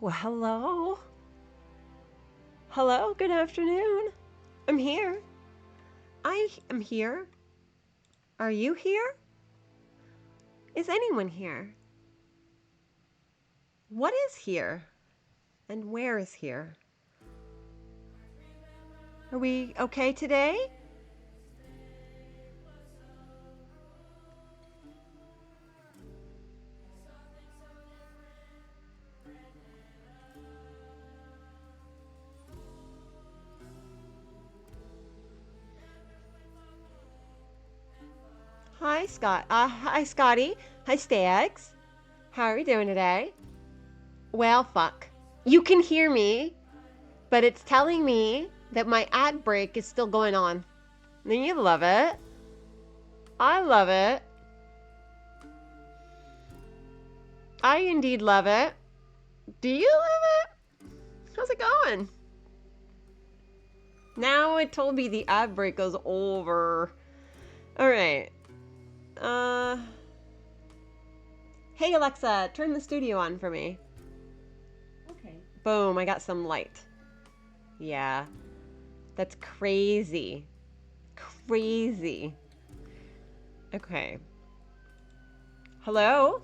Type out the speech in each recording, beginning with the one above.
Well, hello. Hello, good afternoon. I'm here. I am here. Are you here? Is anyone here? What is here? And where is here? Are we okay today? Hi, Scott. Hi, Scotty. Hi, Stags. How are you doing today? Well, fuck. You can hear me, but it's telling me that my ad break is still going on. And you love it. I love it. I indeed love it. Do you love it? How's it going? Now it told me the ad break goes over. Alright. Uh. Hey Alexa, turn the studio on for me. Okay. Boom, I got some light. Yeah. That's crazy. Crazy. Okay. Hello?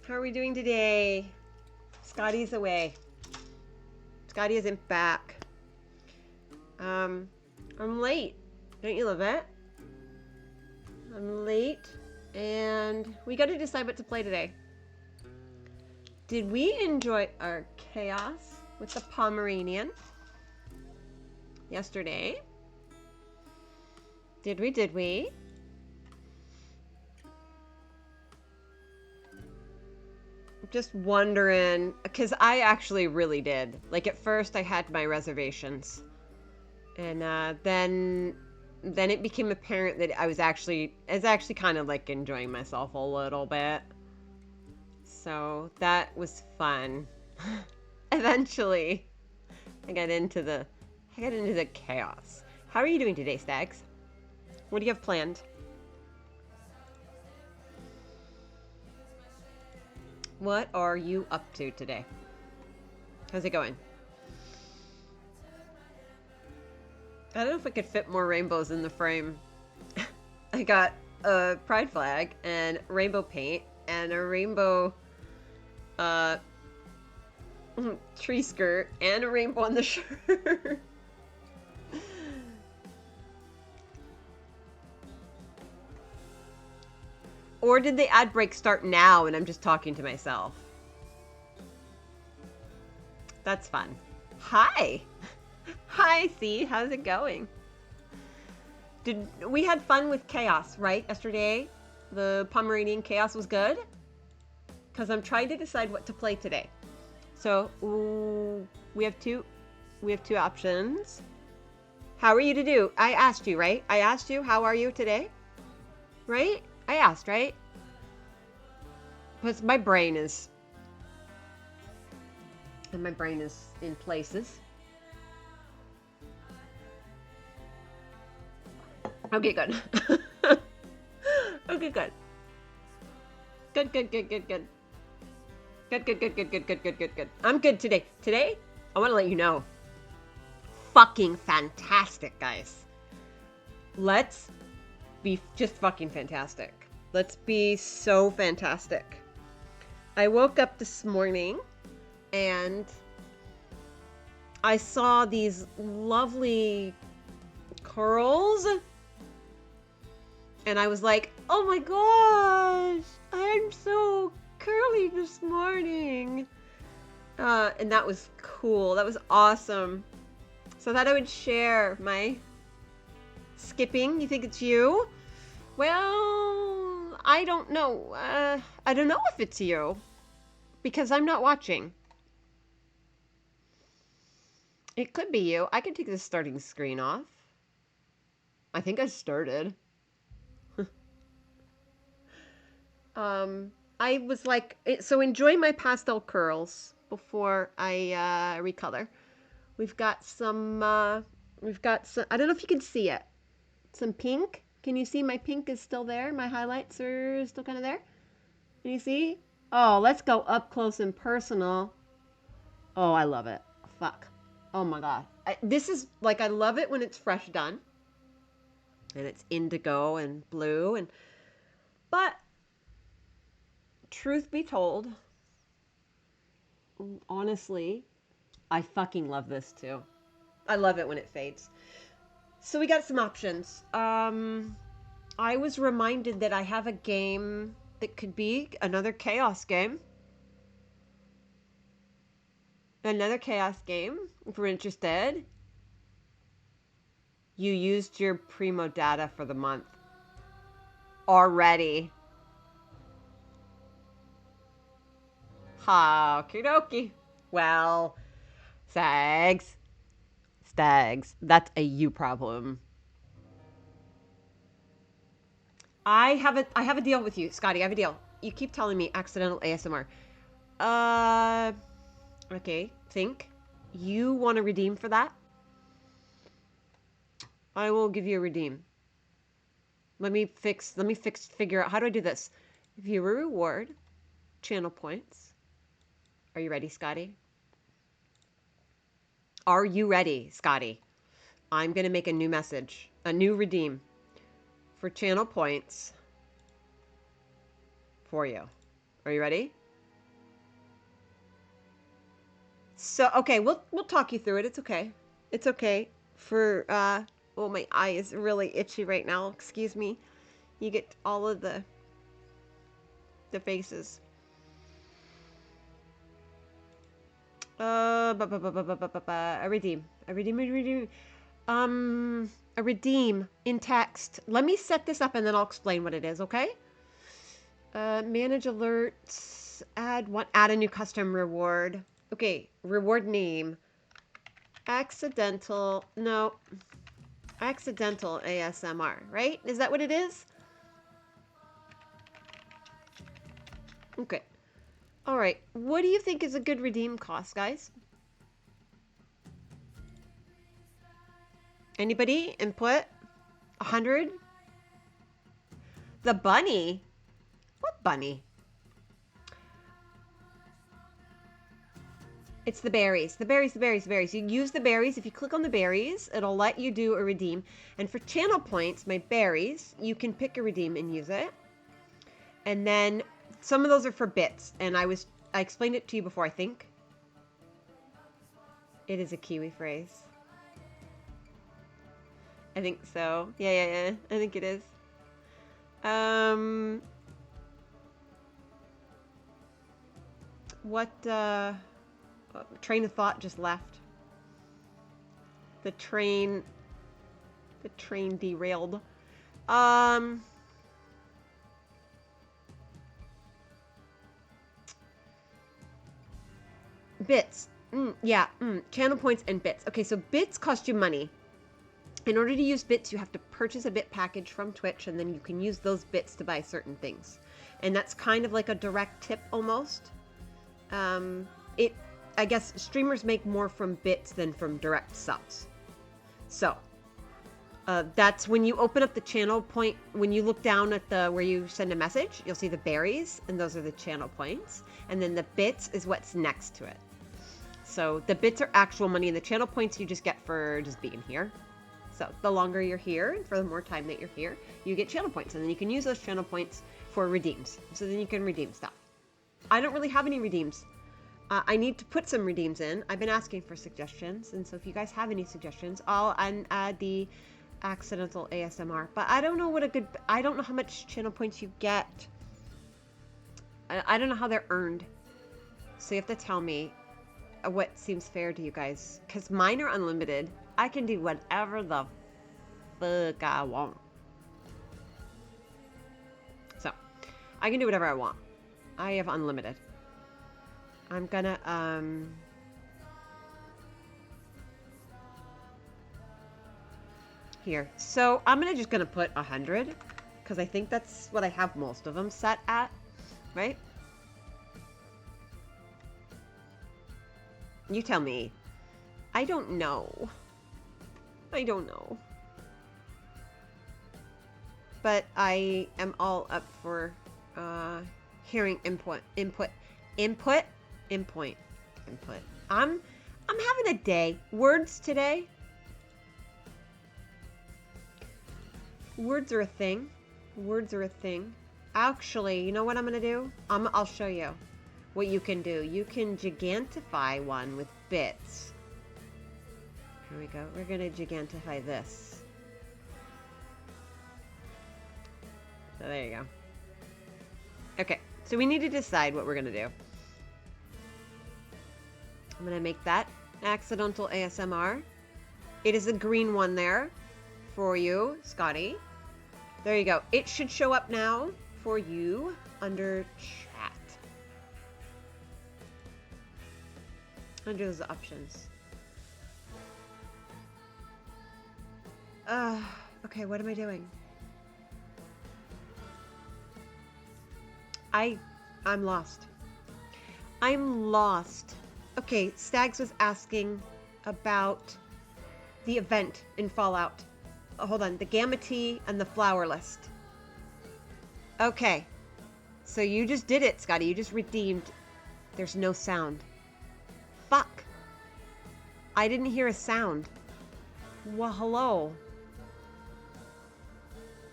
How are we doing today? Scotty's away. Scotty isn't back. I'm late. Don't you love it? I'm late, and we got to decide what to play today. Did we enjoy our chaos with the Pomeranian yesterday? Did we? Just wondering, because I actually really did. Like, at first I had my reservations. And then it became apparent that I was actually kind of like enjoying myself a little bit. So that was fun. Eventually, I got into the chaos. How are you doing today, Stags? What do you have planned? What are you up to today? How's it going? I don't know if I could fit more rainbows in the frame. I got a pride flag and rainbow paint and a rainbow uh tree skirt and a rainbow on the shirt. Or did the ad break start now and I'm just talking to myself? That's fun. Hi. Hi, C. How's it going? Did we had fun with chaos, right? Yesterday, the Pomeranian chaos was good. Cause I'm trying to decide what to play today. So we have two options. How are you to do? I asked you, right? I asked you, how are you today? Right? I asked, right? Because my brain is in places. Okay, good. Okay, good. Good. Good. I'm good today. Today, I want to let you know. Fucking fantastic, guys. Let's be just fucking fantastic. Let's be so fantastic. I woke up this morning and I saw these lovely curls and I was like, oh my gosh, I'm so curly this morning. And that was cool. That was awesome. So I thought I would share my skipping. You think it's you? Well, I don't know. I don't know if it's you because I'm not watching. It could be you. I can take the starting screen off. I think I started. I was like, so enjoy my pastel curls before I recolor. We've got some, I don't know if you can see it. Some pink. Can you see my pink is still there? My highlights are still kind of there. Can you see? Oh, let's go up close and personal. Oh, I love it. Fuck. Oh my god. This is like, I love it when it's fresh done. And it's indigo and blue and but truth be told, honestly, I fucking love this too. I love it when it fades. So we got some options. I was reminded that I have a game that could be another chaos game. Another chaos game, if we're interested. You used your Primo data for the month. Already. Okie dokie. Well, Stags. Stags. That's a you problem. I have a deal with you, Scotty. I have a deal. You keep telling me accidental ASMR. Okay. Think. You want to redeem for that? I will give you a redeem. Figure out, how do I do this? View a reward, channel points. Are you ready, Scotty? Are you ready, Scotty? I'm going to make a new message, a new redeem for channel points for you. Are you ready? So, okay, we'll talk you through it. It's okay. It's okay. For oh, my eye is really itchy right now. Excuse me. You get all of the faces. A redeem. A redeem. A redeem in text. Let me set this up and then I'll explain what it is, okay? Manage alerts. Add a new custom reward. Okay, reward name. Accidental ASMR, right? Is that what it is? Okay. All right. What do you think is a good redeem cost, guys? Anybody? Input? 100? The bunny? What bunny? It's the berries. The berries. You use the berries. If you click on the berries, it'll let you do a redeem. And for channel points, my berries, you can pick a redeem and use it. And then some of those are for bits. And I explained it to you before, I think. It is a Kiwi phrase. I think so. Yeah. I think it is. What train of thought just left? The train derailed. Bits. Channel points and bits. Okay, so bits cost you money. In order to use bits, you have to purchase a bit package from Twitch, and then you can use those bits to buy certain things. And that's kind of like a direct tip almost. I guess streamers make more from bits than from direct subs. So, that's when you open up the channel point, when you look down at where you send a message, you'll see the berries, and those are the channel points. And then the bits is what's next to it. So the bits are actual money, and the channel points you just get for just being here. So the longer you're here, and for the more time that you're here, you get channel points. And then you can use those channel points for redeems. So then you can redeem stuff. I don't really have any redeems. I need to put some redeems in. I've been asking for suggestions. And so if you guys have any suggestions, I'll add the accidental ASMR. But I don't know I don't know how much channel points you get. I don't know how they're earned. So you have to tell me what seems fair to you guys. Because mine are unlimited. I can do whatever the fuck I want. So, I can do whatever I want. I have unlimited. I'm gonna, here. So, I'm just gonna put 100. Because I think that's what I have most of them set at. Right? You tell me. I don't know. But I am all up for Hearing input. I'm having a day. Words today. Words are a thing. Words are a thing. Actually, you know what I'm gonna do? I'll show you what you can do. You can gigantify one with bits. Here we go. We're gonna gigantify this. So there you go. Okay, so we need to decide what we're gonna do. I'm gonna make that accidental ASMR. It is a green one there for you, Scotty. There you go. It should show up now for you under chat. Under those options. Okay, what am I doing? I'm lost. I'm lost. Okay, Stags was asking about the event in Fallout. Oh, hold on, the Gamma Tea and the flower list. Okay, so you just did it, Scotty. You just redeemed. There's no sound. Fuck. I didn't hear a sound. Well, hello.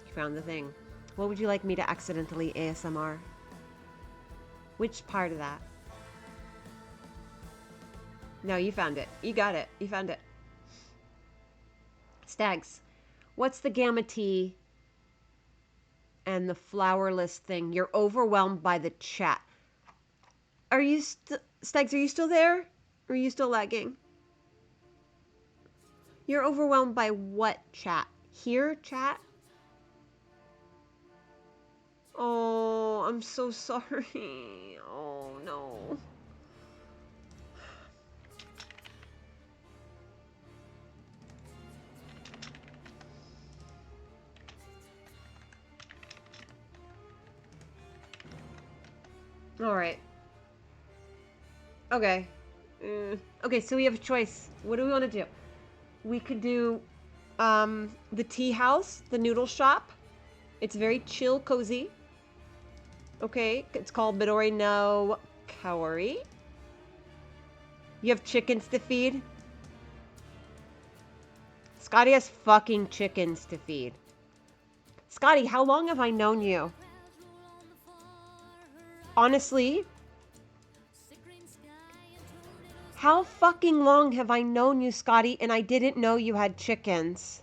You found the thing. What would you like me to accidentally ASMR? Which part of that? No, you found it. You got it. You found it. Stags, what's the Gamma Tea and the flowerless thing? You're overwhelmed by the chat. Are you Stags, are you still there? Or are you still lagging? You're overwhelmed by what chat? Here, chat? Oh, I'm so sorry. Oh, no. All right. Okay. Okay, so we have a choice. What do we want to do? We could do the tea house, the noodle shop. It's very chill, cozy. Okay, it's called Midori no Kaori. You have chickens to feed? Scotty has fucking chickens to feed. Scotty, how long have I known you? Honestly, how fucking long have I known you, Scotty, and I didn't know you had chickens?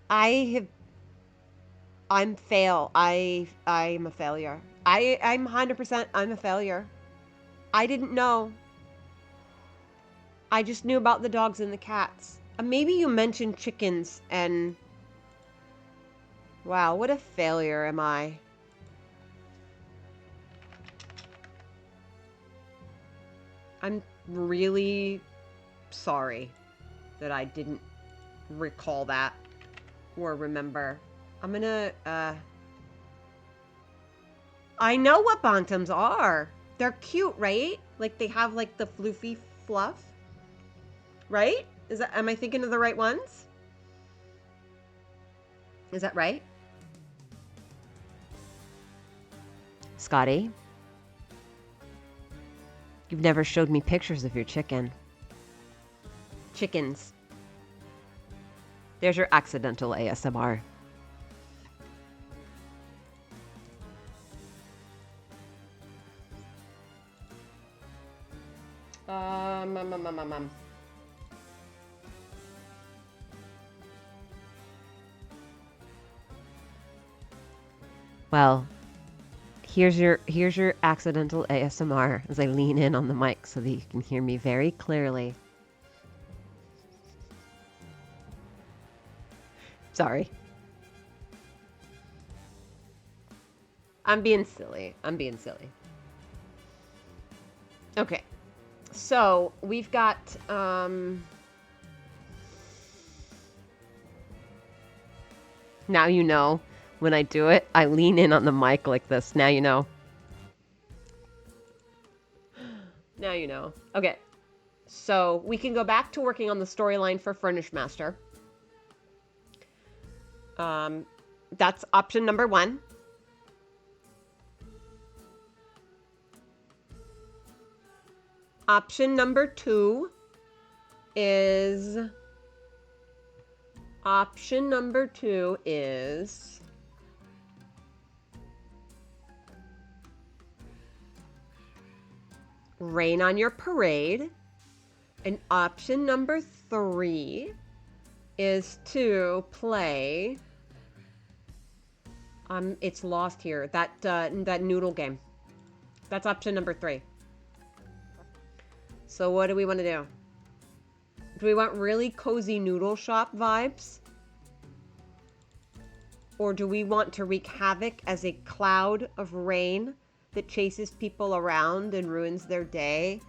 I'm a failure. I'm 100%, I'm a failure. I didn't know. I just knew about the dogs and the cats. Maybe you mentioned chickens and... Wow, what a failure am I. I'm really sorry that I didn't recall that or remember. I'm gonna, I know what bantams are. They're cute, right? Like they have like the floofy fluff. Right? Am I thinking of the right ones? Is that right? Scotty? You've never showed me pictures of your chicken. Chickens. There's your accidental ASMR. Well, here's your accidental ASMR as I lean in on the mic so that you can hear me very clearly. Sorry. I'm being silly. Okay. So, we've got now you know. When I do it, I lean in on the mic like this. Now you know. Now you know. Okay. So we can go back to working on the storyline for Furnish Master. That's option number 1. Option number 2 is... Option number 2 is... Rain on Your Parade. And option number 3 is to play... it's lost here. That noodle game. That's option number 3. So what do we want to do? Do we want really cozy noodle shop vibes? Or do we want to wreak havoc as a cloud of rain that chases people around and ruins their day?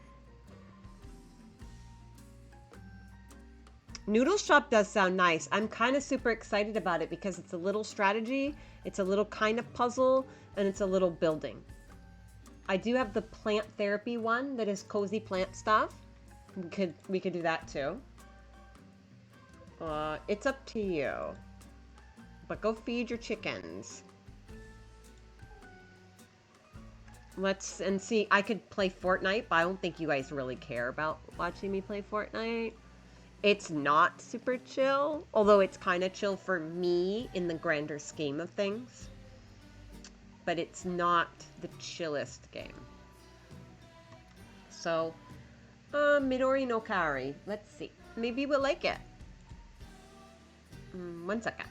Noodle shop does sound nice. I'm kind of super excited about it because it's a little strategy, it's a little kind of puzzle, and it's a little building. I do have the plant therapy one that is cozy plant stuff. We could do that too. It's up to you. But go feed your chickens. And see, I could play Fortnite, but I don't think you guys really care about watching me play Fortnite. It's not super chill, although it's kind of chill for me in the grander scheme of things. But it's not the chillest game. So, Midori no Kari. Let's see. Maybe we'll like it. 1 second.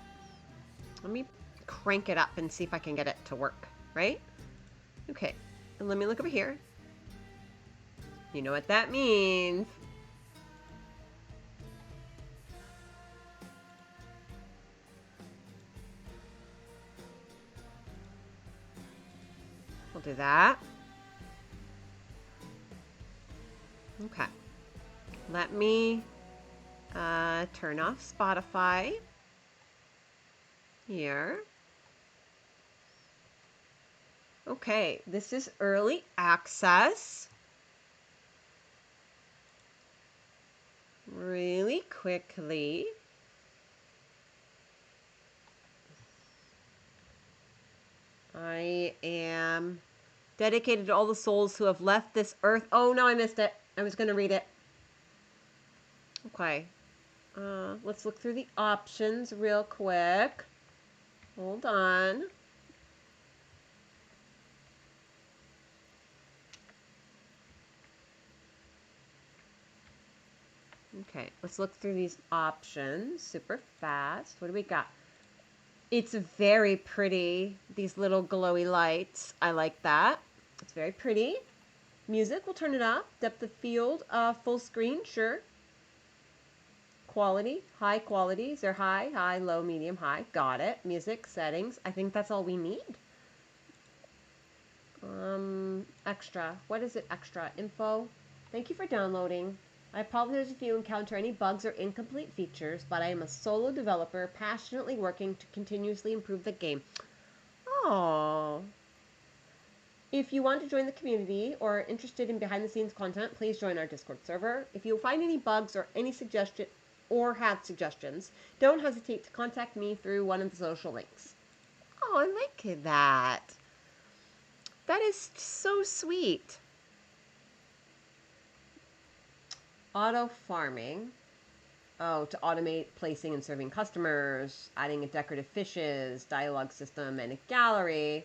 Let me crank it up and see if I can get it to work, right? Okay. And let me look over here. You know what that means. We'll do that. Okay. Let me turn off Spotify here. Okay, this is early access. Really quickly. I am dedicated to all the souls who have left this earth. Oh, no, I missed it. I was going to read it. Okay. Let's look through the options real quick. Hold on. Okay, let's look through these options super fast. What do we got? It's very pretty, these little glowy lights. I like that. It's very pretty. Music, we'll turn it up. Depth of field, full screen, sure. Quality, high quality. Is there high, high, low, medium, high? Got it. Music, settings. I think that's all we need. Extra. What is it, extra? Info. Thank you for downloading. I apologize if you encounter any bugs or incomplete features, but I am a solo developer passionately working to continuously improve the game. Oh. If you want to join the community or are interested in behind-the-scenes content, please join our Discord server. If you find any bugs or any have suggestions, don't hesitate to contact me through one of the social links. Oh, I like that. That is so sweet. Auto farming. Oh, to automate placing and serving customers, adding a decorative fishes, dialogue system, and a gallery.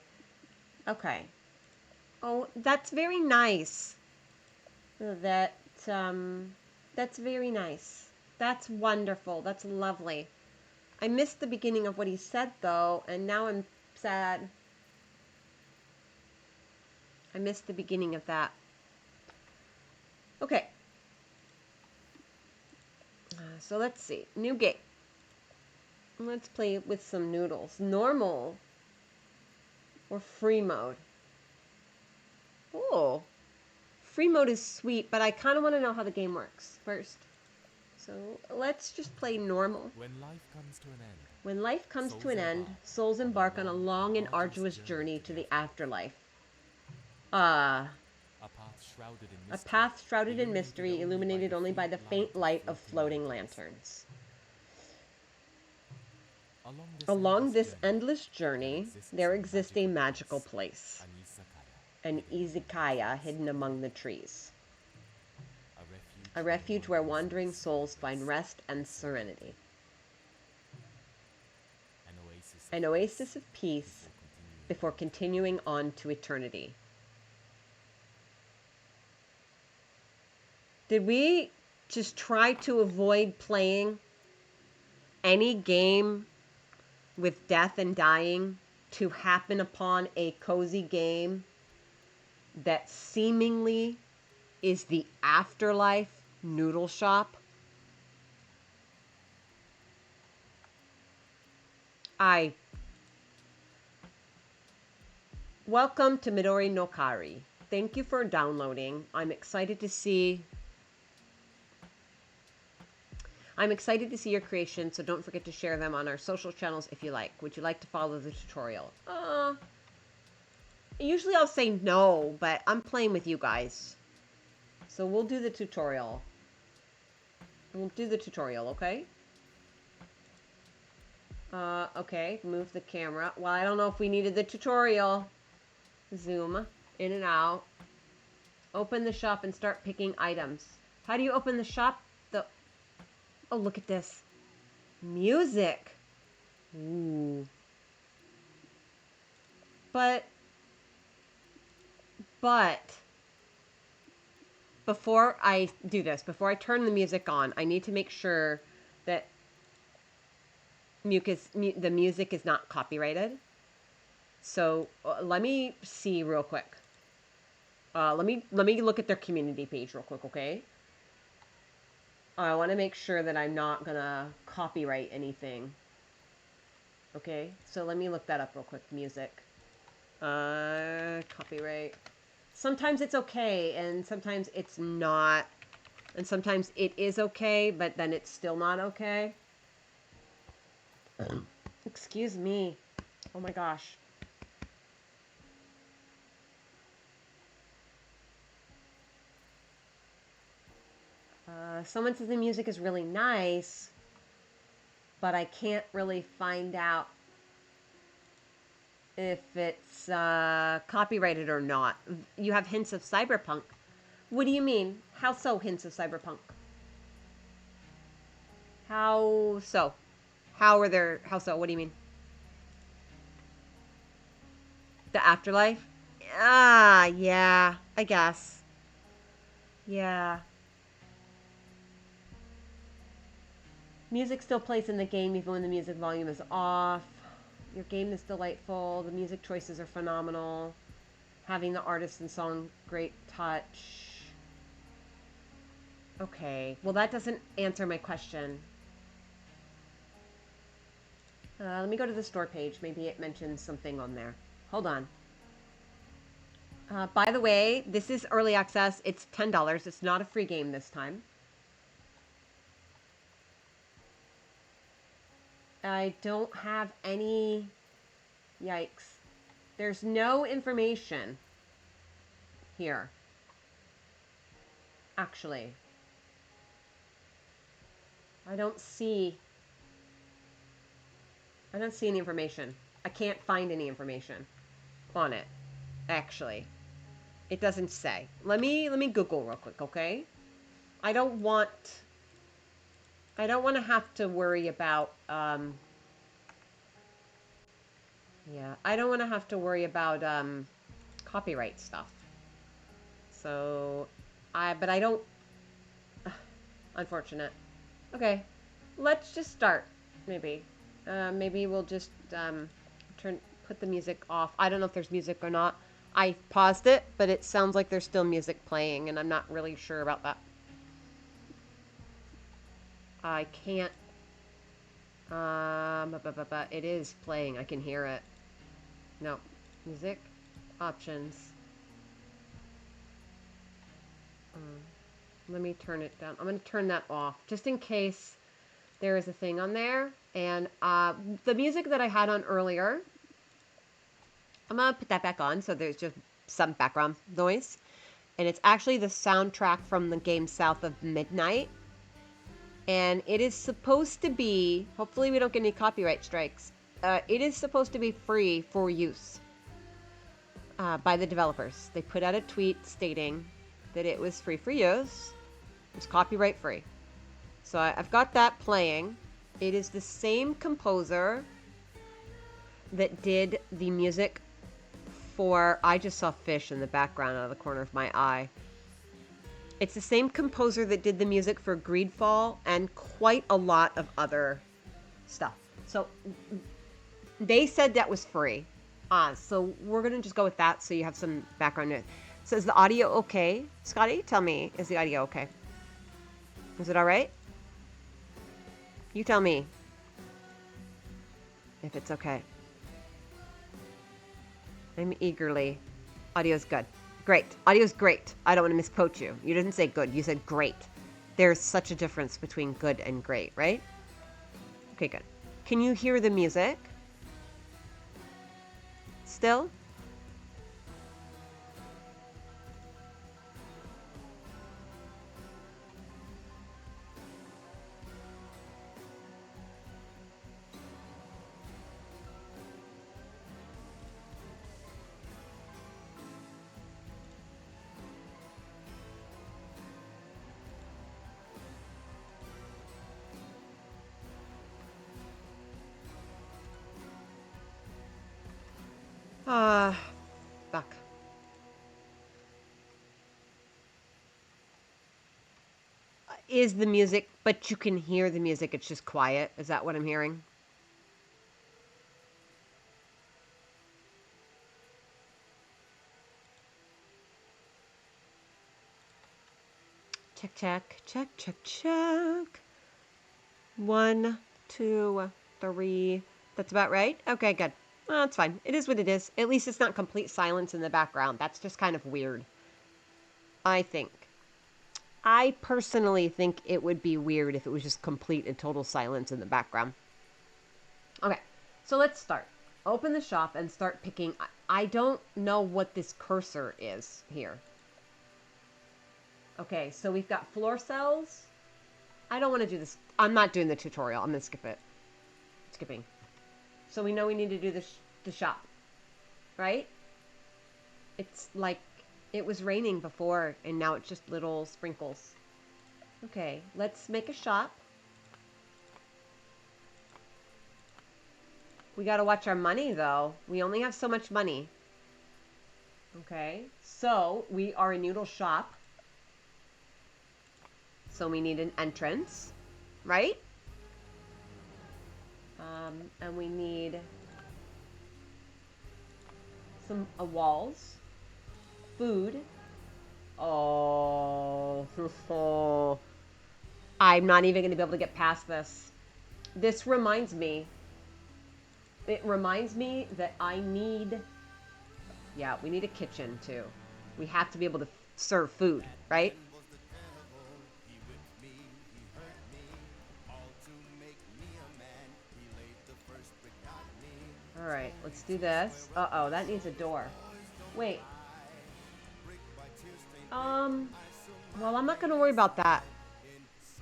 Okay. Oh, that's very nice. That's very nice. That's wonderful. That's lovely. I missed the beginning of what he said, though, and now I'm sad. I missed the beginning of that. Okay. So let's see. New game. Let's play with some noodles. Normal or free mode? Oh. Free mode is sweet, but I kind of want to know how the game works first. So let's just play normal. When life comes to an end. When life comes to an end, souls embark on a long and arduous journey to the afterlife. A path shrouded in mystery, illuminated only by the faint light of floating lanterns. Along this endless journey, there exists a magical place, an izakaya hidden among the trees, a refuge where wandering souls find rest and serenity, an oasis of peace before continuing on to eternity. Did we just try to avoid playing any game with death and dying to happen upon a cozy game that seemingly is the Afterlife noodle shop? Welcome to Midori no Kari. Thank you for downloading. I'm excited to see your creation, so don't forget to share them on our social channels if you like. Would you like to follow the tutorial? Usually I'll say no, but I'm playing with you guys. So we'll do the tutorial. Okay? Okay, move the camera. Well, I don't know if we needed the tutorial. Zoom, in and out. Open the shop and start picking items. How do you open the shop? Oh, look at this. Music. Ooh. But before I do this, before I turn the music on, I need to make sure that the music is not copyrighted. So let me see real quick. Let me look at their community page real quick, okay? I want to make sure that I'm not gonna copyright anything. Okay, so let me look that up real quick. Music. Copyright. Sometimes it's okay, and sometimes it's not. And sometimes it is okay, but then it's still not okay. Excuse me. Oh my gosh. Someone says the music is really nice, but I can't really find out if it's copyrighted or not. You have hints of cyberpunk. What do you mean? How so, hints of cyberpunk? How so? How so? What do you mean? The afterlife? Yeah, I guess. Yeah. Music still plays in the game even when the music volume is off. Your game is delightful. The music choices are phenomenal. Having the artist and song, great touch. Okay, well that doesn't answer my question. Let me go to the store page. Maybe it mentions something on there. Hold on. By the way, this is early access. It's $10. It's not a free game this time. I don't have any... Yikes. There's no information here. Actually. I don't see any information. I can't find any information on it. Actually. It doesn't say. Let me Google real quick, okay? I don't want to have to worry about yeah, I don't want to have to worry about copyright stuff. So but I don't unfortunate. Okay. Let's just start maybe. Maybe we'll just put the music off. I don't know if there's music or not. I paused it, but it sounds like there's still music playing, and I'm not really sure about that. I can't. It is playing. I can hear it. No. Music. Options. Let me turn it down. I'm going to turn that off, just in case there is a thing on there. And the music that I had on earlier, I'm going to put that back on, so there's just some background noise. And it's actually the soundtrack from the game South of Midnight. And it is supposed to be, hopefully we don't get any copyright strikes. It is supposed to be free for use by the developers. They put out a tweet stating that it was free for use. It was copyright free. So I've got that playing. It is the same composer that did the music for, I just saw fish in the background out of the corner of my eye. It's the same composer that did the music for Greedfall and quite a lot of other stuff. So they said that was free. So we're going to just go with that so you have some background. So is the audio okay? Scotty, tell me, is the audio okay? Is it all right? You tell me if it's okay. I'm eagerly. Audio's good. Great. Audio's great. I don't want to misquote you. You didn't say good. You said great. There's such a difference between good and great, right? Okay, good. Can you hear the music? Still? Fuck. Is the music, but you can hear the music, it's just quiet. Is that what I'm hearing? Check, check, check, check, check. 1, 2, 3. That's about right? Okay, good. Well, that's fine. It is what it is. At least it's not complete silence in the background. That's just kind of weird. I think. I personally think it would be weird if it was just complete and total silence in the background. Okay, so let's start. Open the shop and start picking. I don't know what this cursor is here. Okay, so we've got floor cells. I don't want to do this. I'm not doing the tutorial. I'm going to skip it. Skipping. So we know we need to do the shop, right? It's like it was raining before and now it's just little sprinkles. Okay, let's make a shop. We got to watch our money though. We only have so much money. Okay, so we are a noodle shop. So we need an entrance, right? And we need some walls, food. Oh, I'm not even going to be able to get past this. This reminds me. It reminds me that I need. Yeah, we need a kitchen too. We have to be able to serve food, right? All right, let's do this. Uh-oh, that needs a door. Wait. Well, I'm not going to worry about that.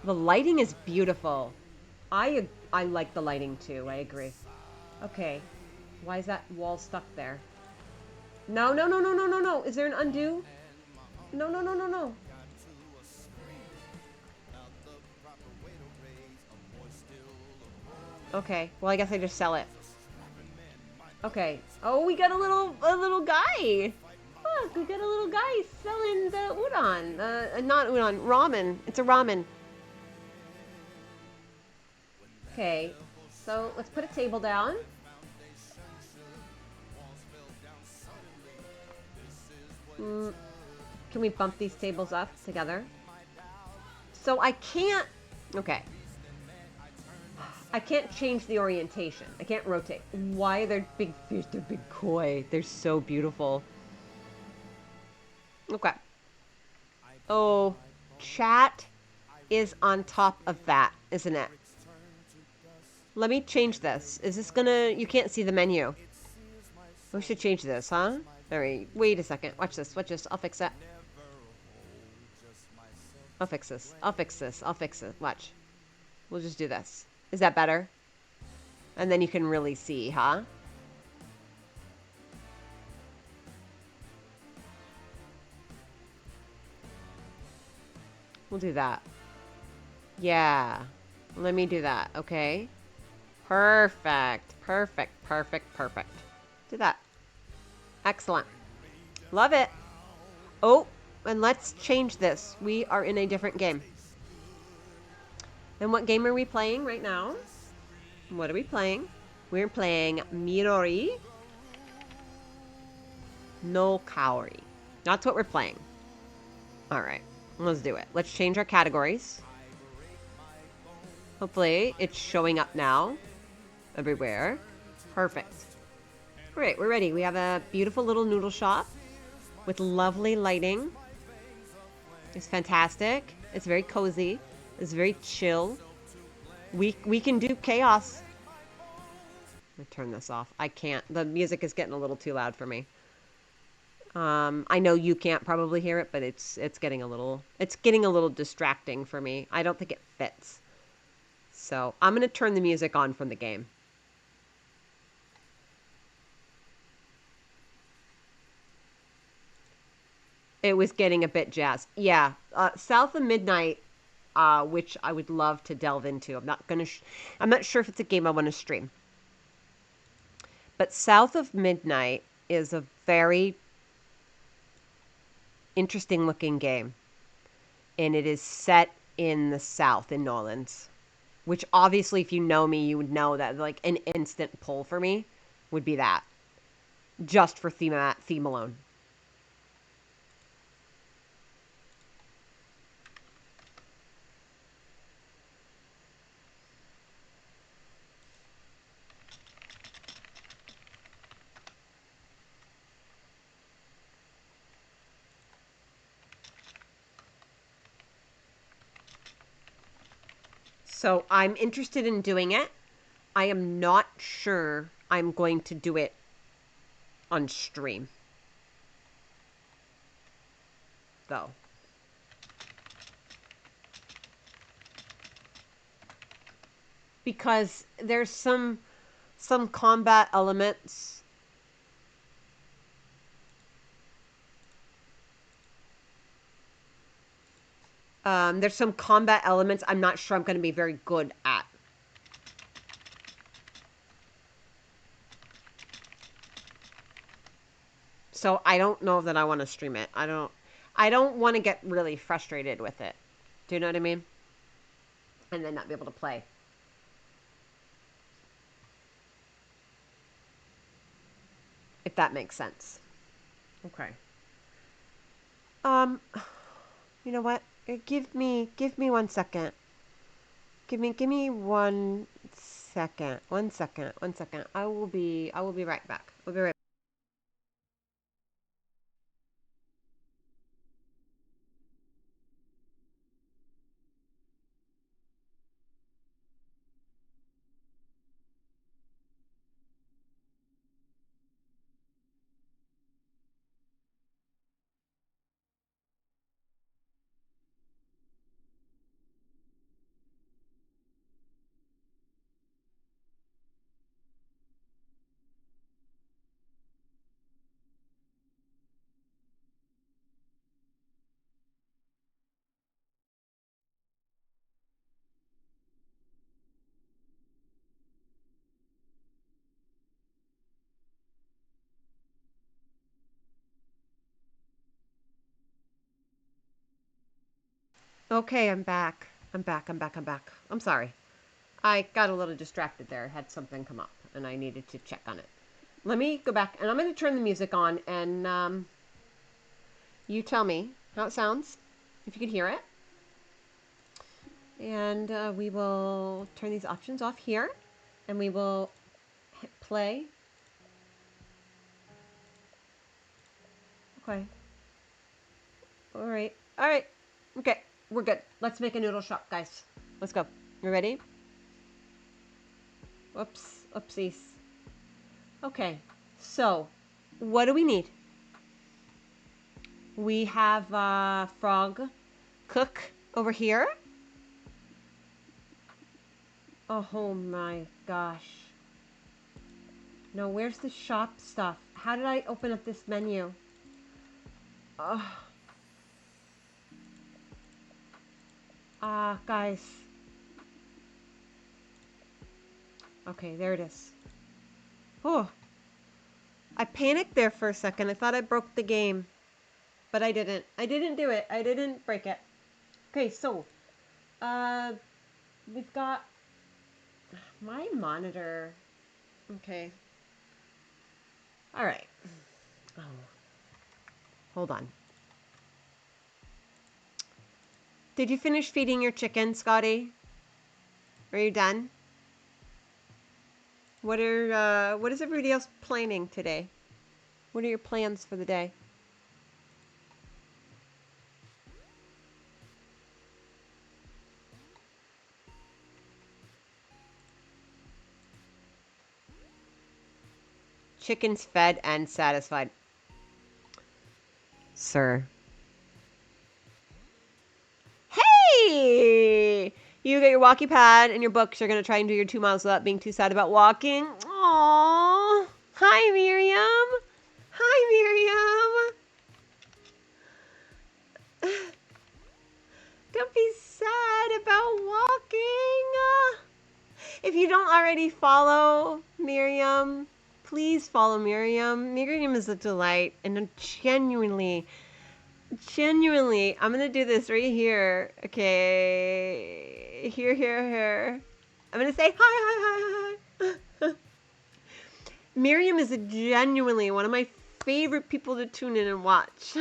The lighting is beautiful. I like the lighting too. I agree. Okay. Why is that wall stuck there? No, no, no, no, no, no, no. Is there an undo? No, no, no, no, no. Okay. Well, I guess I just sell it. Okay. Oh, we got a little guy. Look, we got a little guy selling the udon. Not udon, ramen. It's a ramen. Okay. So let's put a table down. Can we bump these tables up together? So I can't. Okay. I can't change the orientation. I can't rotate. Why are there big fish? They're big koi. They're so beautiful. Okay. Oh, chat is on top of that, isn't it? Let me change this. Is this gonna... You can't see the menu. We should change this, huh? Alright, wait a second. Watch this. Watch this. I'll fix that. I'll fix this. I'll fix this. I'll fix it. Watch. We'll just do this. Is that better? And then you can really see, huh? We'll do that. Yeah. Let me do that, okay? Perfect. Perfect. Perfect. Perfect. Do that. Excellent. Love it. Oh, and let's change this. We are in a different game. And what game are we playing right now? What are we playing? We're playing Mirori no Kaori. That's what we're playing. All right, let's do it. Let's change our categories. Hopefully it's showing up now everywhere. Perfect. All right, we're ready. We have a beautiful little noodle shop with lovely lighting. It's fantastic. It's very cozy. It's very chill. We can do chaos. Let me turn this off. I can't. The music is getting a little too loud for me. I know you can't probably hear it, but it's getting a little distracting for me. I don't think it fits. So I'm gonna turn the music on from the game. It was getting a bit jazzed. Yeah, South of Midnight, which I would love to delve into. I'm not sure if it's a game I want to stream. But South of Midnight is a very interesting looking game. And it is set in the South, in New Orleans. Which obviously, if you know me, you would know that like an instant pull for me would be that. Just for theme alone. So I'm interested in doing it. I am not sure I'm going to do it on stream, though. Because there's some combat elements. There's some combat elements I'm not sure I'm going to be very good at. So I don't know that I want to stream it. I don't want to get really frustrated with it. Do you know what I mean? And then not be able to play. If that makes sense. Okay. You know what? Give me 1 second. Give me 1 second. 1 second. 1 second. I will be right back. We'll be right back. Okay, I'm back. I'm back. I'm sorry. I got a little distracted there. I had something come up and I needed to check on it. Let me go back and I'm going to turn the music on and you tell me how it sounds, if you can hear it. And we will turn these options off here and we will hit play. Okay. All right. All right. Okay. We're good. Let's make a noodle shop, guys. Let's go. You ready? Whoops. Oopsies. Okay. So, what do we need? We have Frog Cook over here. Oh my gosh. No, where's the shop stuff? How did I open up this menu? Oh. Guys. Okay, there it is. Oh. I panicked there for a second. I thought I broke the game. But I didn't. I didn't do it. I didn't break it. Okay, so. We've got my monitor. Okay. All right. Oh. Hold on. Did you finish feeding your chicken, Scotty? Are you done? What is everybody else planning today? What are your plans for the day? Chickens fed and satisfied. Sir. Hey! You get your walkie pad and your books. You're going to try and do your 2 miles without being too sad about walking. Aww. Hi, Miriam. Hi, Miriam. Don't be sad about walking. If you don't already follow Miriam, please follow Miriam. Miriam is a delight and genuinely, I'm going to do this right here. Okay. Here. I'm going to say hi. Miriam is genuinely one of my favorite people to tune in and watch.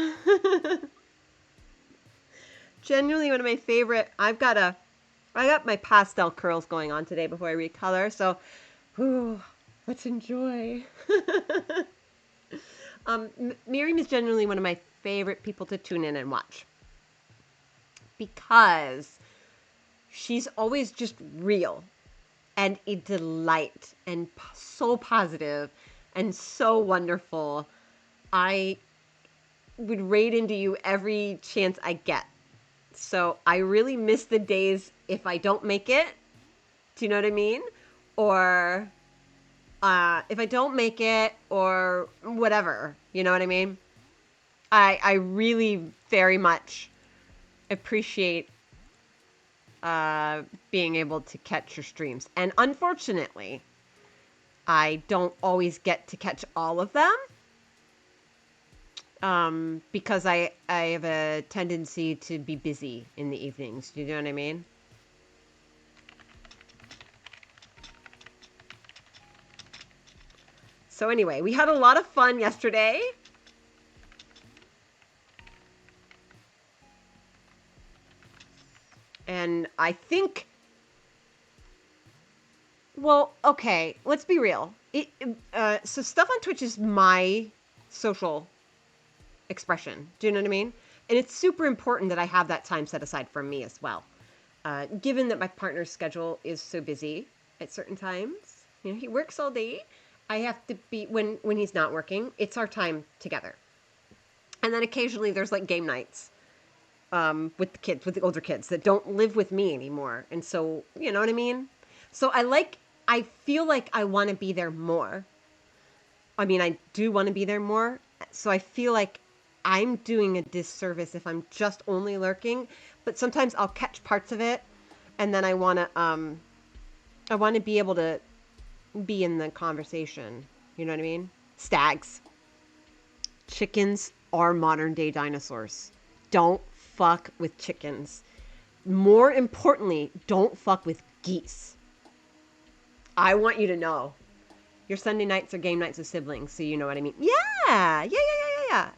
Genuinely one of my favorite. I got my pastel curls going on today before I recolor, so let's enjoy. Miriam is genuinely one of my favorite people to tune in and watch because she's always just real and a delight and so positive and so wonderful. I would raid into you every chance I get. So I really miss the days if I don't make it. Do you know what I mean? Or if I don't make it or whatever. You know what I mean? I really very much appreciate being able to catch your streams. And unfortunately, I don't always get to catch all of them. Because I have a tendency to be busy in the evenings. Do you know what I mean? So anyway, we had a lot of fun yesterday. And I think, well, okay, let's be real. So stuff on Twitch is my social expression. Do you know what I mean? And it's super important that I have that time set aside for me as well. Given that my partner's schedule is so busy at certain times, you know, he works all day. I have to be, when he's not working, it's our time together. And then occasionally there's like game nights with the kids, with the older kids that don't live with me anymore. And so, you know what I mean? So I feel like I want to be there more. I mean, I do want to be there more. So I feel like I'm doing a disservice if I'm just only lurking, but sometimes I'll catch parts of it and then I want to be able to be in the conversation. You know what I mean? Stags. Chickens are modern day dinosaurs. Don't fuck with chickens. More importantly, don't fuck with geese. I want you to know. Your Sunday nights are game nights with siblings, so you know what I mean. Yeah.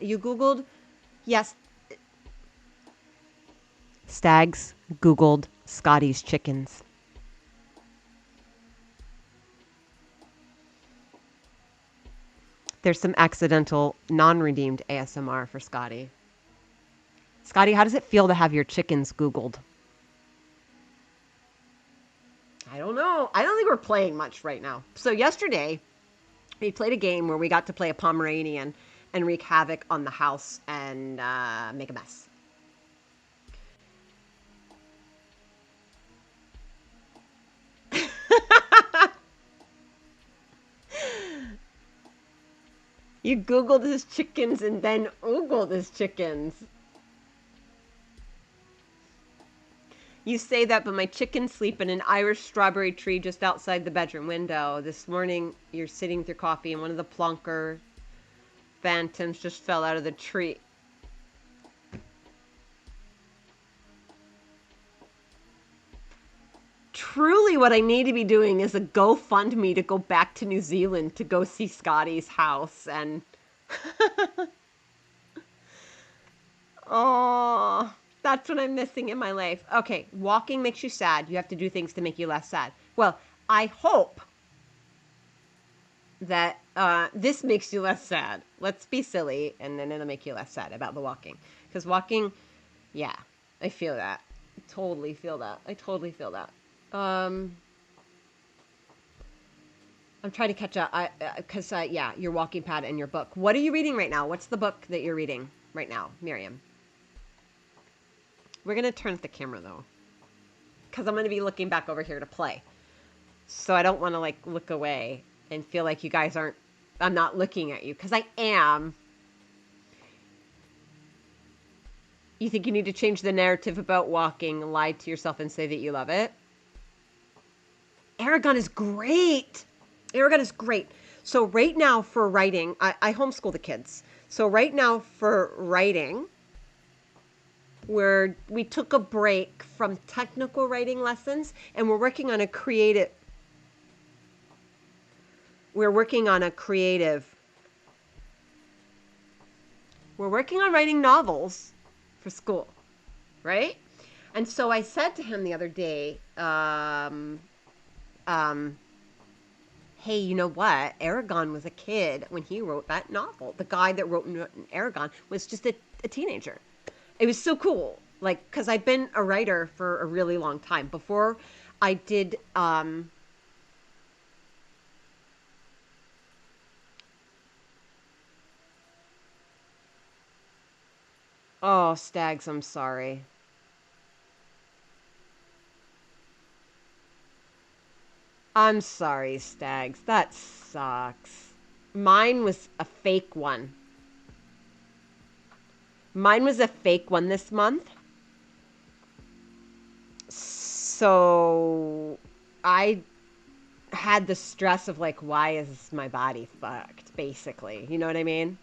You Googled, yes. Stags Googled Scotty's chickens. There's some accidental, non-redeemed ASMR for Scotty. Scotty, how does it feel to have your chickens Googled? I don't know. I don't think we're playing much right now. So yesterday, we played a game where we got to play a Pomeranian and wreak havoc on the house and make a mess. You Googled his chickens and then Oogled his chickens. You say that, but my chickens sleep in an Irish strawberry tree just outside the bedroom window. This morning, you're sitting with your coffee, and one of the plonker phantoms just fell out of the tree. Truly, what I need to be doing is a GoFundMe to go back to New Zealand to go see Scotty's house. And oh, that's what I'm missing in my life. Okay, walking makes you sad. You have to do things to make you less sad. Well, I hope that this makes you less sad. Let's be silly, and then it'll make you less sad about the walking. Because walking, yeah, I feel that. I totally feel that. I totally feel that. I'm trying to catch up because, yeah, your walking pad and your book. What are you reading right now? What's the book that you're reading right now, Miriam? We're going to turn off the camera, though, because I'm going to be looking back over here to play. So I don't want to, like, look away and feel like you guys aren't, I'm not looking at you, because I am. You think you need to change the narrative about walking, lie to yourself, and say that you love it? Aragon is great. Aragon is great. So right now for writing, I homeschool the kids. So right now for writing, we took a break from technical writing lessons, and we're working on a creative. We're working on writing novels for school, right? And so I said to him the other day, hey, you know what? Aragon was a kid when he wrote that novel. The guy that wrote Aragon was just a teenager. It was so cool. Like, because I've been a writer for a really long time. Before I did, oh, Stags, I'm sorry. I'm sorry, Stags. That sucks. Mine was a fake one. Mine was a fake one this month. So I had the stress of like, why is my body fucked, basically. You know what I mean?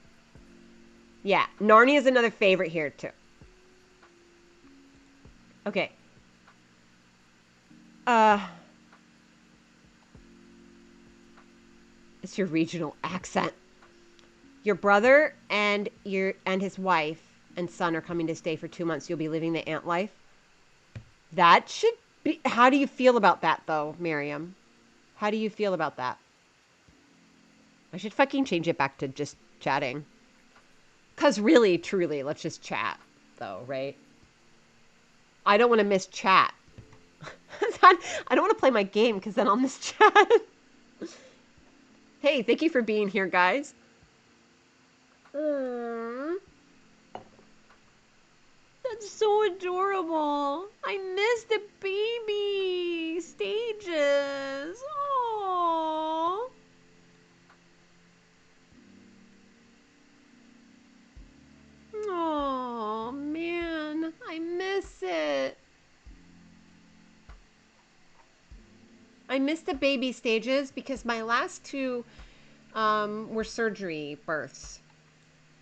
Yeah, Narnia is another favorite here too. Okay. It's your regional accent. Your brother and his wife and son are coming to stay for 2 months. You'll be living the ant life. That should be. How do you feel about that, though, Miriam? How do you feel about that? I should fucking change it back to just chatting. Because really, truly, let's just chat, though, right? I don't want to miss chat. I don't want to play my game because then I'll miss chat. Hey, thank you for being here, guys. That's so adorable. I miss the baby stages. Aww. Oh man, I miss it. I miss the baby stages because my last two were surgery births.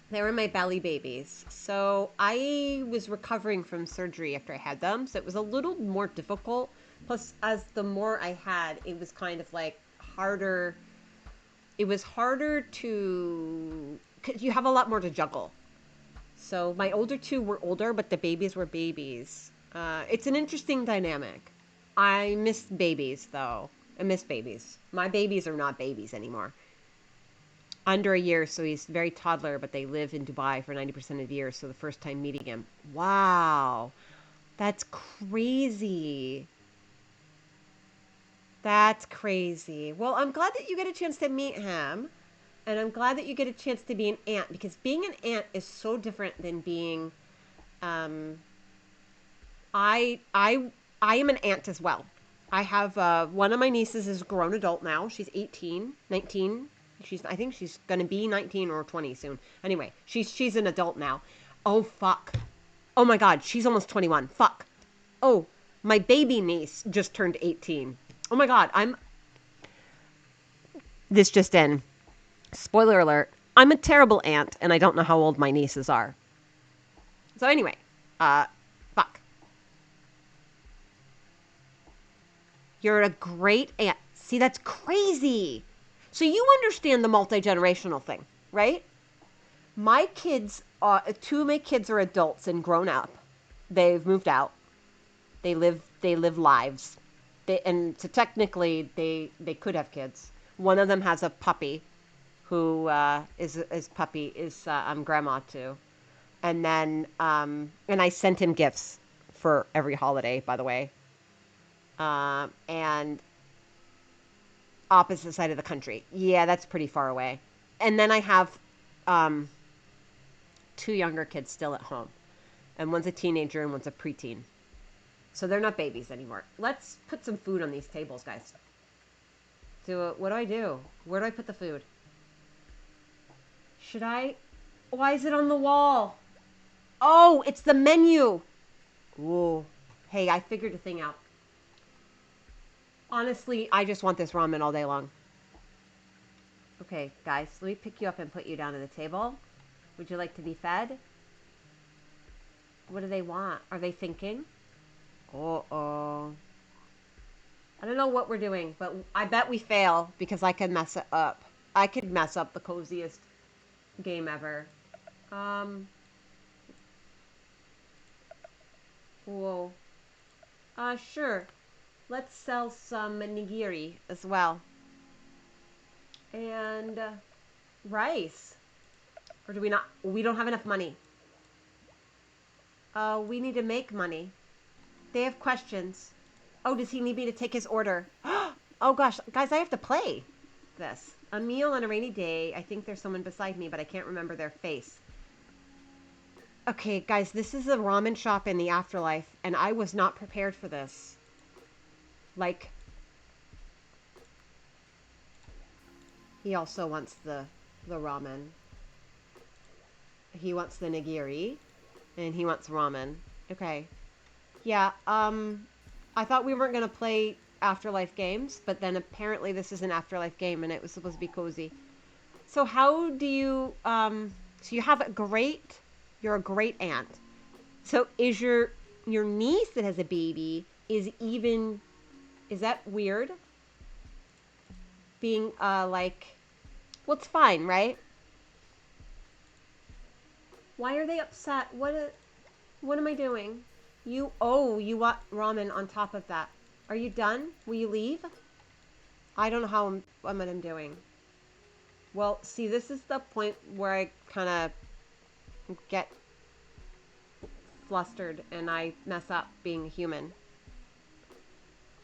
They were my belly babies. So I was recovering from surgery after I had them. So it was a little more difficult. Plus, as the more I had, it was kind of like harder. It was harder to, because you have a lot more to juggle. So my older two were older, but the babies were babies. It's an interesting dynamic. I miss babies, though. I miss babies. My babies are not babies anymore. Under a year, so he's very toddler, but they live in Dubai for 90% of the year. So the first time meeting him, wow, that's crazy. That's crazy. Well, I'm glad that you get a chance to meet him. And I'm glad that you get a chance to be an aunt, because being an aunt is so different than being, I am an aunt as well. I have one of my nieces is a grown adult now. She's 18, 19. I think she's going to be 19 or 20 soon. Anyway, she's an adult now. Oh, fuck. Oh, my God. She's almost 21. Fuck. Oh, my baby niece just turned 18. Oh, my God. This just in. Spoiler alert. I'm a terrible aunt, and I don't know how old my nieces are. So anyway, fuck. You're a great aunt. See, that's crazy. So you understand the multi-generational thing, right? My kids, two of my kids are adults and grown up. They've moved out. They live lives. And so technically they could have kids. One of them has a puppy who is I'm grandma to. And then and I sent him gifts for every holiday, by the way. And opposite side of the country. Yeah, that's pretty far away. And then I have um, two younger kids still at home. And one's a teenager and one's a preteen. So they're not babies anymore. Let's put some food on these tables, guys. So what do I do? Where do I put the food? Should I? Why is it on the wall? Oh, it's the menu. Ooh. Hey, I figured a thing out. Honestly, I just want this ramen all day long. Okay, guys, let me pick you up and put you down at the table. Would you like to be fed? What do they want? Are they thinking? Uh-oh. I don't know what we're doing, but I bet we fail because I could mess it up. I could mess up the coziest game ever. Whoa. Sure. Let's sell some nigiri as well. And rice. Or do we not? We don't have enough money. We need to make money. They have questions. Oh, does he need me to take his order? Oh gosh, guys, I have to play this. A meal on a rainy day. I think there's someone beside me, but I can't remember their face. Okay, guys, this is a ramen shop in the afterlife, and I was not prepared for this. Like, he also wants the ramen. He wants the nigiri, and he wants ramen. Okay. Yeah, I thought we weren't going to play afterlife games, but then apparently this is an afterlife game, and it was supposed to be cozy. So how do you, so you have you're a great aunt. So is your niece that has a baby, is that weird? Being, like, well, it's fine, right? Why are they upset? What am I doing? You want ramen on top of that. Are you done? Will you leave? I don't know what I'm doing. Well, see, this is the point where I kind of get flustered and I mess up being a human.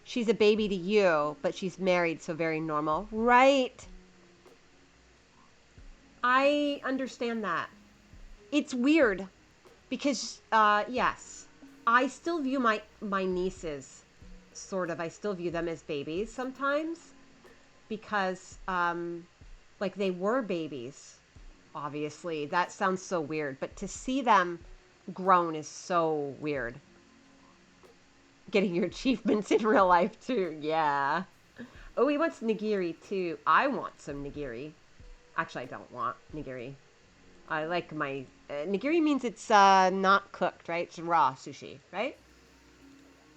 She's a baby to you, but she's married, so very normal. Right. I understand that. It's weird because, yes, I still view my nieces, sort of. I still view them as babies sometimes because, like, they were babies, obviously. That sounds so weird, but to see them grown is so weird. Getting your achievements in real life, too. Yeah. Oh, he wants nigiri, too. I want some nigiri. Actually, I don't want nigiri. I like my... nigiri means it's not cooked, right? It's raw sushi, right?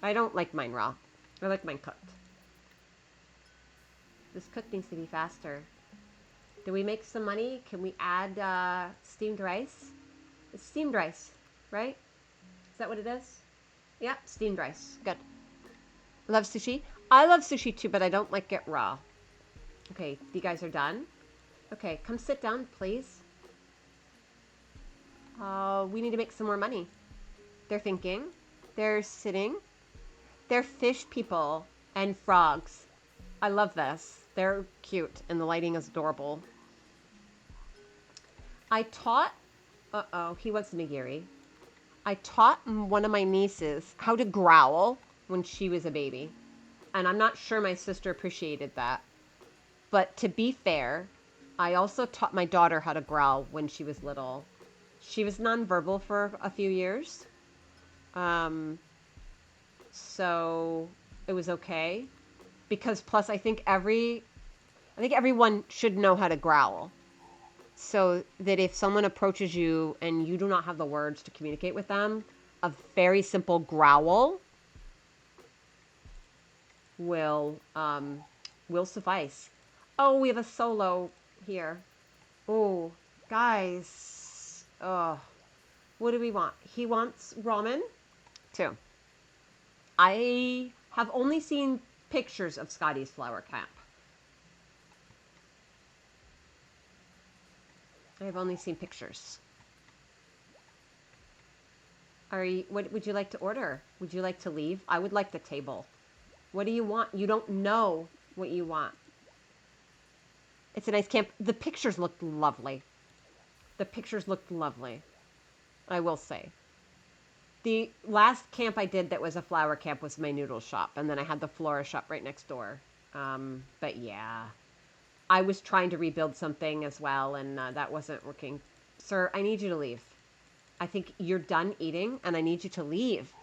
I don't like mine raw. I like mine cooked. This cook needs to be faster. Do we make some money? Can we add steamed rice? It's steamed rice, right? Is that what it is? Yeah, steamed rice. Good. Love sushi. I love sushi too, but I don't like it raw. Okay, you guys are done? Okay, come sit down, please. We need to make some more money. They're thinking. They're sitting. They're fish people and frogs. I love this. They're cute, and the lighting is adorable. I taught... Uh-oh, he wants nigiri. I taught one of my nieces how to growl when she was a baby. And I'm not sure my sister appreciated that. But to be fair, I also taught my daughter how to growl when she was little. She was nonverbal for a few years. Um, so it was okay. Because plus I think everyone should know how to growl. So that if someone approaches you and you do not have the words to communicate with them, a very simple growl will will suffice. Oh, we have a solo here. Oh, guys. Oh, what do we want? He wants ramen too. I have only seen pictures of Scotty's flower camp. I have only seen pictures. What would you like to order? Would you like to leave? I would like the table. What do you want? You don't know what you want. It's a nice camp. The pictures looked lovely. The pictures looked lovely. I will say. The last camp I did that was a flower camp was my noodle shop, and then I had the flora shop right next door. But yeah, I was trying to rebuild something as well, and that wasn't working. Sir, I need you to leave. I think you're done eating, and I need you to leave.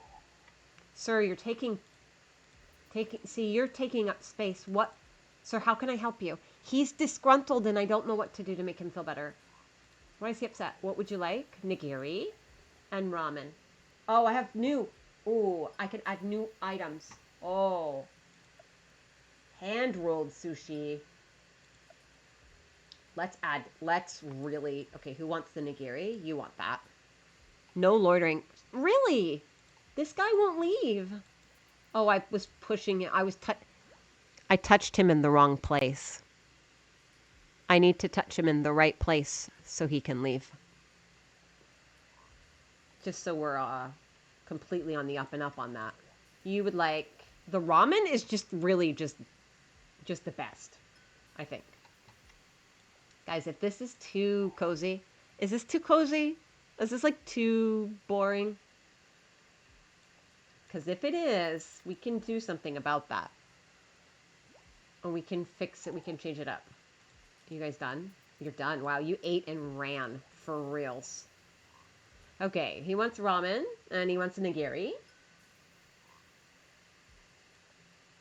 Sir, you're see, you're taking up space. What? Sir, how can I help you? He's disgruntled, and I don't know what to do to make him feel better. Why is he upset? What would you like? Nigiri and ramen. Oh, I have new. Oh, I can add new items. Oh. Hand-rolled sushi. Let's really, okay, who wants the nigiri? You want that. No loitering. Really? This guy won't leave. Oh, I was pushing it. I touched him in the wrong place. I need to touch him in the right place so he can leave. Just so we're completely on the up and up on that. You would like the ramen is just really just the best, I think. Guys, if this is too cozy, is this too cozy? Is this like too boring? Because if it is, we can do something about that. And we can fix it. We can change it up. You guys done? You're done. Wow, you ate and ran for reals. Okay, he wants ramen and he wants a nigiri.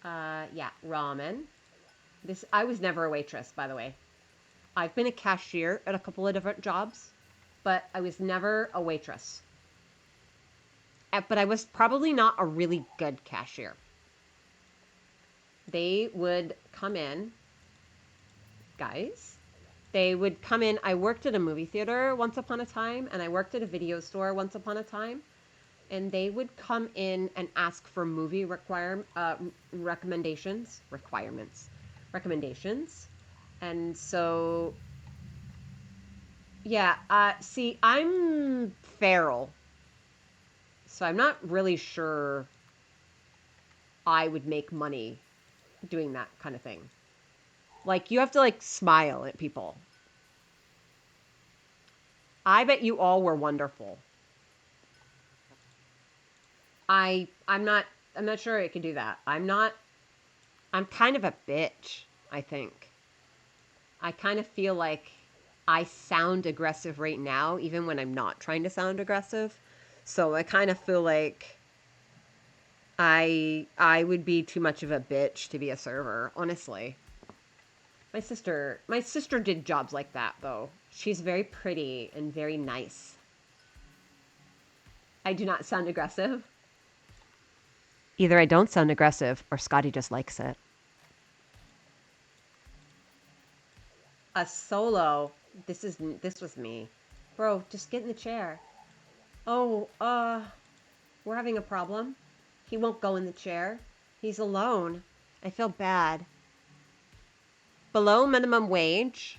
Yeah, ramen. I was never a waitress, by the way. I've been a cashier at a couple of different jobs, but I was never a waitress. But I was probably not a really good cashier. They would come in, guys. They would come in. I worked at a movie theater once upon a time, and I worked at a video store once upon a time. And they would come in and ask for movie recommendations. And so, yeah, see, I'm feral. So I'm not really sure I would make money doing that kind of thing. Like, you have to, like, smile at people. I bet you all were wonderful. I'm not sure I can do that. I'm kind of a bitch, I think. I kind of feel like I sound aggressive right now, even when I'm not trying to sound aggressive. So I kind of feel like I would be too much of a bitch to be a server, honestly. My sister did jobs like that, though. She's very pretty and very nice. I do not sound aggressive. Either I don't sound aggressive or Scotty just likes it. A solo. This was me. Bro, just get in the chair. Oh, we're having a problem. He won't go in the chair. He's alone. I feel bad. Below minimum wage.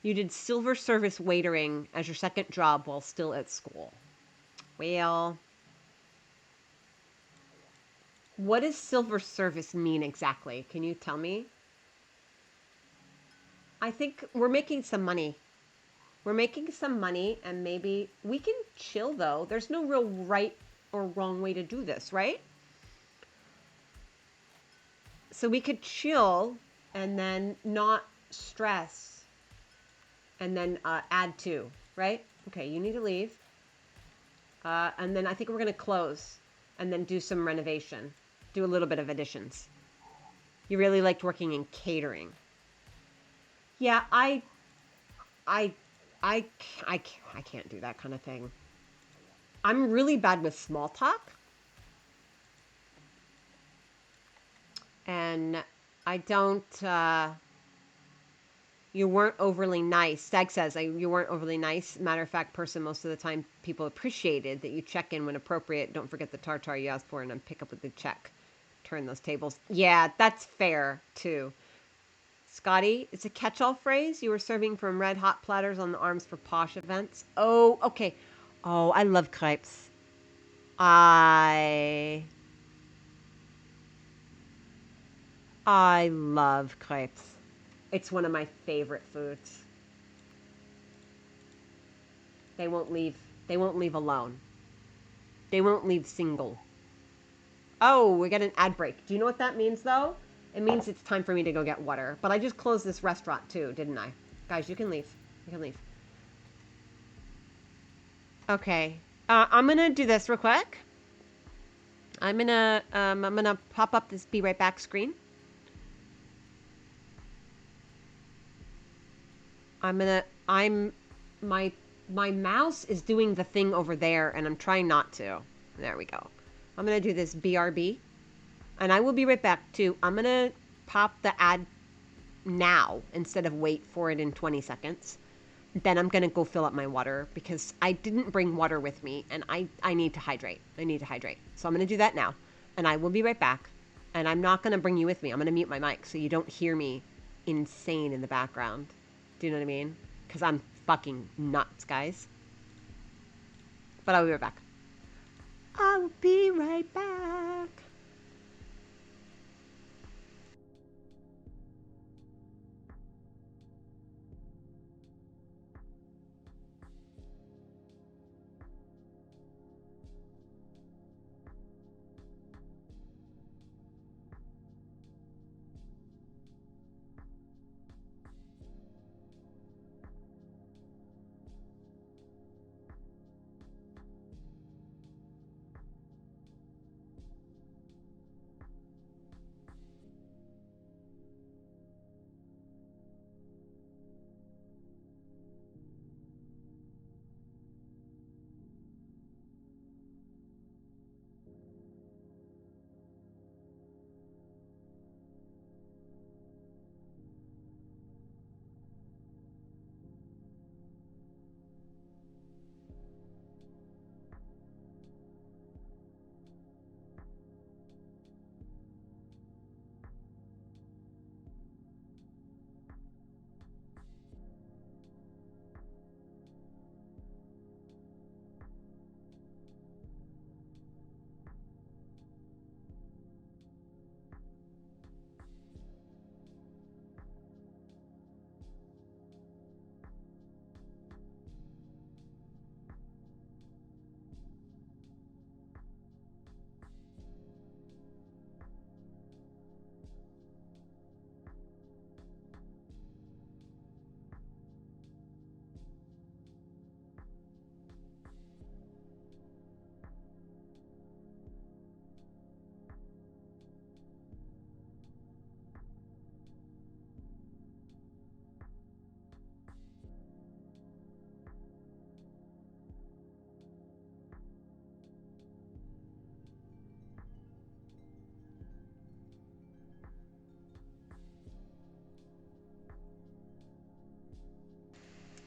You did silver service waitering as your second job while still at school. Well, what does silver service mean exactly? Can you tell me? I think we're making some money. We're making some money, and maybe we can chill, though. There's no real right or wrong way to do this, right? So we could chill and then not stress, and then add 2, right? Okay, you need to leave. And then I think we're going to close and then do some renovation. Do a little bit of additions. You really liked working in catering. Yeah, I, I, I can't do that kind of thing. I'm really bad with small talk. And I don't, you weren't overly nice. Stag says you weren't overly nice. Matter of fact, person, most of the time people appreciated that you check in when appropriate. Don't forget the tartar you asked for and then pick up with the check. Turn those tables. Yeah, that's fair too. Scotty, it's a catch-all phrase. You were serving from red hot platters on the arms for posh events. Oh, okay. Oh, I love crepes. I I love crepes. It's one of my favorite foods. They won't leave. They won't leave alone. They won't leave single. Oh, we got an ad break. Do you know what that means, though? It means it's time for me to go get water. But I just closed this restaurant, too, didn't I? Guys, you can leave. You can leave. Okay. I'm going to do this real quick. I'm gonna pop up this be right back screen. My mouse is doing the thing over there and I'm trying not to. There we go. I'm gonna do this BRB and I will be right back too. I'm gonna pop the ad now instead of wait for it in 20 seconds. Then I'm gonna go fill up my water because I didn't bring water with me and I need to hydrate. I need to hydrate. So I'm gonna do that now and I will be right back. And I'm not gonna bring you with me. I'm gonna mute my mic so you don't hear me insane in the background. Do you know what I mean? Because I'm fucking nuts, guys. But I'll be right back. I'll be right back.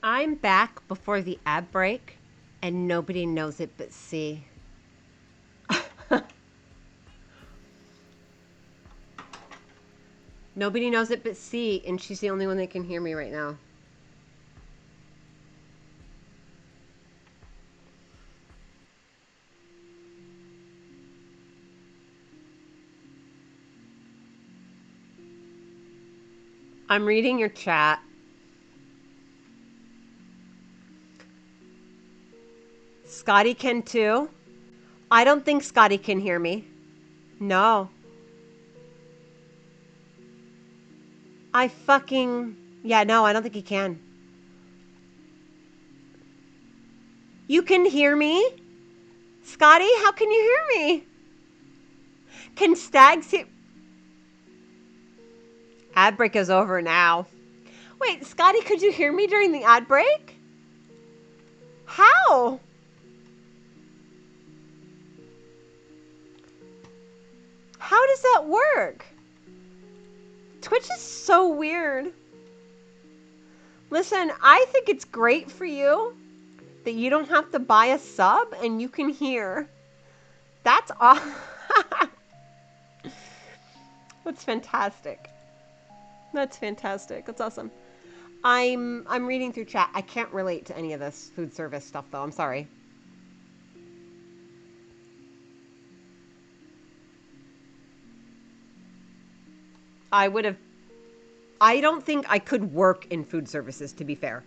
I'm back before the ad break, and nobody knows it but C. Nobody knows it but C, and she's the only one that can hear me right now. I'm reading your chat. Scotty can too. I don't think Scotty can hear me. No. I fucking Yeah, no, I don't think he can. You can hear me? Scotty, how can you hear me? Can stags hear... Ad break is over now. Wait, Scotty, could you hear me during the ad break? How? How does that work? Twitch is so weird. Listen, I think it's great for you that you don't have to buy a sub and you can hear. That's awesome. That's fantastic. That's fantastic. That's awesome. I'm reading through chat. I can't relate to any of this food service stuff though. I'm sorry. I don't think I could work in food services, to be fair.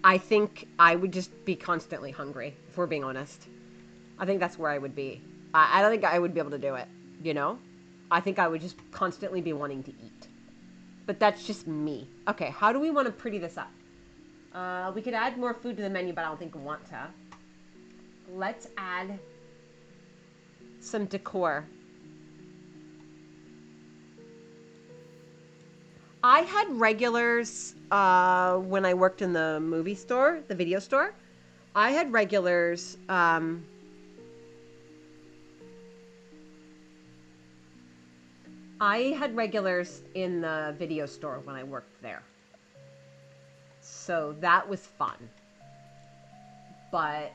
I think I would just be constantly hungry, if we're being honest. I think that's where I would be. I don't think I would be able to do it, you know? I think I would just constantly be wanting to eat. But that's just me. Okay, how do we want to pretty this up? We could add more food to the menu, but I don't think we want to. Let's add some decor. I had regulars when I worked in the movie store, the video store. I had regulars. I had regulars in the video store when I worked there. So that was fun. But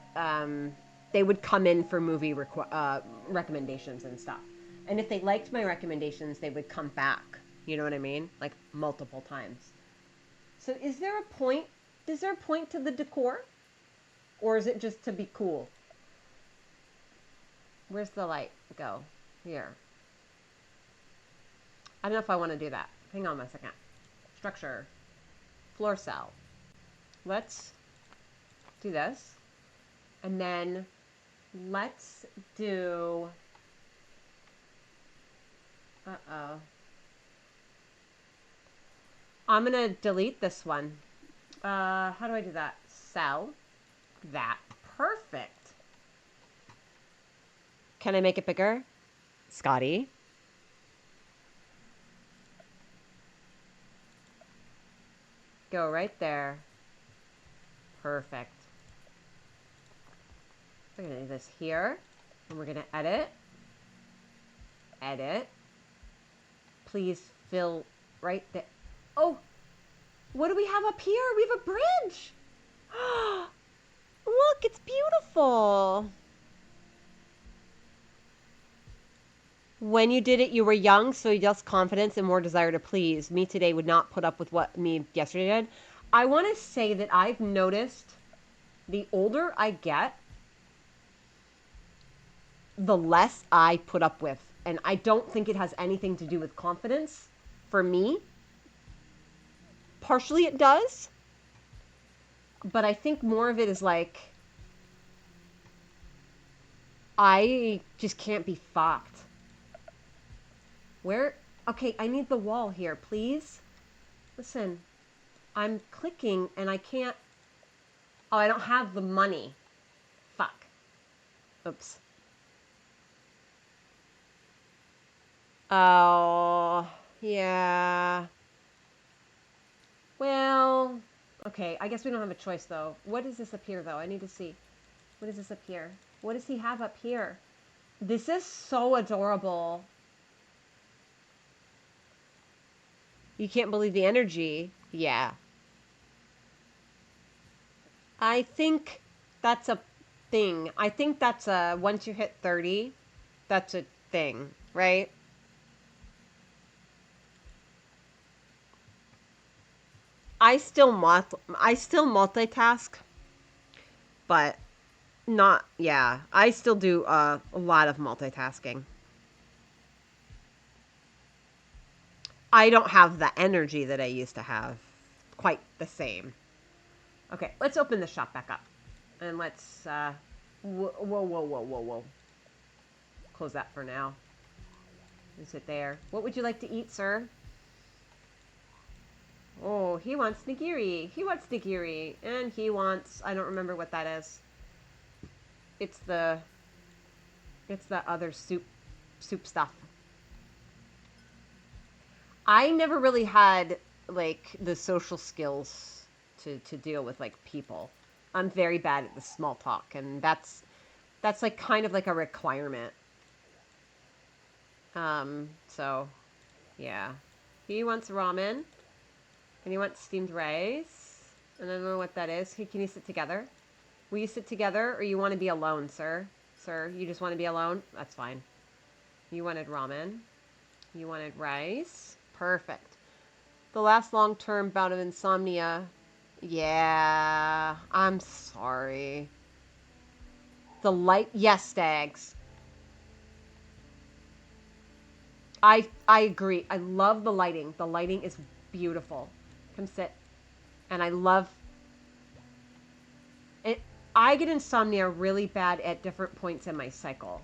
they would come in for movie recommendations and stuff. And if they liked my recommendations, they would come back. You know what I mean? Like multiple times. So is there a point? Is there a point to the decor? Or is it just to be cool? Where's the light go? Here. I don't know if I want to do that. Hang on a second. Structure. Floor cell. Let's do this. And then let's do... Uh-oh. I'm going to delete this one. How do I do that? Cell. That. Perfect. Can I make it bigger? Scotty? Go right there. Perfect. We're going to do this here. And we're going to edit. Edit. Please fill right there. Oh! What do we have up here? We have a bridge! Look, it's beautiful! When you did it, you were young, so you lost confidence and more desire to please. Me today would not put up with what me yesterday did. I want to say that I've noticed the older I get, the less I put up with. And I don't think it has anything to do with confidence for me. Partially it does. But I think more of it is like, I just can't be fucked. Where? Okay, I need the wall here, please. Listen, I'm clicking and I can't... Oh, I don't have the money. Fuck. Oops. Oh, yeah. Well, okay, I guess we don't have a choice, though. What is this up here, though? I need to see. What is this up here? What does he have up here? This is so adorable. You can't believe the energy. Yeah. I think that's a thing. I think that's a, once you hit 30, that's a thing, right? I still multitask, but not, yeah. I still do a lot of multitasking. I don't have the energy that I used to have. Quite the same. Okay, let's open the shop back up. And let's, whoa. Close that for now. And sit there. What would you like to eat, sir? Oh, he wants nigiri. He wants nigiri. And he wants, I don't remember what that is. It's the, it's the other soup stuff. I never really had like the social skills to deal with like people. I'm very bad at the small talk, and that's like kind of like a requirement. So yeah. He wants ramen and he wants steamed rice. And I don't know what that is. Hey, can you sit together? Will you sit together or you want to be alone, sir? Sir, you just want to be alone? That's fine. You wanted ramen. You wanted rice. Perfect. The last long term bout of insomnia. Yeah, I'm sorry. The light, yes, Stags. I agree. I love the lighting. The lighting is beautiful. Come sit. And I love it. I get insomnia really bad at different points in my cycle.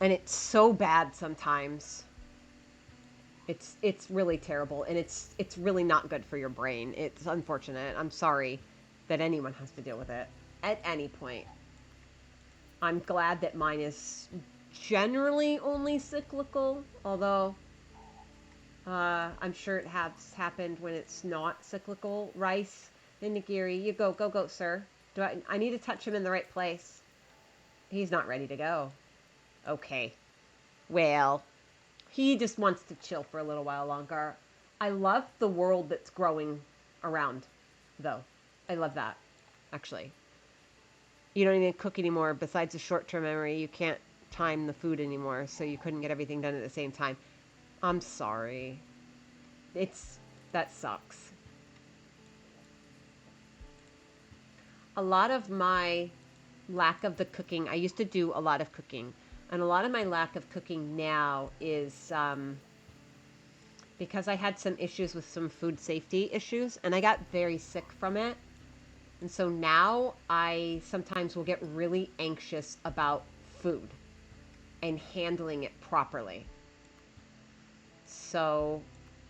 And it's so bad sometimes. It's really terrible and it's really not good for your brain. It's unfortunate. I'm sorry that anyone has to deal with it at any point. I'm glad that mine is generally only cyclical, although I'm sure it has happened when it's not cyclical. Rice and nigiri, you go, sir. I need to touch him in the right place? He's not ready to go. Okay. Well, he just wants to chill for a little while longer. I love the world that's growing around, though. I love that, actually. You don't even cook anymore. Besides the short-term memory, you can't time the food anymore, so you couldn't get everything done at the same time. I'm sorry. It's that sucks. A lot of my lack of the cooking, I used to do a lot of cooking, and a lot of my lack of cooking now is because I had some issues with some food safety issues, and I got very sick from it. And so now I sometimes will get really anxious about food and handling it properly. So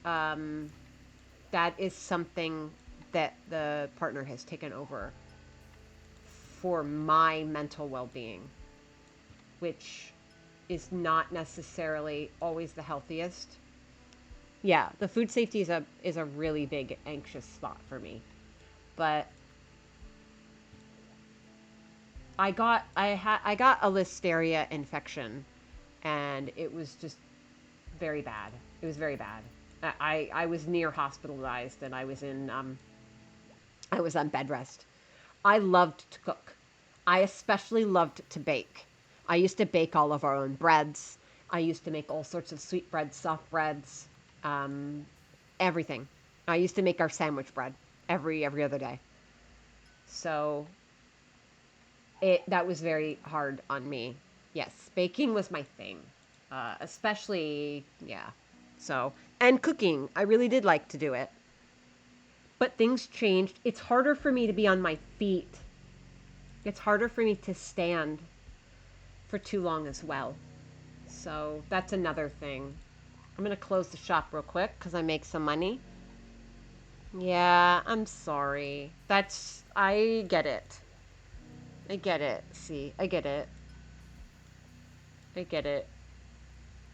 um, that is something that the partner has taken over for my mental well being, which is not necessarily always the healthiest. Yeah, the food safety is a really big anxious spot for me. But I got a listeria infection and it was just very bad. It was very bad. I was near hospitalized and I was on bed rest. I loved to cook. I especially loved to bake. I used to bake all of our own breads. I used to make all sorts of sweet breads, soft breads, um, everything. I used to make our sandwich bread every other day. So it that was very hard on me. Yes, baking was my thing, especially yeah. So and cooking, I really did like to do it. But things changed. It's harder for me to be on my feet. It's harder for me to stand for too long as well. So that's another thing. I'm gonna close the shop real quick because I make some money. Yeah, I'm sorry. I get it. I get it. See, I get it. I get it.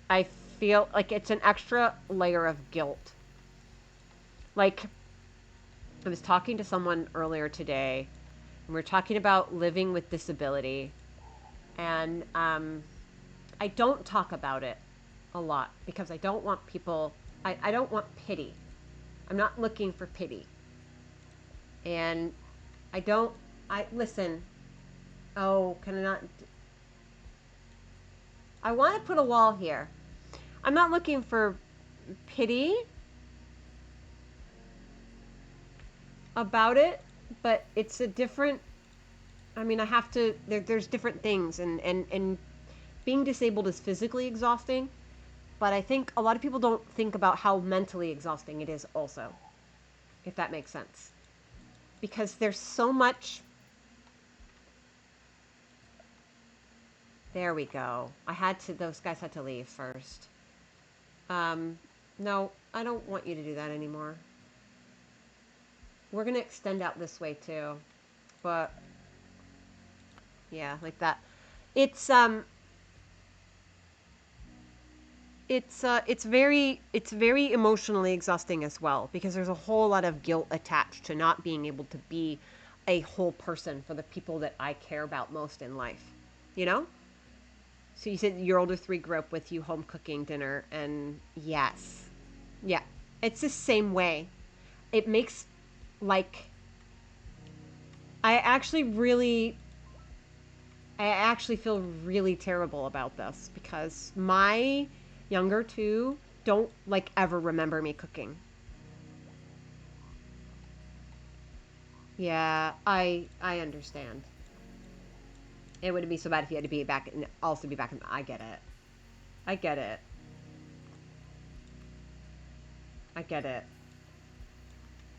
I feel like it's an extra layer of guilt. Like, I was talking to someone earlier today, and we are talking about living with disability, and I don't talk about it a lot because I don't want people, I don't want pity. I'm not looking for pity. And I don't, listen, oh, can I not? I want to put a wall here. I'm not looking for pity about it, but it's a different, I mean, I have to, there's different things, and being disabled is physically exhausting, but I think a lot of people don't think about how mentally exhausting it is also, if that makes sense. Because there's so much. There we go. Those guys had to leave first. Um, No, I don't want you to do that anymore. We're gonna extend out this way too. But yeah, like that. It's it's very emotionally exhausting as well because there's a whole lot of guilt attached to not being able to be a whole person for the people that I care about most in life. You know? So you said your older three grew up with you home cooking dinner, and yes. Yeah. It's the same way. It makes, like, I actually really I actually feel really terrible about this because my younger two don't like ever remember me cooking. Yeah, I understand. It wouldn't be so bad if you had to be back and also be back in. I get it. I get it. I get it.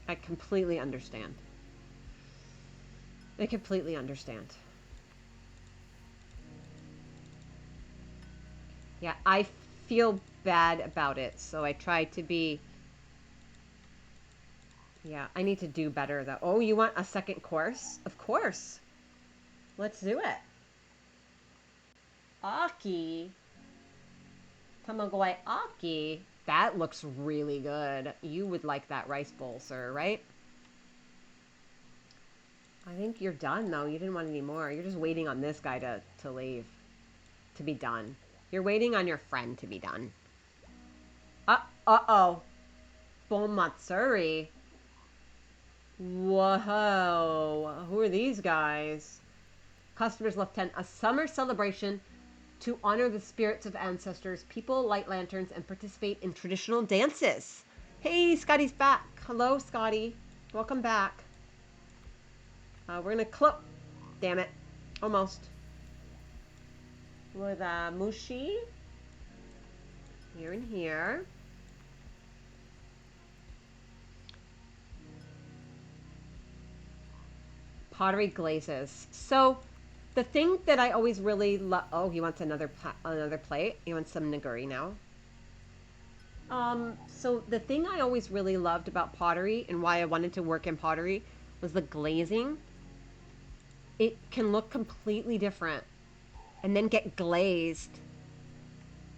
I completely understand. I completely understand. Yeah, I feel bad about it, so I try to be. Yeah, I need to do better though. Oh, you want a second course? Of course. Let's do it. Aki. Tamagoy Aki. That looks really good. You would like that rice bowl, sir, right? I think you're done though. You didn't want any more. You're just waiting on this guy to leave. To be done. You're waiting on your friend to be done. Uh-oh. Bon Matsuri. Whoa. Who are these guys? Customers left tent. A summer celebration to honor the spirits of ancestors. People light lanterns and participate in traditional dances. Hey, Scotty's back. Hello, Scotty. Welcome back. We're gonna clip. Damn it. Almost. With Mushi. Here and here. Pottery glazes. So, the thing that I always really love. Oh, he wants another plate. He wants some nigiri now. So the thing I always really loved about pottery and why I wanted to work in pottery was the glazing. It can look completely different and then get glazed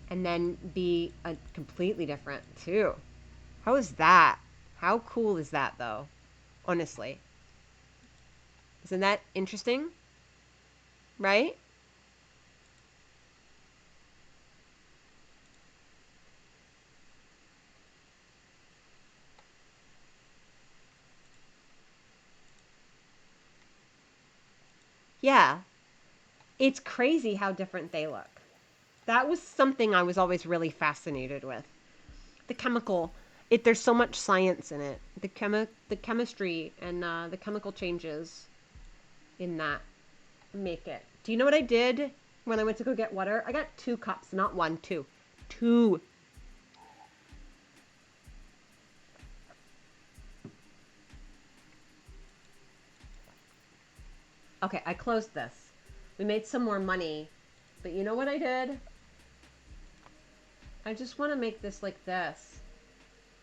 and then be a completely different too. How is that? How cool is that though? Honestly. Isn't that interesting? Right? Yeah. It's crazy how different they look. That was something I was always really fascinated with. The chemical, there's so much science in it. The chemistry and the chemical changes in that make it. Do you know what I did when I went to go get water? I got 2 cups, not one, two. Two. Okay, I closed this. We made some more money. But you know what I did? I just want to make this like this.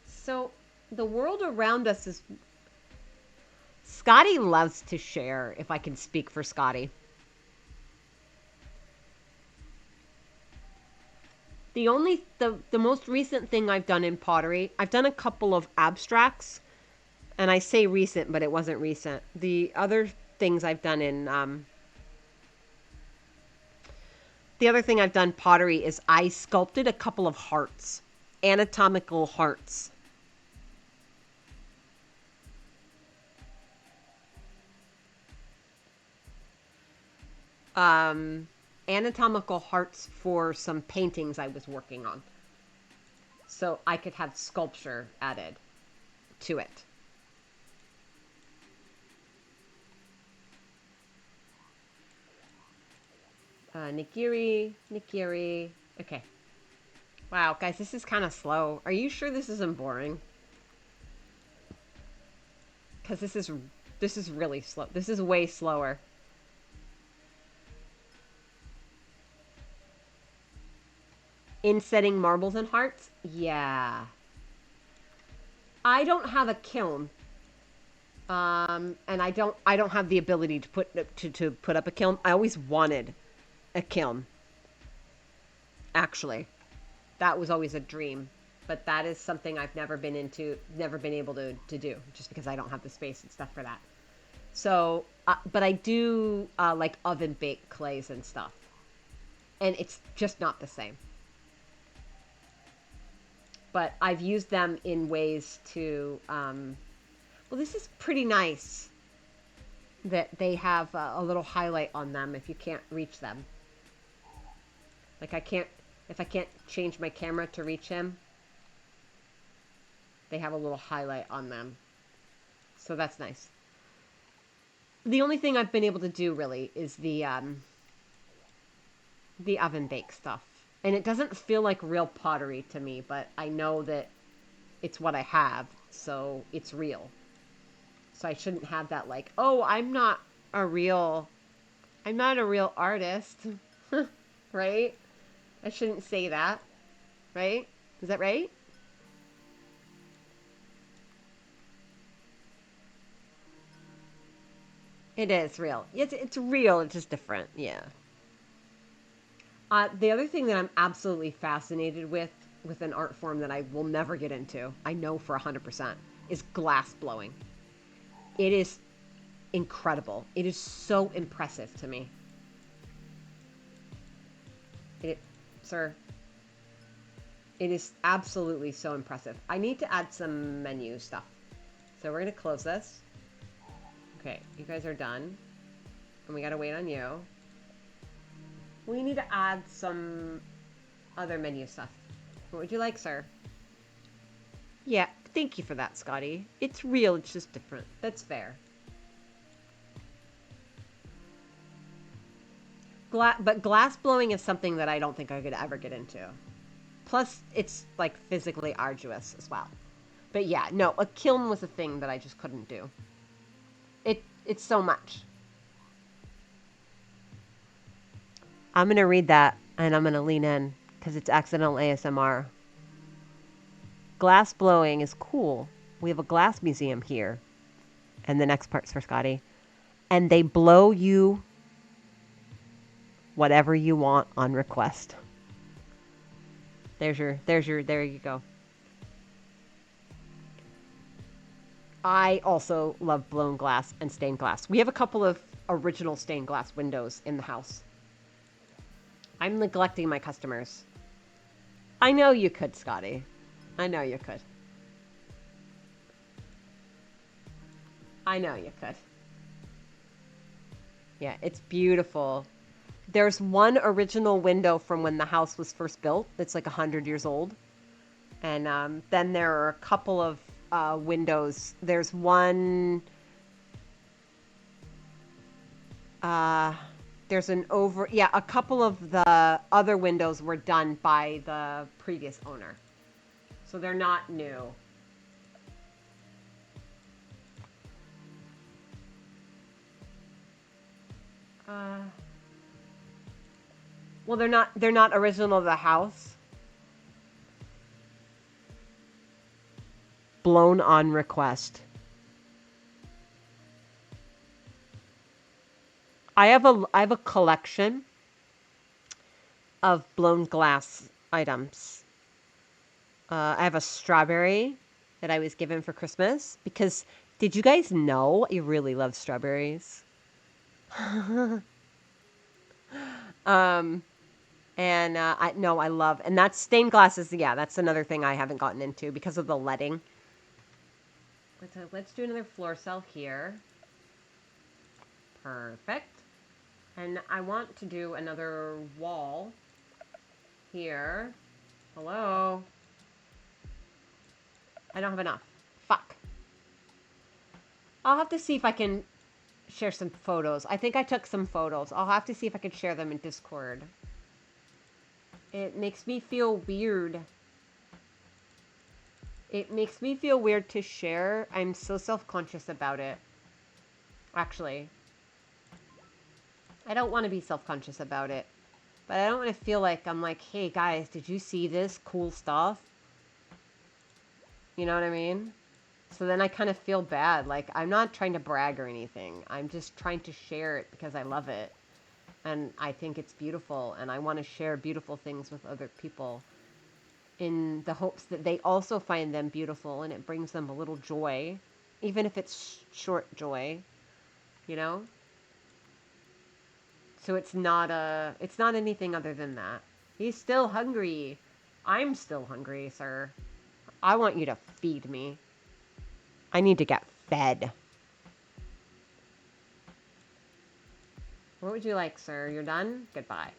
So the world around us is. Scotty loves to share, if I can speak for Scotty. The most recent thing I've done in pottery, I've done a couple of abstracts, and I say recent, but it wasn't recent. The other things I've done in the other thing I've done pottery is I sculpted a couple of hearts, anatomical hearts. Um, Anatomical hearts for some paintings I was working on. So I could have sculpture added to it. Nigiri. Okay. Wow, guys, this is kind of slow. Are you sure this isn't boring? Because this is really slow. This is way slower. In setting marbles and hearts? Yeah. I don't have a kiln. And I don't have the ability to put up a kiln. I always wanted a kiln. Actually, that was always a dream, but that is something I've never been able to do, just because I don't have the space and stuff for that. So, but I do like oven baked clays and stuff, and it's just not the same. But I've used them in ways to. Well, this is pretty nice that they have a little highlight on them if you can't reach them. Like if I can't change my camera to reach him, they have a little highlight on them. So that's nice. The only thing I've been able to do really is the oven bake stuff. And it doesn't feel like real pottery to me, but I know that it's what I have, so it's real. So I shouldn't have that like, oh, I'm not a real artist. Right? I shouldn't say that. Right? Is that right? It is real. It's real. It's just different. Yeah. The other thing that I'm absolutely fascinated with an art form that I will never get into, I know for 100%, is glass blowing. It is incredible. It is so impressive to me. Sir, it is absolutely so impressive. I need to add some menu stuff. So we're going to close this. Okay, you guys are done. And we got to wait on you. We need to add some other menu stuff. What would you like, sir? Yeah, thank you for that, Scotty. It's real, it's just different. That's fair. But glass blowing is something that I don't think I could ever get into. Plus, it's like physically arduous as well. But yeah, no, a kiln was a thing that I just couldn't do. It's so much. I'm going to read that, and I'm going to lean in, because it's accidental ASMR. Glass blowing is cool. We have a glass museum here. And the next part's for Scotty. And they blow you whatever you want on request. There you go. I also love blown glass and stained glass. We have a couple of original stained glass windows in the house. I'm neglecting my customers. I know you could, Scotty. I know you could. I know you could. Yeah, it's beautiful. There's one original window from when the house was first built. It's like 100 years old. And then there are a couple of windows. There's one... there's a couple of the other windows were done by the previous owner. So they're not new. Well, they're not original to the house. Blown on request. I have a collection of blown glass items. I have a strawberry that I was given for Christmas because did you guys know I really love strawberries? I love, and that's stained glass is, yeah, that's another thing I haven't gotten into because of the leading. Let's do another floor cell here. Perfect. And I want to do another wall here. Hello? I don't have enough. Fuck. I'll have to see if I can share some photos. I think I took some photos. I'll have to see if I can share them in Discord. It makes me feel weird. It makes me feel weird to share. I'm so self-conscious about it. Actually. I don't want to be self-conscious about it. But I don't want to feel like I'm like, hey guys, did you see this cool stuff? You know what I mean? So then I kind of feel bad. Like, I'm not trying to brag or anything. I'm just trying to share it because I love it. And I think it's beautiful. And I want to share beautiful things with other people in the hopes that they also find them beautiful and it brings them a little joy, even if it's short joy, you know? So it's not anything other than that. He's still hungry. I'm still hungry, sir. I want you to feed me. I need to get fed. What would you like, sir? You're done? Goodbye.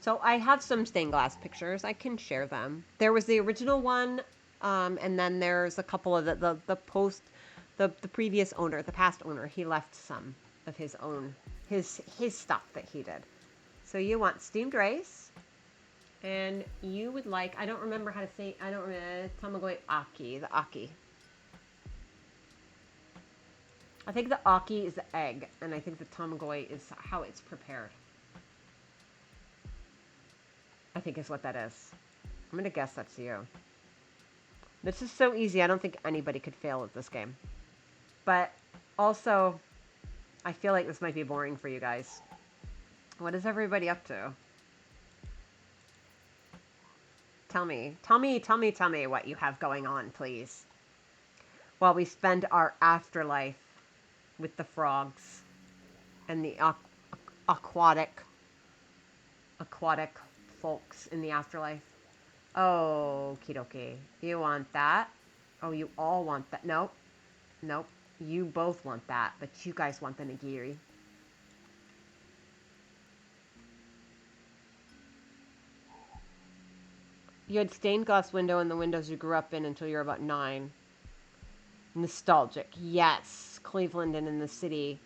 So I have some stained glass pictures. I can share them. There was the original one, and then there's a couple of the previous owner, the past owner. He left some of his own, his stuff that he did. So you want steamed rice, and you would like, I don't remember how to say, I don't remember, tamagoy aki, the aki. I think the aki is the egg, and I think the tamagoy is how it's prepared. I think is what that is. I'm gonna guess that's you. This is so easy, I don't think anybody could fail at this game. But also, I feel like this might be boring for you guys. What is everybody up to? Tell me what you have going on, please. While we spend our afterlife with the frogs and the aquatic folks in the afterlife. Oh, kidoki. You want that? Oh, you all want that? Nope. Nope. You both want that, but you guys want the nigiri. You had stained glass window in the windows you grew up in until you were about 9. Nostalgic. Yes. Cleveland and in the city.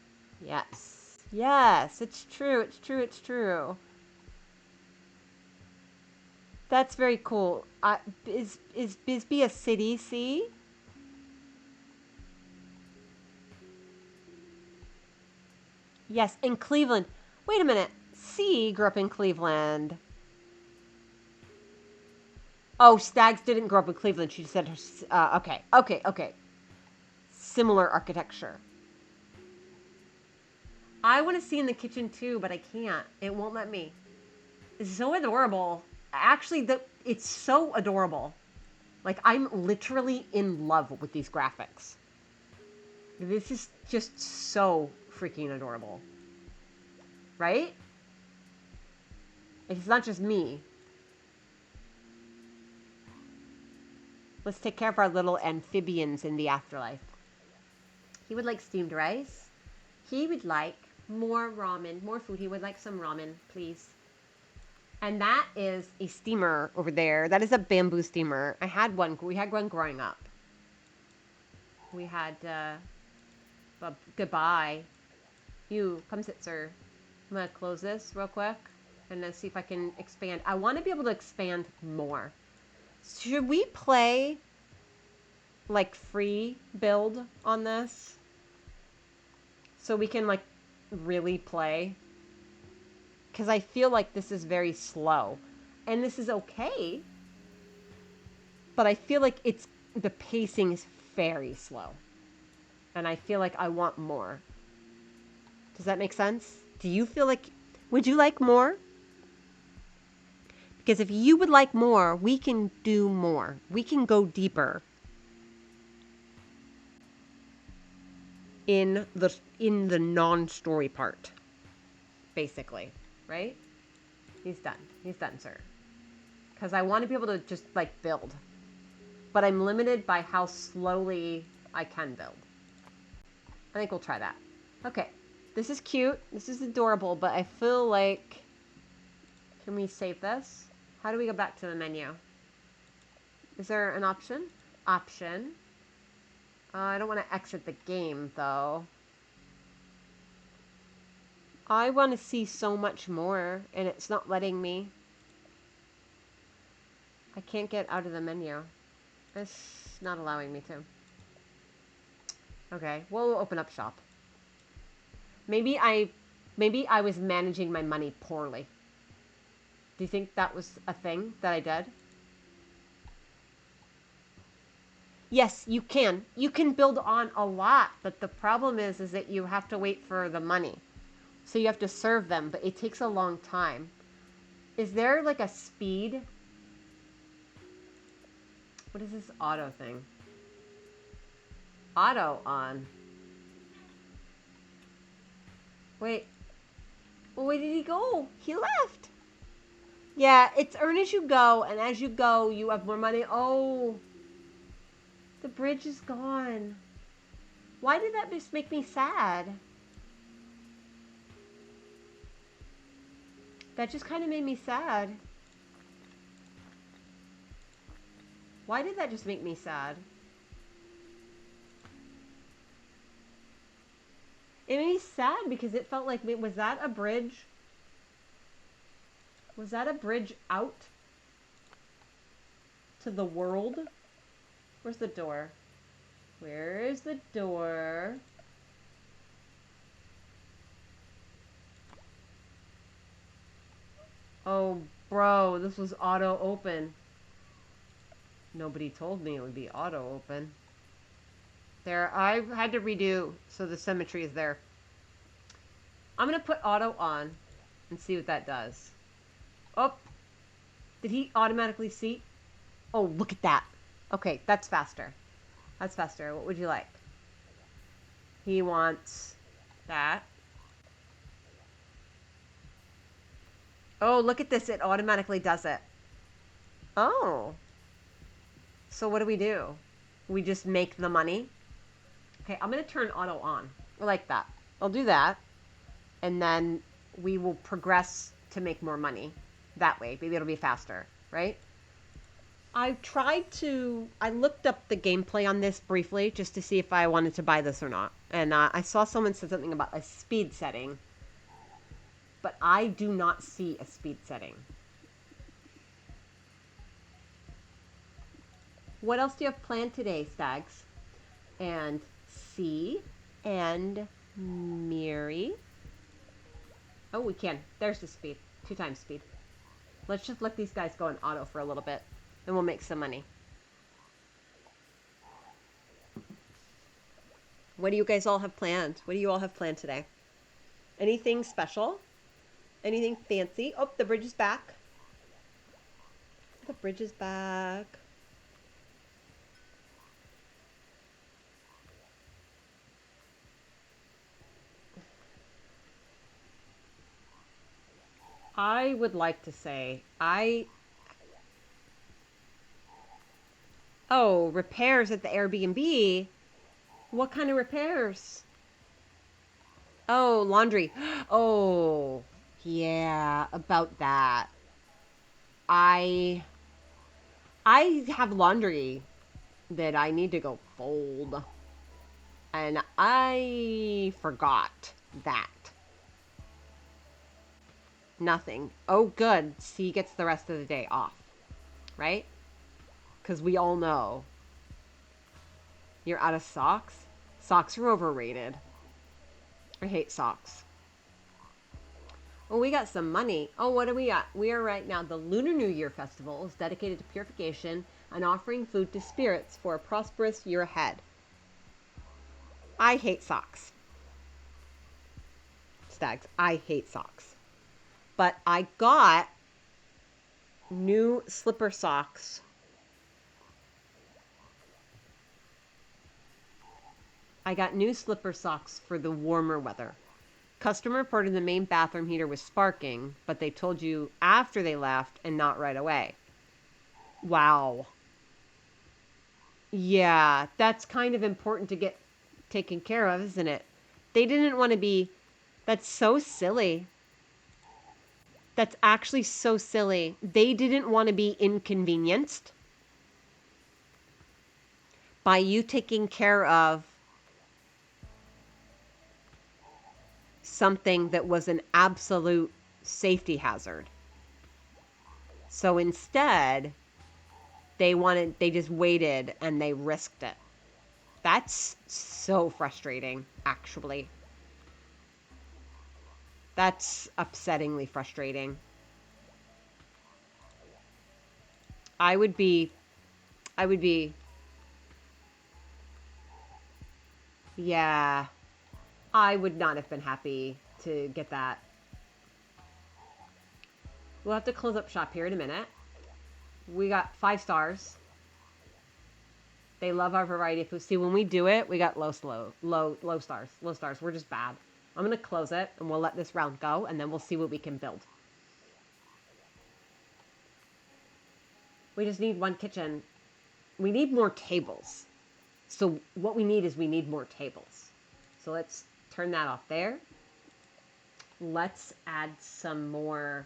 Yes. Yes. It's true. It's true. It's true. That's very cool. Is Bisbee a city? See? Yes, in Cleveland. Wait a minute. C grew up in Cleveland. Oh, Stags didn't grow up in Cleveland. She said her. Okay. Similar architecture. I want to see in the kitchen too, but I can't. It won't let me. It's so adorable. Actually, it's so adorable. Like, I'm literally in love with these graphics. This is just so freaking adorable. Right? It's not just me. Let's take care of our little amphibians in the afterlife. He would like steamed rice. He would like more ramen, more food. He would like some ramen, please. And that is a steamer over there. That is a bamboo steamer. I had one. We had one growing up. We had, goodbye. You, come sit, sir. I'm going to close this real quick. And let's see if I can expand. I want to be able to expand more. Should we play, like, free build on this? So we can, like, really play? Because I feel like this is very slow. And this is okay. But I feel like the pacing is very slow. And I feel like I want more. Does that make sense? Do you feel like... Would you like more? Because if you would like more, we can do more. We can go deeper in the non-story part, basically, right? He's done. He's done, sir. Because I want to be able to just, like, build. But I'm limited by how slowly I can build. I think we'll try that. Okay. This is cute. This is adorable, but I feel like... Can we save this? How do we go back to the menu? Is there an option? Option. I don't want to exit the game, though. I want to see so much more, and it's not letting me. I can't get out of the menu. It's not allowing me to. Okay, we'll open up shop. Maybe I was managing my money poorly. Do you think that was a thing that I did? Yes, you can. You can build on a lot, but the problem is that you have to wait for the money. So you have to serve them, but it takes a long time. Is there like a speed? What is this auto thing? Auto on. Wait. Well, where did he go? He left. Yeah, it's earn as you go, and as you go, you have more money. Oh, the bridge is gone. Why did that just make me sad? That just kind of made me sad. Why did that just make me sad? It made me sad because it felt like, was that a bridge? Was that a bridge out to the world? Where's the door? Where is the door? Oh, bro, this was auto open. Nobody told me it would be auto open. There, I had to redo so the symmetry is there. I'm gonna put auto on and see what that does. Oh, did he automatically see? Oh, look at that. Okay, that's faster. That's faster. What would you like? He wants that. Oh, look at this. It automatically does it. Oh. So what do? We just make the money? Okay, I'm going to turn auto on. I like that. I'll do that. And then we will progress to make more money. That way. Maybe it'll be faster, right? I looked up the gameplay on this briefly just to see if I wanted to buy this or not. And I saw someone said something about a speed setting. But I do not see a speed setting. What else do you have planned today, Stags? And C and Miri. Oh, we can. There's the speed. 2 times speed. Let's just let these guys go in auto for a little bit. And we'll make some money. What do you guys all have planned? What do you all have planned today? Anything special? Anything fancy? Oh, the bridge is back. The bridge is back. I would like to say, Oh, repairs at the Airbnb? What kind of repairs? Oh, laundry. Oh, yeah, about that. I have laundry that I need to go fold. And I forgot that. Nothing. Oh, good. C gets the rest of the day off. Right? Because we all know. You're out of socks? Socks are overrated. I hate socks. Oh, we got some money. Oh, what do we got? We are right now. The Lunar New Year Festival is dedicated to purification and offering food to spirits for a prosperous year ahead. I hate socks. Stags, I hate socks. But I got new slipper socks. I got new slipper socks for the warmer weather. Customer reported the main bathroom heater was sparking, but they told you after they left and not right away. Wow. Yeah, that's kind of important to get taken care of, isn't it? They didn't want to be... That's so silly. That's actually so silly. They didn't want to be inconvenienced by you taking care of something that was an absolute safety hazard. So instead, they just waited and they risked it. That's so frustrating, actually. That's upsettingly frustrating. I would be Yeah. I would not have been happy to get that. We'll have to close up shop here in a minute. We got 5 stars. They love our variety of food. See, when we do it, we got low stars. Low stars. We're just bad. I'm going to close it, and we'll let this round go, and then we'll see what we can build. We just need 1 kitchen. We need more tables. So what we need is we need more tables. So let's turn that off there. Let's add some more.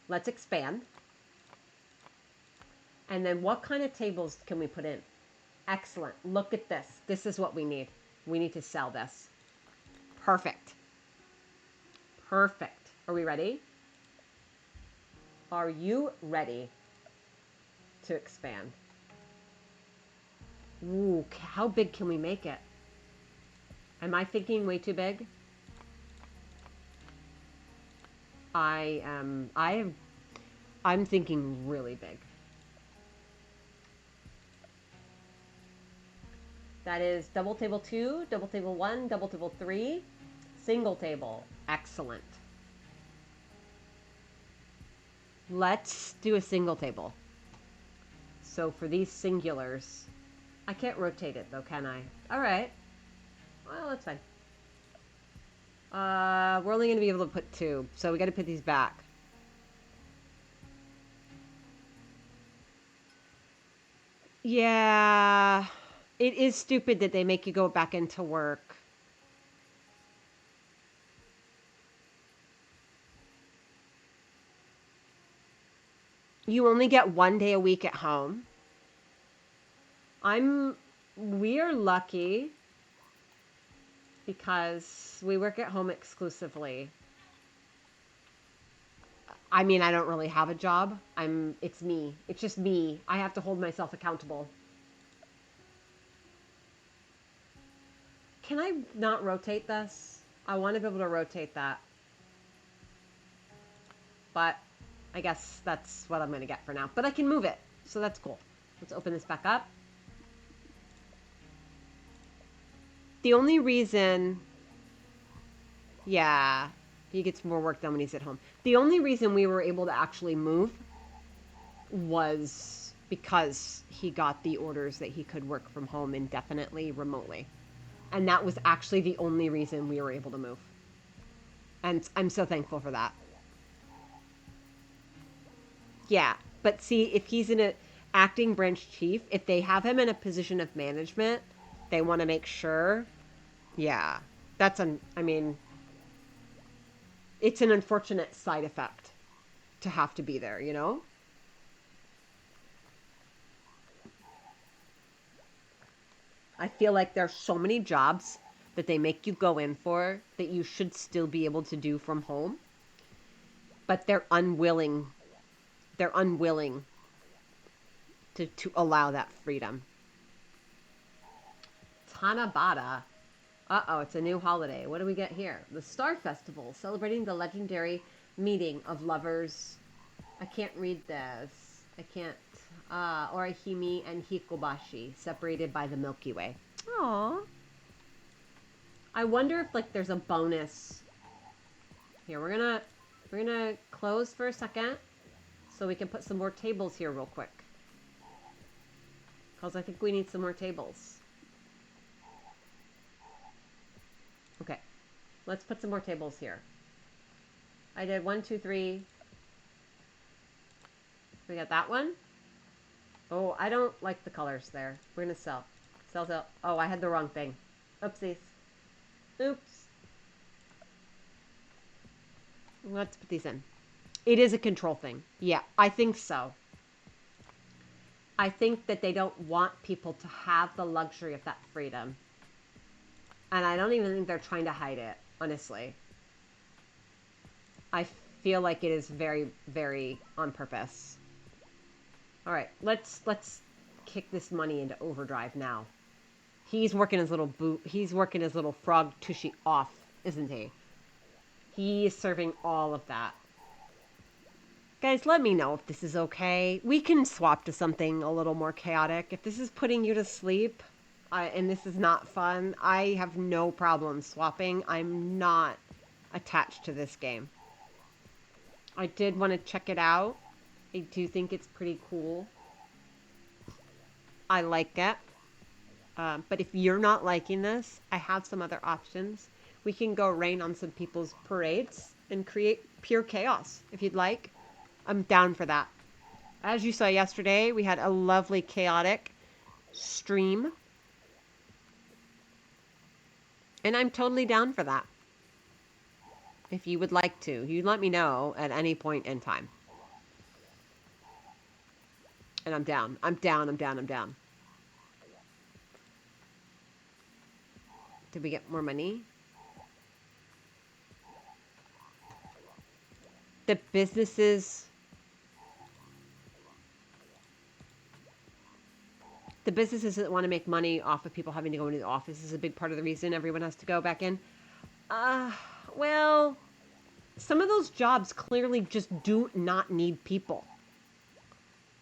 Let's expand. And then what kind of tables can we put in? Excellent. Look at this. This is what we need. We need to sell this. Perfect. Perfect. Are we ready? Are you ready to expand? Ooh, how big can we make it? Am I thinking way too big? I'm thinking really big. That is double table 2, double table 1, double table 3, single table. Excellent. Let's do a single table. So for these singulars, I can't rotate it though, can I? All right. Well, that's fine. We're only going to be able to put 2, so we got to put these back. Yeah, it is stupid that they make you go back into work. You only get 1 day a week at home. We're lucky because we work at home exclusively. I mean, I don't really have a job. It's me. It's just me. I have to hold myself accountable. Can I not rotate this? I want to be able to rotate that. But I guess that's what I'm going to get for now. But I can move it. So that's cool. Let's open this back up. The only reason... Yeah, he gets more work done when he's at home. The only reason we were able to actually move was because he got the orders that he could work from home indefinitely, remotely. And that was actually the only reason we were able to move. And I'm so thankful for that. Yeah, but see, if he's in an acting branch chief, if they have him in a position of management, they want to make sure. Yeah, I mean, it's an unfortunate side effect to have to be there, you know? I feel like there's so many jobs that they make you go in for that you should still be able to do from home, but they're unwilling to allow that freedom. Tanabata. Uh-oh, it's a new holiday. What do we get here? The Star Festival, celebrating the legendary meeting of lovers. I can't read this. I can't. Orihime and Hikobashi, separated by the Milky Way. Aww. I wonder if, like, there's a bonus. Here, we're gonna close for a second so we can put some more tables here real quick. Because I think we need some more tables. Okay, let's put some more tables here. I did 1, 2, 3. We got that one. Oh, I don't like the colors there. We're gonna sell. Sell. Oh, I had the wrong thing. Oopsies. Oops. Let's put these in. It is a control thing. Yeah, I think so. I think that they don't want people to have the luxury of that freedom. And I don't even think they're trying to hide it, honestly. I feel like it is very, very on purpose. All right, let's kick this money into overdrive now. He's working his little frog tushy off, isn't he? He is serving all of that. Guys, let me know if this is okay. We can swap to something a little more chaotic. If this is putting you to sleep, And this is not fun. I have no problem swapping. I'm not attached to this game. I did want to check it out. I do think it's pretty cool. I like it. But if you're not liking this, I have some other options. We can go rain on some people's parades and create pure chaos if you'd like. I'm down for that. As you saw yesterday, we had a lovely chaotic stream. And I'm totally down for that. If you would like to, you let me know at any point in time. And I'm down. I'm down. I'm down. I'm down. Did we get more money? The businesses. The businesses that want to make money off of people having to go into the office is a big part of the reason everyone has to go back in. Uh, well, some of those jobs clearly just do not need people.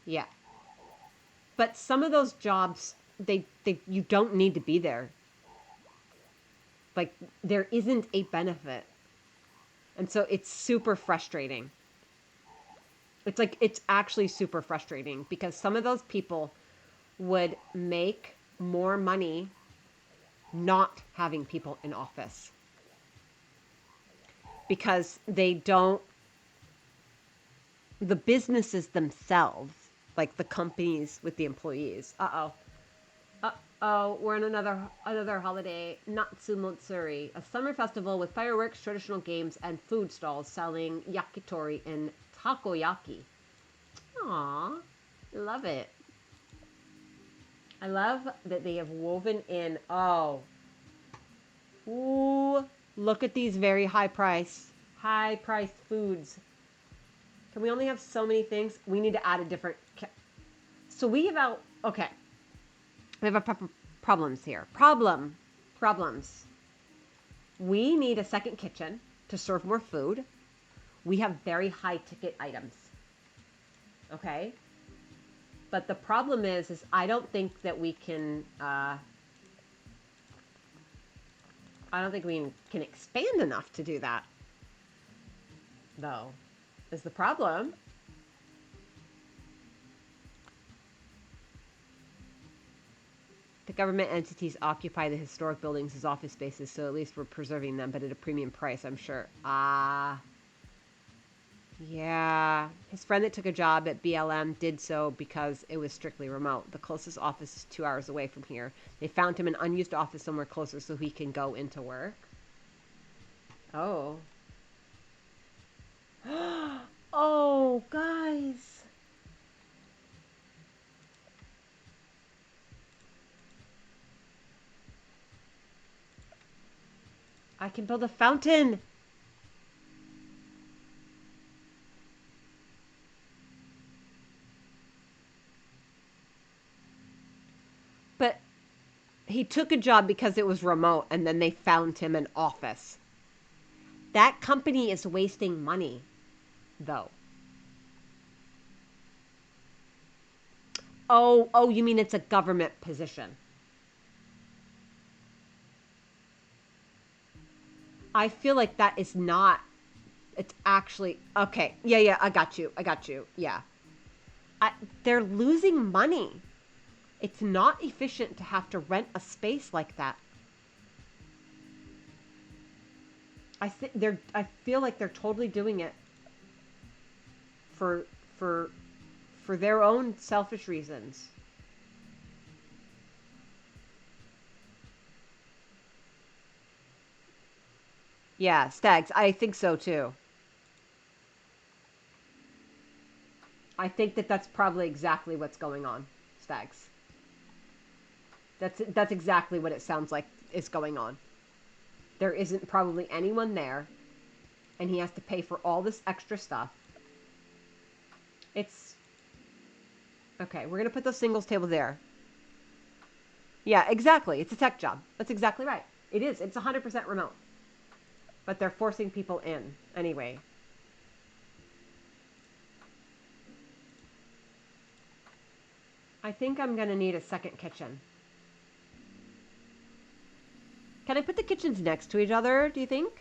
Yeah. But some of those jobs, they you don't need to be there. Like, there isn't a benefit. And so it's super frustrating. It's like, it's actually super frustrating because some of those people would make more money not having people in office because they don't, the businesses themselves, like the companies with the employees. Uh-oh, we're in another holiday, Natsumotsuri, a summer festival with fireworks, traditional games, and food stalls selling yakitori and takoyaki. Aww, love it. I love that they have woven in. Oh, ooh, look at these very high priced foods. Can we only have so many things? We need to add a different. So we have out. Okay, we have a problems here. Problems. We need a second kitchen to serve more food. We have very high ticket items. Okay, but the problem is I don't think that we can. I don't think we can expand enough to do that. Though, is the problem. The government entities occupy the historic buildings as office spaces, so at least we're preserving them, but at a premium price, I'm sure. Yeah. His friend that took a job at BLM did so because it was strictly remote. The closest office is 2 hours away from here. They found him an unused office somewhere closer so he can go into work. Oh. Oh, guys. I can build a fountain. But he took a job because it was remote and then they found him an office. That company is wasting money, though. Oh, you mean it's a government position? I feel like that is not. It's actually okay. Yeah. I got you. Yeah. I, they're losing money. It's not efficient to have to rent a space like that. I feel like they're totally doing it for for for their own selfish reasons. Yeah, Stags. I think so too. I think that that's probably exactly what's going on, Stags. That's exactly what it sounds like is going on. There isn't probably anyone there, and he has to pay for all this extra stuff. It's okay. We're gonna put those singles tables there. Yeah, exactly. It's a tech job. That's exactly right. It is. It's 100% remote, but they're forcing people in anyway. I think I'm gonna need a second kitchen. Can I put the kitchens next to each other, do you think?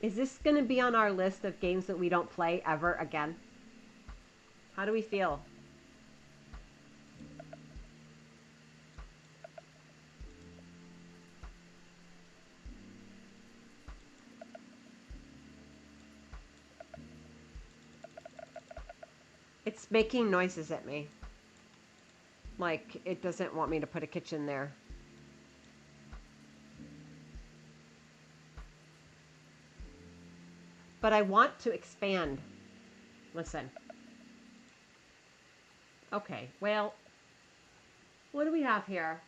Is this going to be on our list of games that we don't play ever again? How do we feel? It's making noises at me. Like, it doesn't want me to put a kitchen there. But I want to expand. Listen. Okay, well, what do we have here?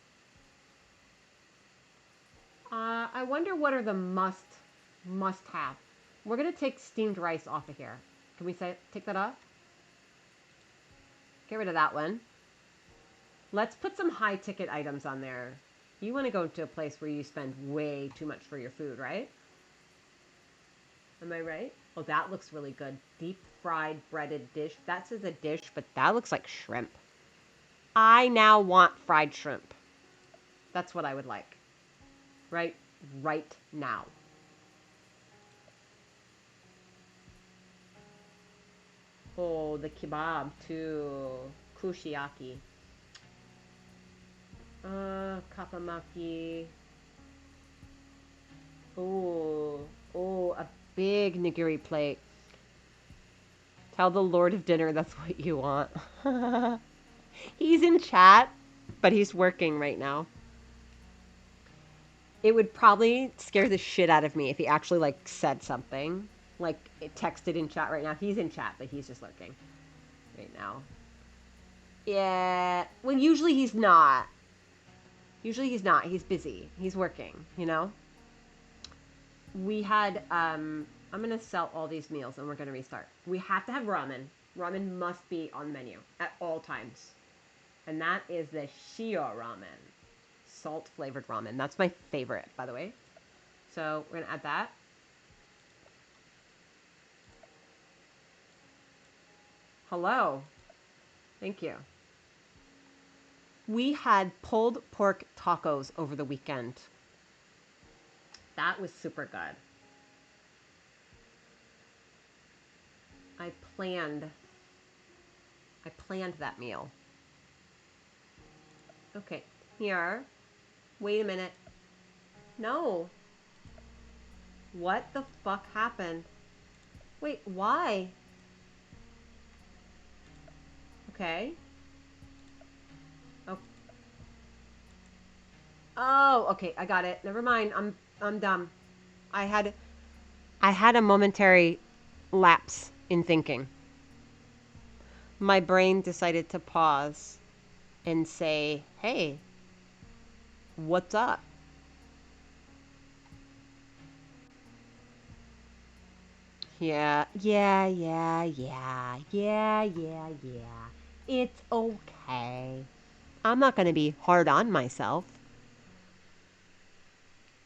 I wonder what are the must have. We're gonna take steamed rice off of here. Can we take that off? Get rid of that one. Let's put some high ticket items on there. You want to go to a place where you spend way too much for your food, right? Am I right? Oh, that looks really good. Deep fried breaded dish. That says a dish, but that looks like shrimp. I now want fried shrimp. That's what I would like. Right now. Oh, the kebab too. Kushiyaki. Kapamaki. Oh, a big nigiri plate. Tell the Lord of Dinner that's what you want. He's in chat, but he's working right now. It would probably scare the shit out of me if he actually, like, said something. Like, it texted in chat right now. He's in chat, but he's just lurking right now. Yeah. Well, usually he's not. Usually he's not. He's busy. He's working, you know? We had, I'm going to sell all these meals and we're going to restart. We have to have ramen. Ramen must be on the menu at all times. And that is the Shio ramen. Salt flavored ramen. That's my favorite, by the way. So we're going to add that. Hello. Thank you. We had pulled pork tacos over the weekend. That was super good. I planned that meal. Okay, here. Wait a minute. No. What the fuck happened? Wait, why? Okay. Oh, okay, I got it. Never mind. I'm dumb. I had a momentary lapse in thinking. My brain decided to pause and say, "Hey, what's up?" Yeah. It's okay. I'm not going to be hard on myself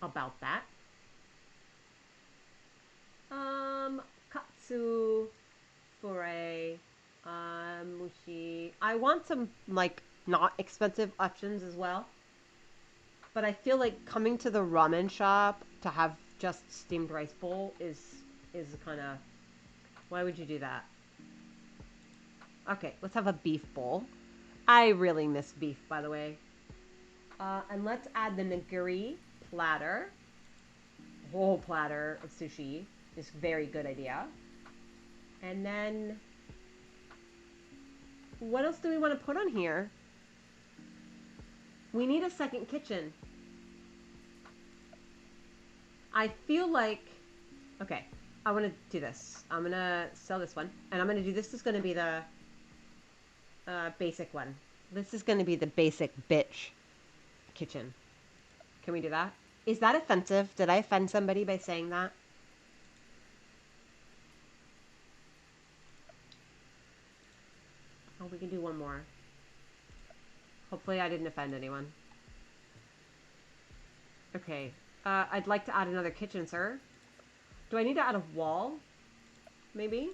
about that. Katsu, fure, mushi. I want some, like, not expensive options as well. But I feel like coming to the ramen shop to have just steamed rice bowl is kind of... Why would you do that? Okay, let's have a beef bowl. I really miss beef, by the way. And let's add the nigiri platter. A whole platter of sushi is a very good idea. And then, what else do we want to put on here? We need a second kitchen. I feel like, okay, I want to do this. I'm going to sell this one. And I'm going to do, this is going to be the basic one. This is going to be the basic bitch kitchen. Can we do that? Is that offensive? Did I offend somebody by saying that? Oh, we can do one more. Hopefully I didn't offend anyone. Okay. I'd like to add another kitchen, sir. Do I need to add a wall? Maybe?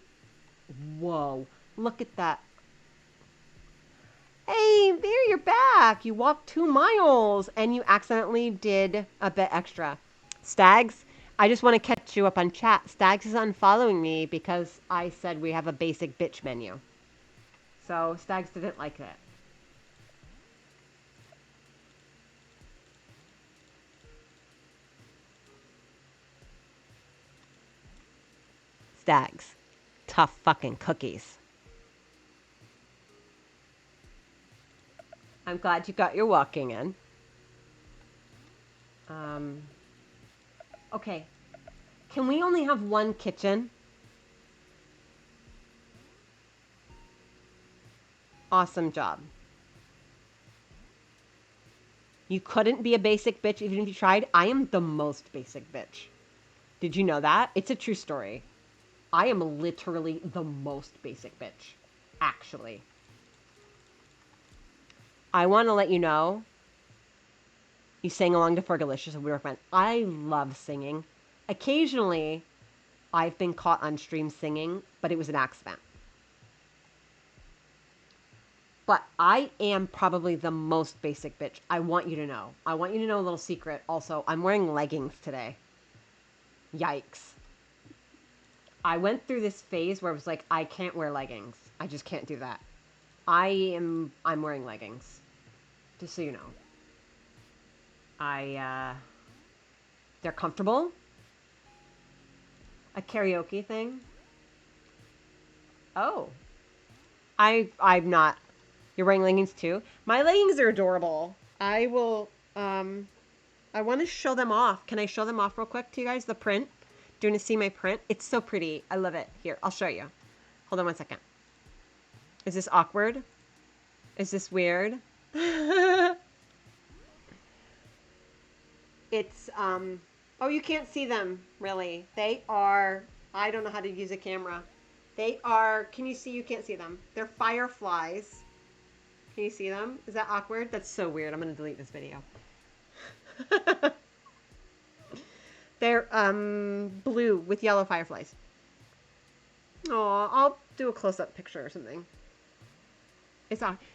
Whoa. Look at that. Hey, there, you're back. You walked 2 miles and you accidentally did a bit extra. Stags, I just want to catch you up on chat. Stags is unfollowing me because I said we have a basic bitch menu. So Stags didn't like that. Stags, tough fucking cookies. I'm glad you got your walking in. Okay. Can we only have one kitchen? Awesome job. You couldn't be a basic bitch even if you tried. I am the most basic bitch. Did you know that? It's a true story. I am literally the most basic bitch. Actually. I want to let you know. You sang along to Fergalicious and we were friends. I love singing. Occasionally, I've been caught on stream singing, but it was an accident. But I am probably the most basic bitch. I want you to know. I want you to know a little secret. Also, I'm wearing leggings today. Yikes. I went through this phase where I was like, I can't wear leggings. I just can't do that. I'm wearing leggings. Just so you know. They're comfortable. A karaoke thing. Oh. I'm not. You're wearing leggings too? My leggings are adorable. I will, I want to show them off. Can I show them off real quick to you guys? The print. Do you want to see my print? It's so pretty. I love it. Here, I'll show you. Hold on one second. Is this awkward? Is this weird? It's, oh, you can't see them, really. They are, I don't know how to use a camera. They are, can you see? You can't see them. They're fireflies. Can you see them? Is that awkward? That's so weird. I'm going to delete this video. They're, blue with yellow fireflies. Oh, I'll do a close-up picture or something.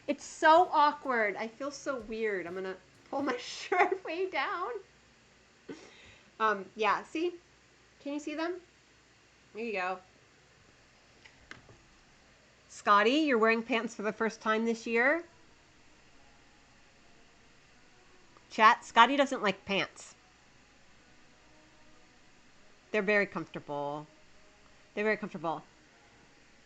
It's so awkward. I feel so weird. I'm going to pull my shirt way down. Yeah, see? Can you see them? There you go. Scotty, you're wearing pants for the first time this year? Chat, Scotty doesn't like pants. They're very comfortable. They're very comfortable.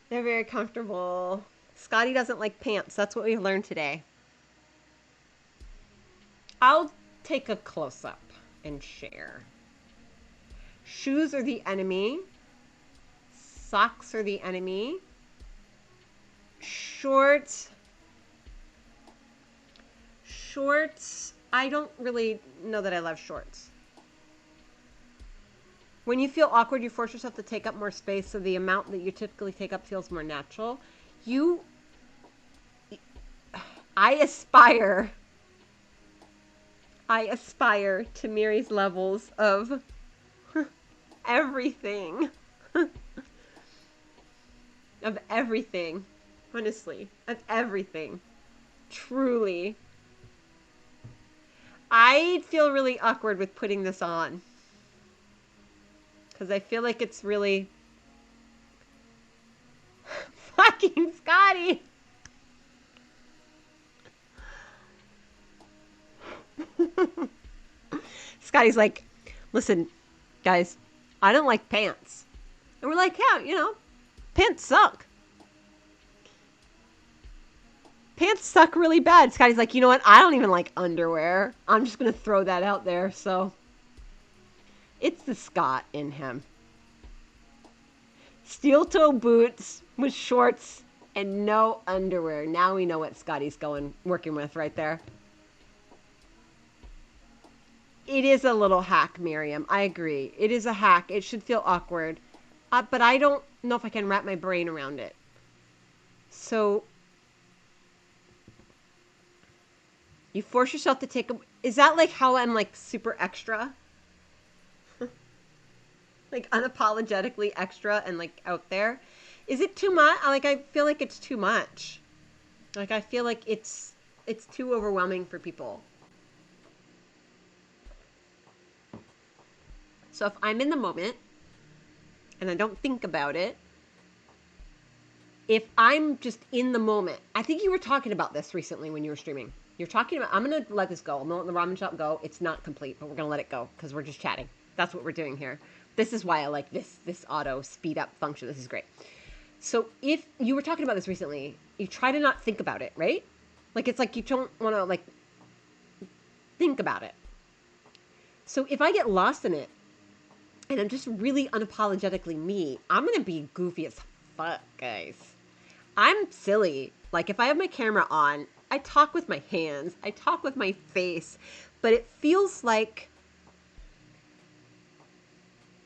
They're very comfortable. Scotty doesn't like pants. That's what we've learned today. I'll take a close-up and share. Shoes are the enemy. Socks are the enemy. Shorts. I don't really know that I love shorts. When you feel awkward, you force yourself to take up more space so the amount that you typically take up feels more natural. I aspire to Miri's levels of everything. Of everything. Honestly. Of everything. Truly. I feel really awkward with putting this on. Because I feel like it's really... Fucking Scotty! Scotty's like, listen, guys, I don't like pants. And we're like, yeah, you know, pants suck. Pants suck really bad. Scotty's like, you know what? I don't even like underwear. I'm just going to throw that out there. So it's the Scott in him. Steel toe boots with shorts and no underwear. Now we know what Scotty's working with right there. It is a little hack, Miriam. I agree. It is a hack. It should feel awkward. But I don't know if I can wrap my brain around it. So you force yourself to take a... Is that like how I'm like super extra? Like unapologetically extra and like out there? Is it too much? Like I feel like it's too much. Like I feel like it's too overwhelming for people. So if I'm in the moment and I don't think about it, if I'm just in the moment, I think you were talking about this recently when you were streaming. You're talking about, I'm going to let this go. I'm going to let the ramen shop go. It's not complete, but we're going to let it go because we're just chatting. That's what we're doing here. This is why I like this auto speed up function. This is great. So if you were talking about this recently, you try to not think about it, right? Like it's like you don't want to like think about it. So if I get lost in it and I'm just really unapologetically me, I'm going to be goofy as fuck, guys. I'm silly. Like if I have my camera on, I talk with my hands, I talk with my face, but it feels like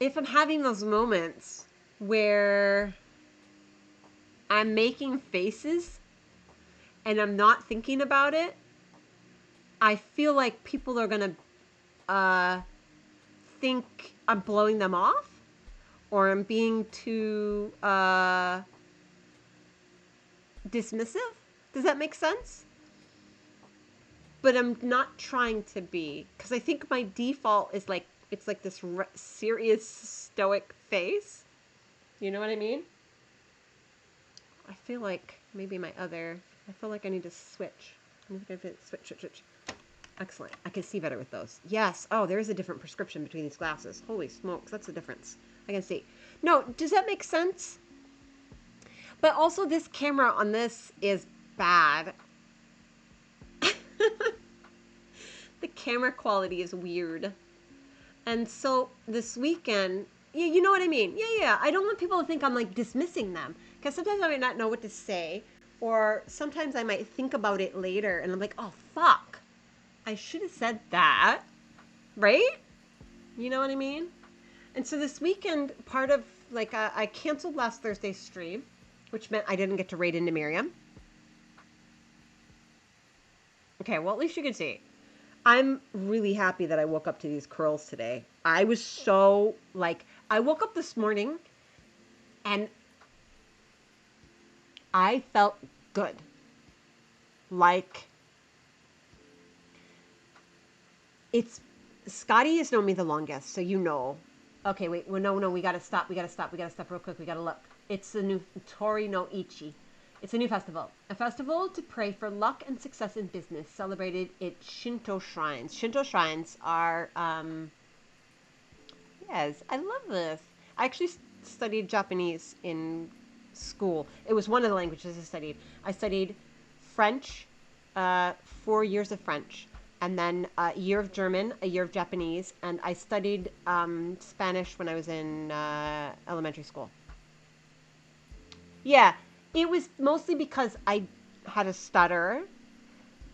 if I'm having those moments where I'm making faces and I'm not thinking about it, I feel like people are going to think I'm blowing them off or I'm being too dismissive. Does that make sense? But I'm not trying to be, because I think my default is like it's like this serious stoic face. You know what I mean? I feel like maybe I feel like I need to switch. I need to switch. Excellent. I can see better with those. Yes. Oh, there is a different prescription between these glasses. Holy smokes, that's the difference. I can see. No, does that make sense? But also this camera on this is bad. The camera quality is weird. And so this weekend, you know what I mean? Yeah. I don't want people to think I'm like dismissing them. Because sometimes I might not know what to say. Or sometimes I might think about it later and I'm like, oh, fuck. I should have said that. Right? You know what I mean? And so this weekend, part of, like, I canceled last Thursday's stream, which meant I didn't get to raid into Miriam. Okay, well, at least you can see. I'm really happy that I woke up to these curls today. I was so, like, I woke up this morning and I felt good. Like, it's, Scotty has known me the longest, so you know. Okay, wait, well, no, we gotta stop real quick, we gotta look. It's the new Tori no Ichi. It's a new festival. A festival to pray for luck and success in business, celebrated at Shinto shrines. Shinto shrines are, yes, I love this. I actually studied Japanese in school. It was one of the languages I studied. I studied French, 4 years of French, and then a year of German, a year of Japanese, and I studied Spanish when I was in elementary school. Yeah, it was mostly because I had a stutter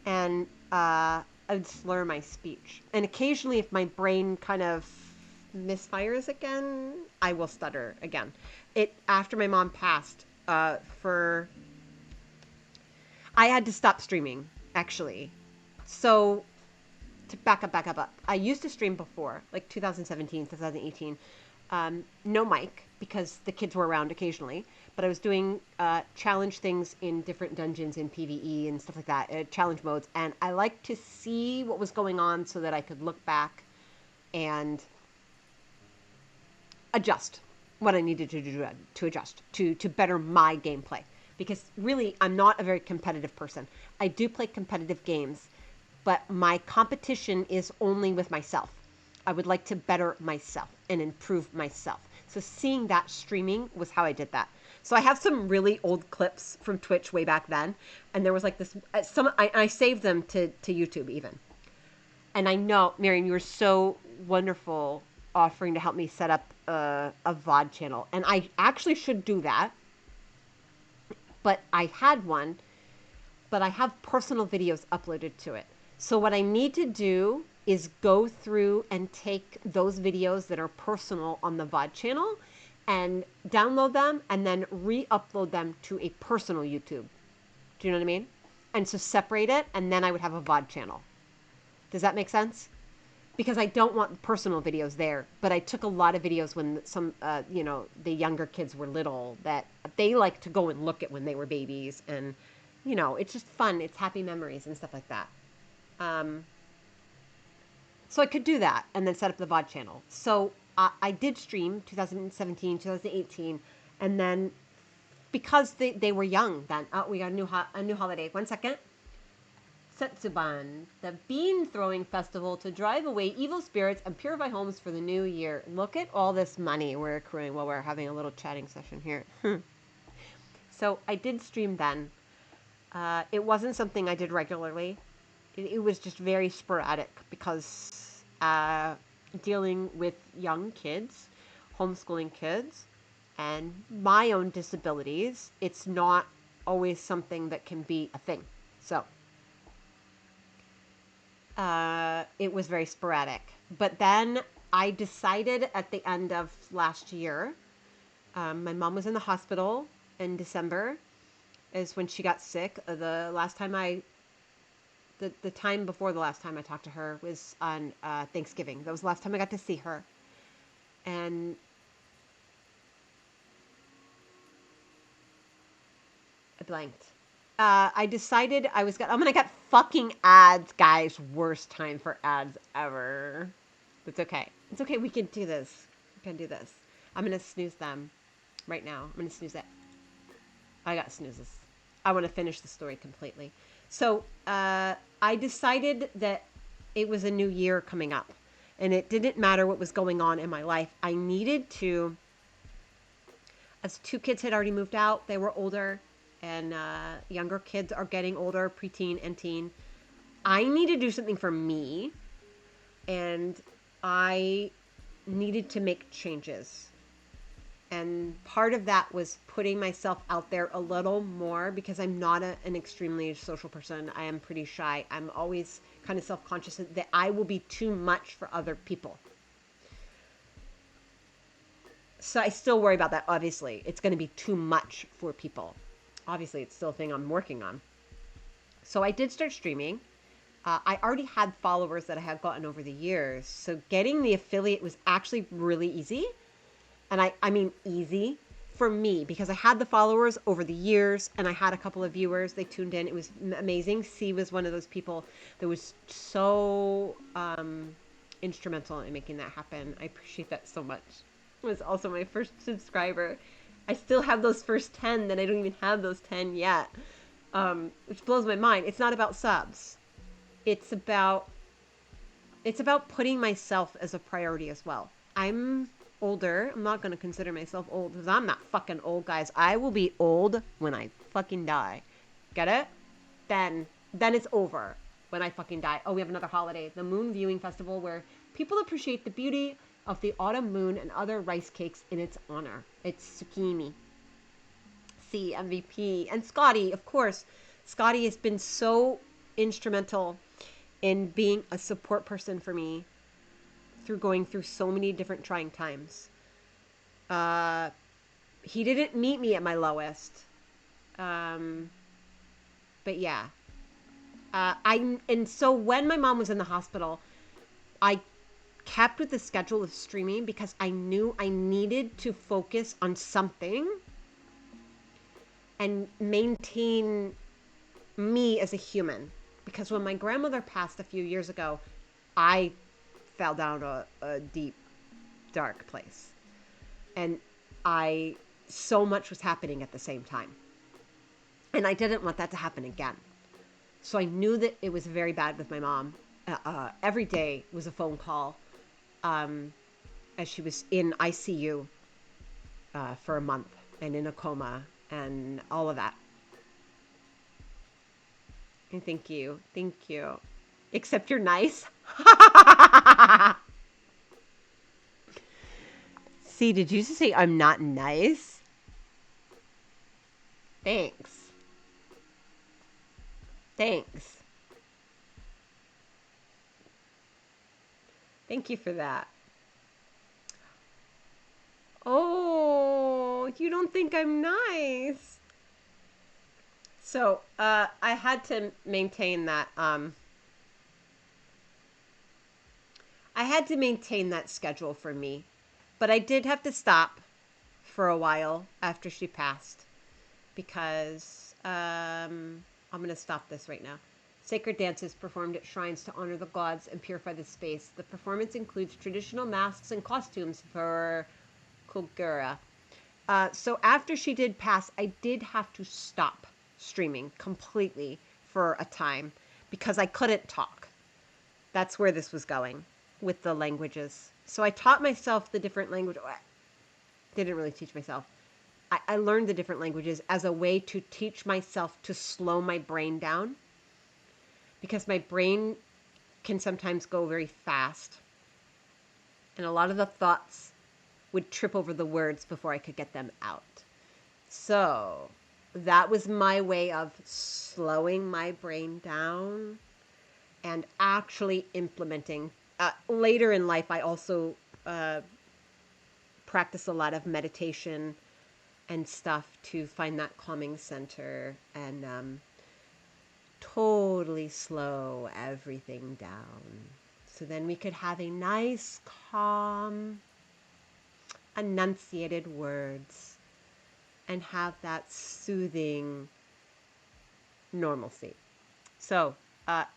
and I would slur my speech. And occasionally, if my brain kind of misfires again, I will stutter again. It after my mom passed, for I had to stop streaming actually. So to back up. I used to stream before, like 2017, 2018. No mic because the kids were around occasionally, but I was doing challenge things in different dungeons in PvE and stuff like that, challenge modes, and I like to see what was going on so that I could look back and adjust what I needed to do to adjust to better my gameplay. Because really, I'm not a very competitive person. I do play competitive games, but my competition is only with myself. I would like to better myself and improve myself. So seeing that streaming was how I did that. So I have some really old clips from Twitch way back then, and there was like this. I saved them to YouTube even. And I know, Miriam, you were so wonderful offering to help me set up a VOD channel, and I actually should do that. But I had one, but I have personal videos uploaded to it. So what I need to do is go through and take those videos that are personal on the VOD channel and download them and then re-upload them to a personal YouTube. Do you know what I mean? And so separate it, and then I would have a VOD channel. Does that make sense? Because I don't want personal videos there, but I took a lot of videos when some, the younger kids were little that they like to go and look at when they were babies, and you know, it's just fun. It's happy memories and stuff like that. Um, so I could do that and then set up the VOD channel. So I did stream 2017, 2018, and then because they were young then. Oh, we got a new holiday. 1 second. Setsuban, the bean throwing festival to drive away evil spirits and purify homes for the new year. Look at all this money we're accruing while we're having a little chatting session here. So I did stream then. It wasn't something I did regularly. It was just very sporadic because dealing with young kids, homeschooling kids, and my own disabilities, it's not always something that can be a thing. So it was very sporadic. But then I decided at the end of last year, my mom was in the hospital in December, is when she got sick. The time before the last time I talked to her was on Thanksgiving. That was the last time I got to see her. And I blanked. I decided I'm gonna get fucking ads, guys. Worst time for ads ever. It's okay. It's okay. We can do this. We can do this. I'm gonna snooze them right now. I'm gonna snooze it. I got snoozes. I want to finish the story completely. So I decided that it was a new year coming up, and it didn't matter what was going on in my life. I needed to, as 2 kids had already moved out, they were older, and younger kids are getting older, preteen and teen. I needed to do something for me, and I needed to make changes. And part of that was putting myself out there a little more because I'm not an extremely social person. I am pretty shy. I'm always kind of self-conscious that I will be too much for other people. So I still worry about that, obviously. It's going to be too much for people. Obviously, it's still a thing I'm working on. So I did start streaming. I already had followers that I had gotten over the years. So getting the affiliate was actually really easy. And I mean easy for me because I had the followers over the years and I had a couple of viewers. They tuned in. It was amazing. C was one of those people that was so instrumental in making that happen. I appreciate that so much. It was also my first subscriber. I still have those first 10 that I don't even have those 10 yet, which blows my mind. It's not about subs. It's about putting myself as a priority as well. I'm older. I'm not going to consider myself old because I'm not fucking old, guys. I will be old when I fucking die. Get it? Then it's over when I fucking die. Oh, we have another holiday. The Moon Viewing Festival where people appreciate the beauty of the autumn moon and other rice cakes in its honor. It's Tsukimi. C, MVP. And Scotty, of course. Scotty has been so instrumental in being a support person for me through going through so many different trying times. He didn't meet me at my lowest. But yeah. And so when my mom was in the hospital, I kept with the schedule of streaming because I knew I needed to focus on something and maintain me as a human. Because when my grandmother passed a few years ago, I fell down a deep, dark place. And so much was happening at the same time. And I didn't want that to happen again. So I knew that it was very bad with my mom. Every day was a phone call as she was in ICU for a month and in a coma and all of that. And thank you. Thank you. Except you're nice. See, did you just say I'm not nice? Thanks. Thanks. Thank you for that. Oh, you don't think I'm nice? So, I had to maintain that, I had to maintain that schedule for me. But I did have to stop for a while after she passed because I'm going to stop this right now. Sacred dances performed at shrines to honor the gods and purify the space. The performance includes traditional masks and costumes for Kogura. So after she did pass, I did have to stop streaming completely for a time because I couldn't talk. That's where this was going with the languages. So I taught myself the different language. Didn't really teach myself. I learned the different languages as a way to teach myself to slow my brain down because my brain can sometimes go very fast. And a lot of the thoughts would trip over the words before I could get them out. So that was my way of slowing my brain down and actually implementing. Later in life, I also practice a lot of meditation and stuff to find that calming center and totally slow everything down. So then we could have a nice, calm, enunciated words and have that soothing normalcy. So, but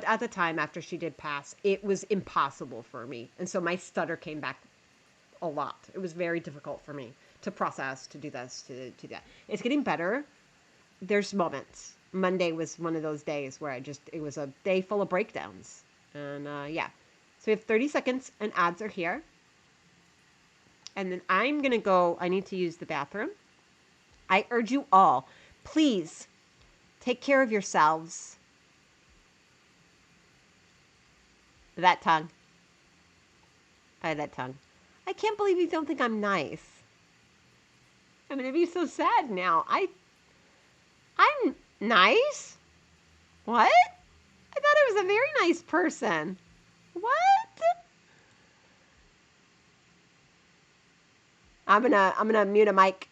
at the time after she did pass, it was impossible for me, and so my stutter came back a lot. It was very difficult for me to process, to do this, to do that. It's getting better. There's moments. Monday was one of those days where it was a day full of breakdowns, and yeah. So we have 30 seconds, and ads are here, and then I'm gonna go. I need to use the bathroom. I urge you all, please take care of yourselves. That tongue. That tongue. I can't believe you don't think I'm nice. I'm gonna be so sad now. I'm nice? What? I thought I was a very nice person. What? I'm gonna mute a mic.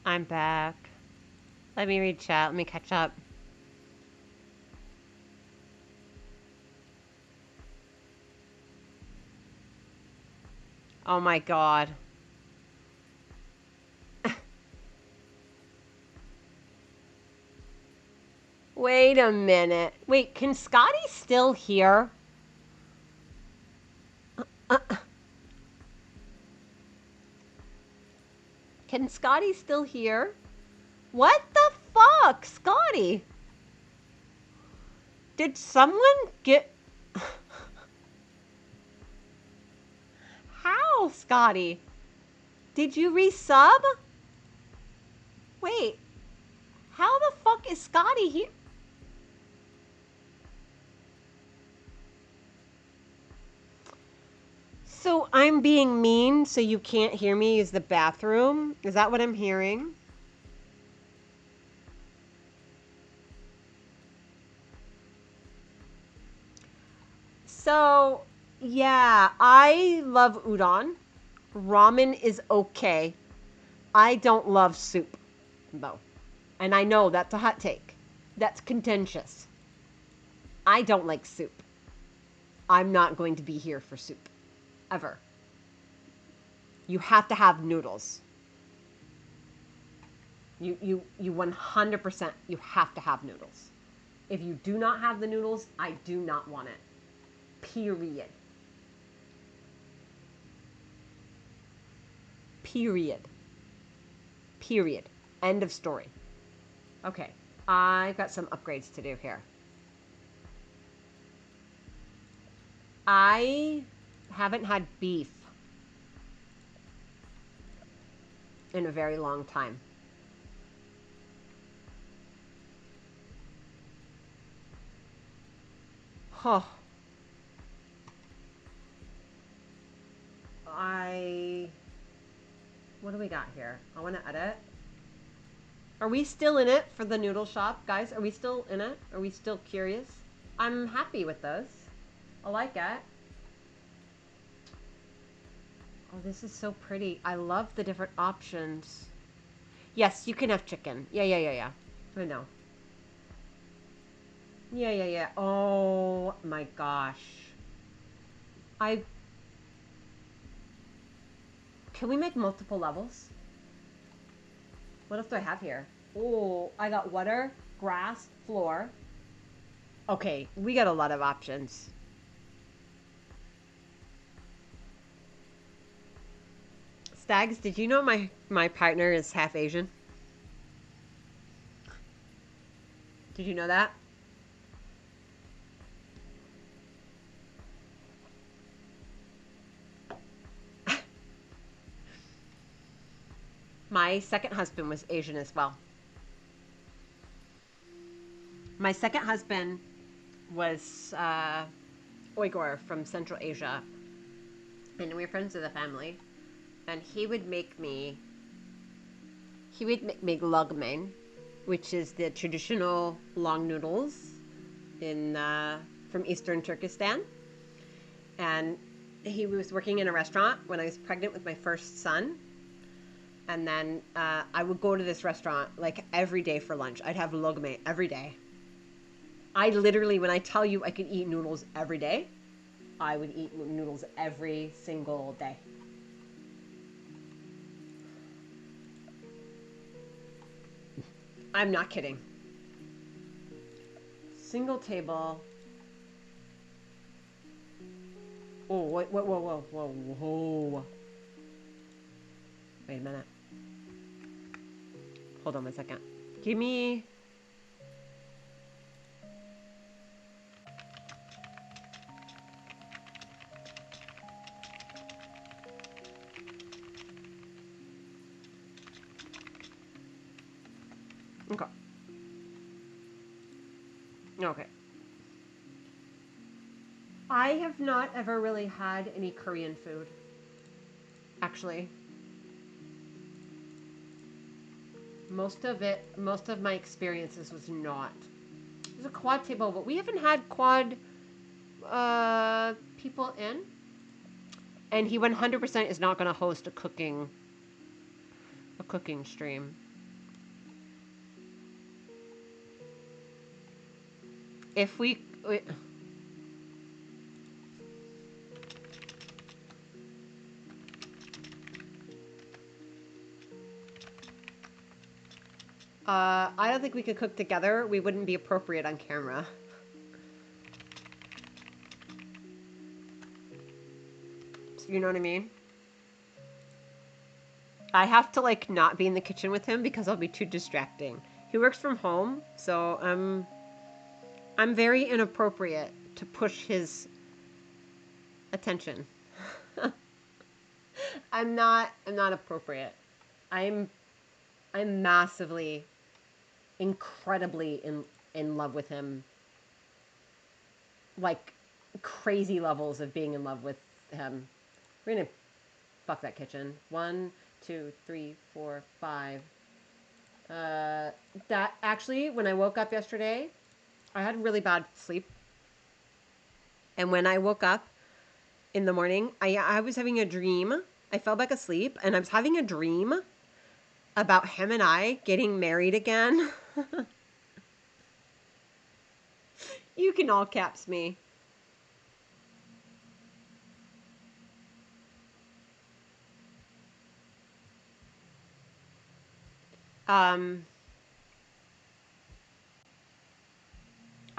I'm back. Let me read chat. Let me catch up. Oh my god. Wait a minute. Wait, can Scotty still hear? Can Scotty still hear? What the fuck, Scotty? Did someone get... How, Scotty? Did you resub? Wait. How the fuck is Scotty here? So I'm being mean so you can't hear me use the bathroom? Is that what I'm hearing? So, yeah, I love udon. Ramen is okay. I don't love soup, though. And I know that's a hot take. That's contentious. I don't like soup. I'm not going to be here for soup. Ever. You have to have noodles. You 100%, you have to have noodles. If you do not have the noodles, I do not want it. Period. Period. Period. End of story. Okay, I've got some upgrades to do here. I haven't had beef in a very long time. Huh. What do we got here? I want to edit. Are we still in it for the noodle shop, guys? Are we still in it? Are we still curious? I'm happy with those. I like it. Oh, this is so pretty. I love the different options. Yes, you can have chicken. Yeah. I know. Yeah. Oh my gosh. I... Can we make multiple levels? What else do I have here? Oh, I got water, grass, floor. Okay, we got a lot of options. Stags, did you know my partner is half Asian? Did you know that? My second husband was Asian as well. My second husband was Uyghur from Central Asia. And we were friends with the family. And he would make me logmen, which is the traditional long noodles in from Eastern Turkestan. And he was working in a restaurant when I was pregnant with my first son. And then I would go to this restaurant like every day for lunch. I'd have logme every day. I literally, when I tell you I could eat noodles every day, I would eat noodles every single day. I'm not kidding. Single table. Oh, whoa. Wait a minute. Hold on 1 second. Give me... Okay. Okay. I have not ever really had any Korean food. Actually. Most of my experiences was not. There's a quad table, but we haven't had quad people in. And he 100% is not going to host a cooking stream. if we I don't think we could cook together. We wouldn't be appropriate on camera. You know what I mean? I have to like not be in the kitchen with him because I'll be too distracting. He works from home, so I'm very inappropriate to push his attention. I'm not appropriate. I'm massively, incredibly in love with him. Like crazy levels of being in love with him. We're gonna fuck that kitchen. 1, 2, 3, 4, 5. That actually, when I woke up yesterday, I had really bad sleep. And when I woke up in the morning, I was having a dream. I fell back asleep and I was having a dream about him and I getting married again. You can all caps me. I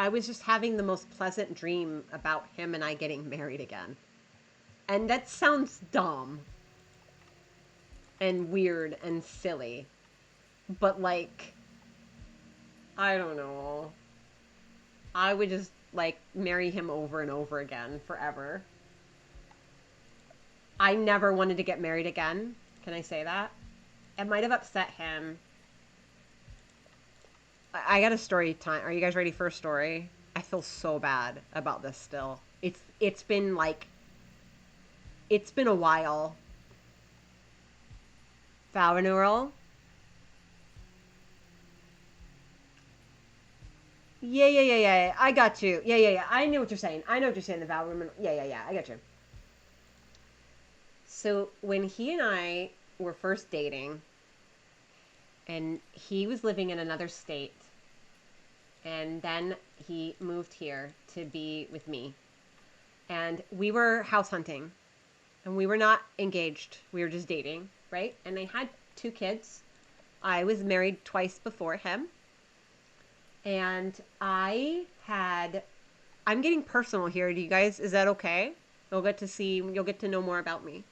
was just having the most pleasant dream about him and I getting married again. And that sounds dumb and weird and silly. But like, I don't know. I would just like marry him over and over again forever. I never wanted to get married again. Can I say that? It might have upset him. I got a story time. Are you guys ready for a story? I feel so bad about this still. It's been like it's been a while. Vow renewal. Yeah. I got you. Yeah. I know what you're saying. I know what you're saying. The vow renewal. Yeah. I got you. So when he and I were first dating, and he was living in another state, and then he moved here to be with me, and we were house hunting, and we were not engaged. We were just dating, right? And I had 2 kids. I was married twice before him, and I'm getting personal here. Do you guys, is that okay? You'll get to know more about me.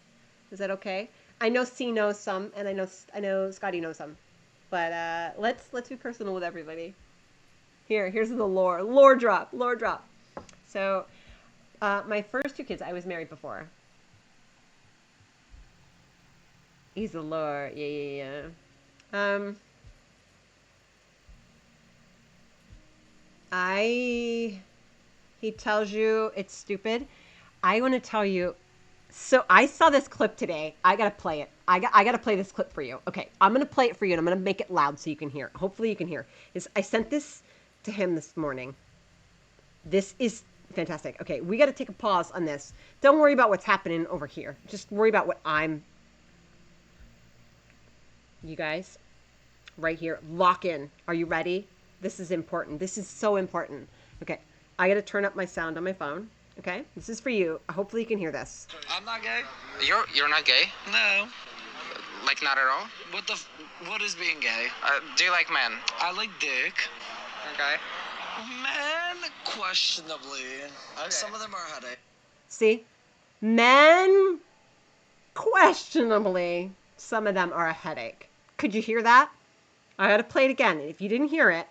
Is that okay? I know C knows some, and I know Scotty knows some, but let's be personal with everybody. Here's the lore drop. So, my first 2 kids, I was married before. He's the lore, yeah. He tells you it's stupid. I want to tell you. So I saw this clip today. I gotta play it. I gotta play this clip for you. Okay, I'm gonna play it for you, and I'm gonna make it loud so you can hear. Hopefully you can hear. I sent this to him this morning. This is fantastic. Okay, we gotta take a pause on this. Don't worry about what's happening over here. Just worry about what I'm. You guys, right here, lock in. Are you ready? This is important. This is so important. Okay, I gotta turn up my sound on my phone. Okay, this is for you. Hopefully you can hear this. I'm not gay. You're not gay? No. Like not at all? What is being gay? Do you like men? I like dick. Okay. Men, questionably. Okay. Some of them are headache. See? Men, questionably, some of them are a headache. Could you hear that? I gotta play it again. If you didn't hear it.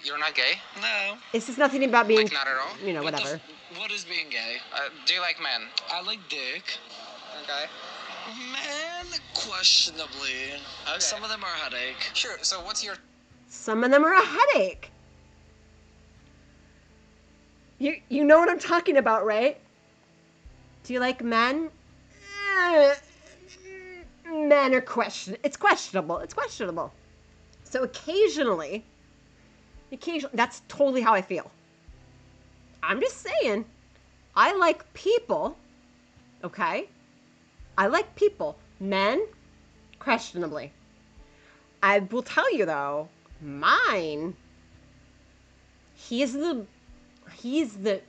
You're not gay? No. This is nothing about being, Like not at all? you know, whatever. What is being gay? Do you like men? I like dick. Okay. Men, questionably. Okay. Some of them are headache. Sure. So what's your... Some of them are a headache. You know what I'm talking about, right? Do you like men? Men are it's questionable. It's questionable. So occasionally, that's totally how I feel. I'm just saying, I like people, okay? I like people. Men, questionably. I will tell you though, mine, he is the he's the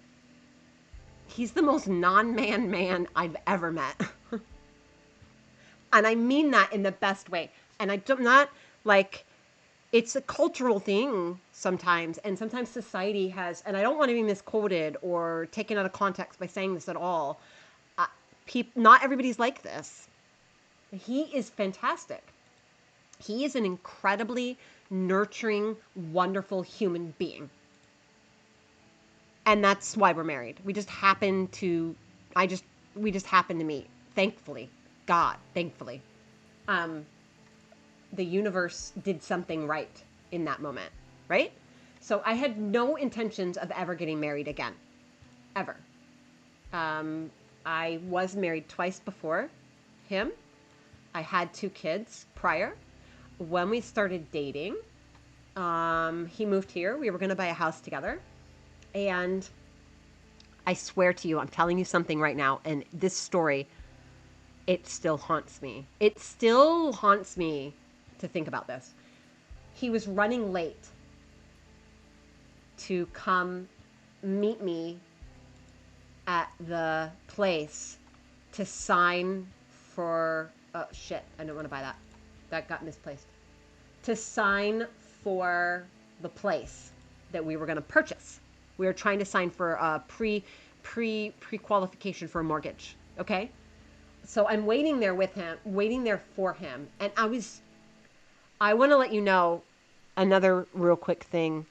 most non-man man I've ever met. And I mean that in the best way. And I'm not like, it's a cultural thing sometimes. And sometimes society has, and I don't want to be misquoted or taken out of context by saying this at all. Not everybody's like this. He is fantastic. He is an incredibly nurturing, wonderful human being. And that's why we're married. We just happen to meet. Thankfully. God, thankfully. The universe did something right in that moment, right? So I had no intentions of ever getting married again. Ever. I was married twice before him. I had 2 kids prior. When we started dating, he moved here. We were going to buy a house together. And I swear to you, I'm telling you something right now. And this story, it still haunts me. It still haunts me to think about this. He was running late to come meet me at the place to sign for, oh shit, I don't want to buy that. That got misplaced. To sign for the place that we were going to purchase. We were trying to sign for a pre-qualification for a mortgage. Okay. So I'm waiting there for him. And I want to let you know another real quick thing.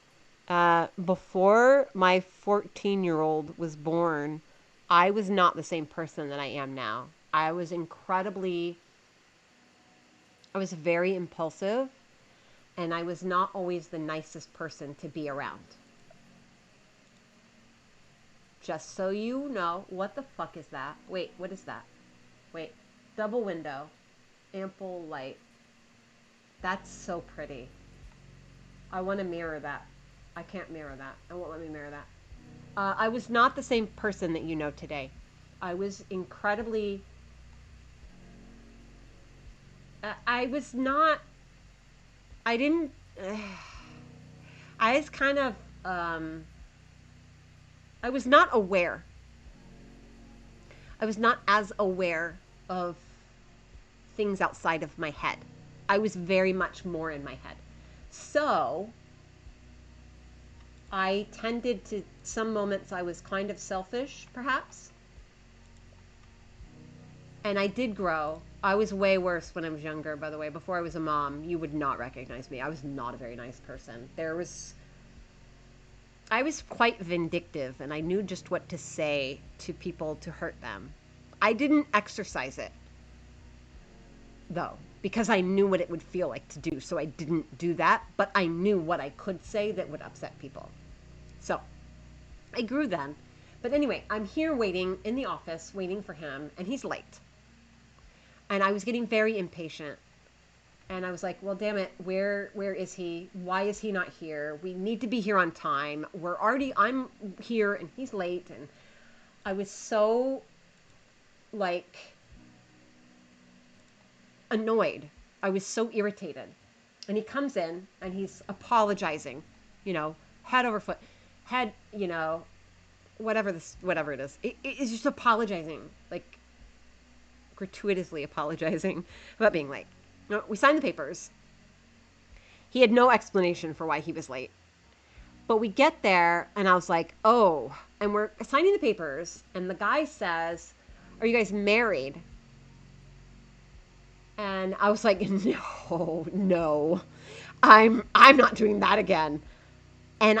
Before my 14-year-old was born, I was not the same person that I am now. I was very impulsive, and I was not always the nicest person to be around. Just so you know, what the fuck is that? Wait, what is that? Wait, double window, ample light. That's so pretty. I want to mirror that. I can't mirror that. I won't let me mirror that. I was not the same person that you know today. I was incredibly... I was not... I didn't... I was kind of... I was not aware. I was not as aware of things outside of my head. I was very much more in my head. So, I tended to, some moments I was kind of selfish, perhaps. And I did grow. I was way worse when I was younger, by the way. Before I was a mom, you would not recognize me. I was not a very nice person. I was quite vindictive, and I knew just what to say to people to hurt them. I didn't exercise it, though, because I knew what it would feel like to do, so I didn't do that, but I knew what I could say that would upset people. So, I grew then. But anyway, I'm here waiting in the office, waiting for him, and he's late. And I was getting very impatient. And I was like, well, damn it, where is he? Why is he not here? We need to be here on time. I'm here and he's late. And I was so, like, annoyed. I was so irritated. And he comes in and he's apologizing, head over foot, whatever it is. It's just apologizing, like, gratuitously apologizing about being late. No, we signed the papers. He had no explanation for why he was late. But we get there, and I was like, oh. And we're signing the papers, and the guy says, are you guys married? And I was like, no. I'm not doing that again. And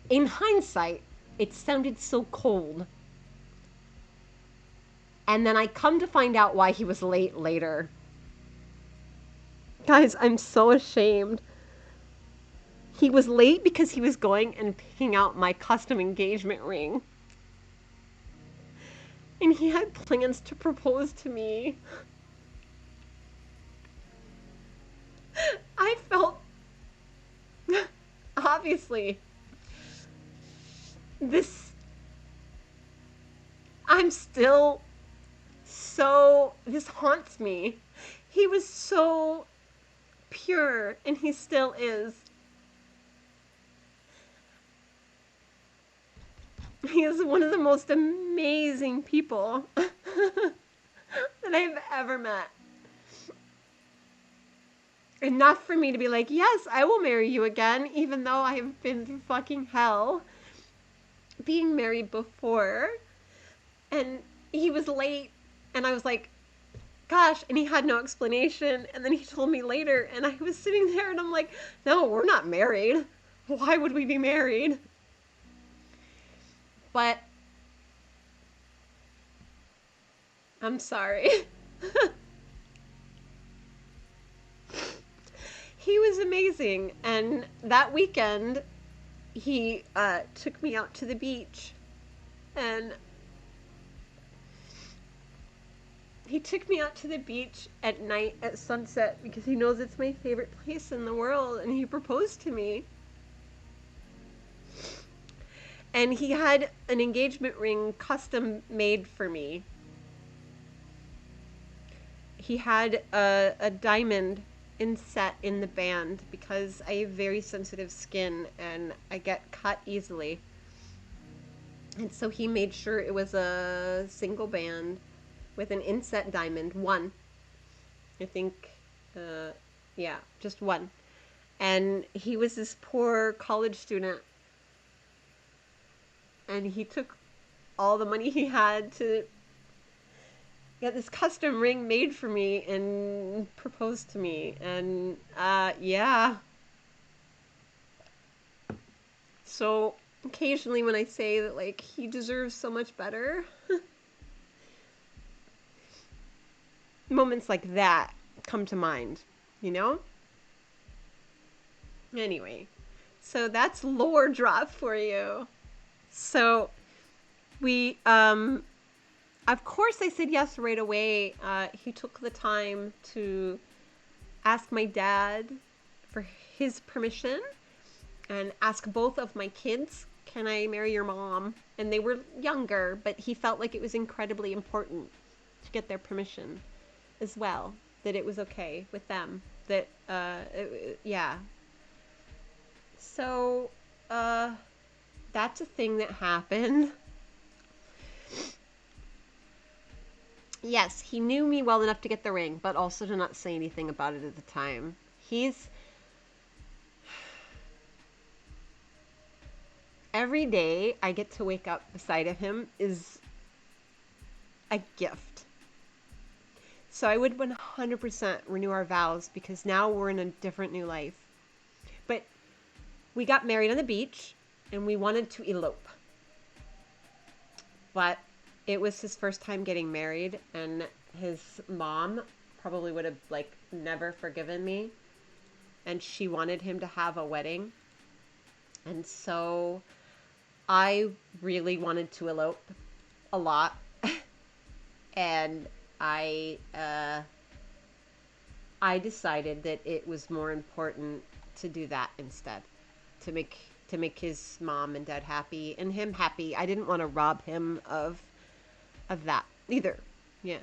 in hindsight, it sounded so cold. And then I come to find out why he was late later. Guys, I'm so ashamed. He was late because he was going and picking out my custom engagement ring. And he had plans to propose to me. I felt... Obviously... I'm still so... This haunts me. He was so... pure, and he still is. He is one of the most amazing people that I've ever met. Enough for me to be like, yes, I will marry you again, even though I have been through fucking hell being married before. And he was late, and I was like, gosh, and he had no explanation. And then he told me later, and I was sitting there, and I'm like, no, we're not married. Why would we be married? But I'm sorry. He was amazing. And that weekend, he took me out to the beach. And he took me out to the beach at night at sunset because he knows it's my favorite place in the world. And he proposed to me. And he had an engagement ring custom made for me. He had a diamond inset in the band because I have very sensitive skin and I get cut easily. And so he made sure it was a single band with an inset diamond, one. I think, yeah, just one. And he was this poor college student. And he took all the money he had to get this custom ring made for me and proposed to me. And, yeah. So, occasionally when I say that, like, he deserves so much better, moments like that come to mind, you know? Anyway, so that's lore drop for you. So, we, of course I said yes right away. He took the time to ask my dad for his permission and ask both of my kids, can I marry your mom? And they were younger, but he felt like it was incredibly important to get their permission as well, that it was okay with them, that, yeah. So, that's a thing that happened. Yes, he knew me well enough to get the ring, but also to not say anything about it at the time. Every day I get to wake up beside of him is a gift. So I would 100% renew our vows because now we're in a different new life. But we got married on the beach and we wanted to elope. But it was his first time getting married and his mom probably would have like never forgiven me. And she wanted him to have a wedding. And so I really wanted to elope a lot. And I decided that it was more important to do that instead, to make his mom and dad happy and him happy. I didn't want to rob him of that either. Yeah,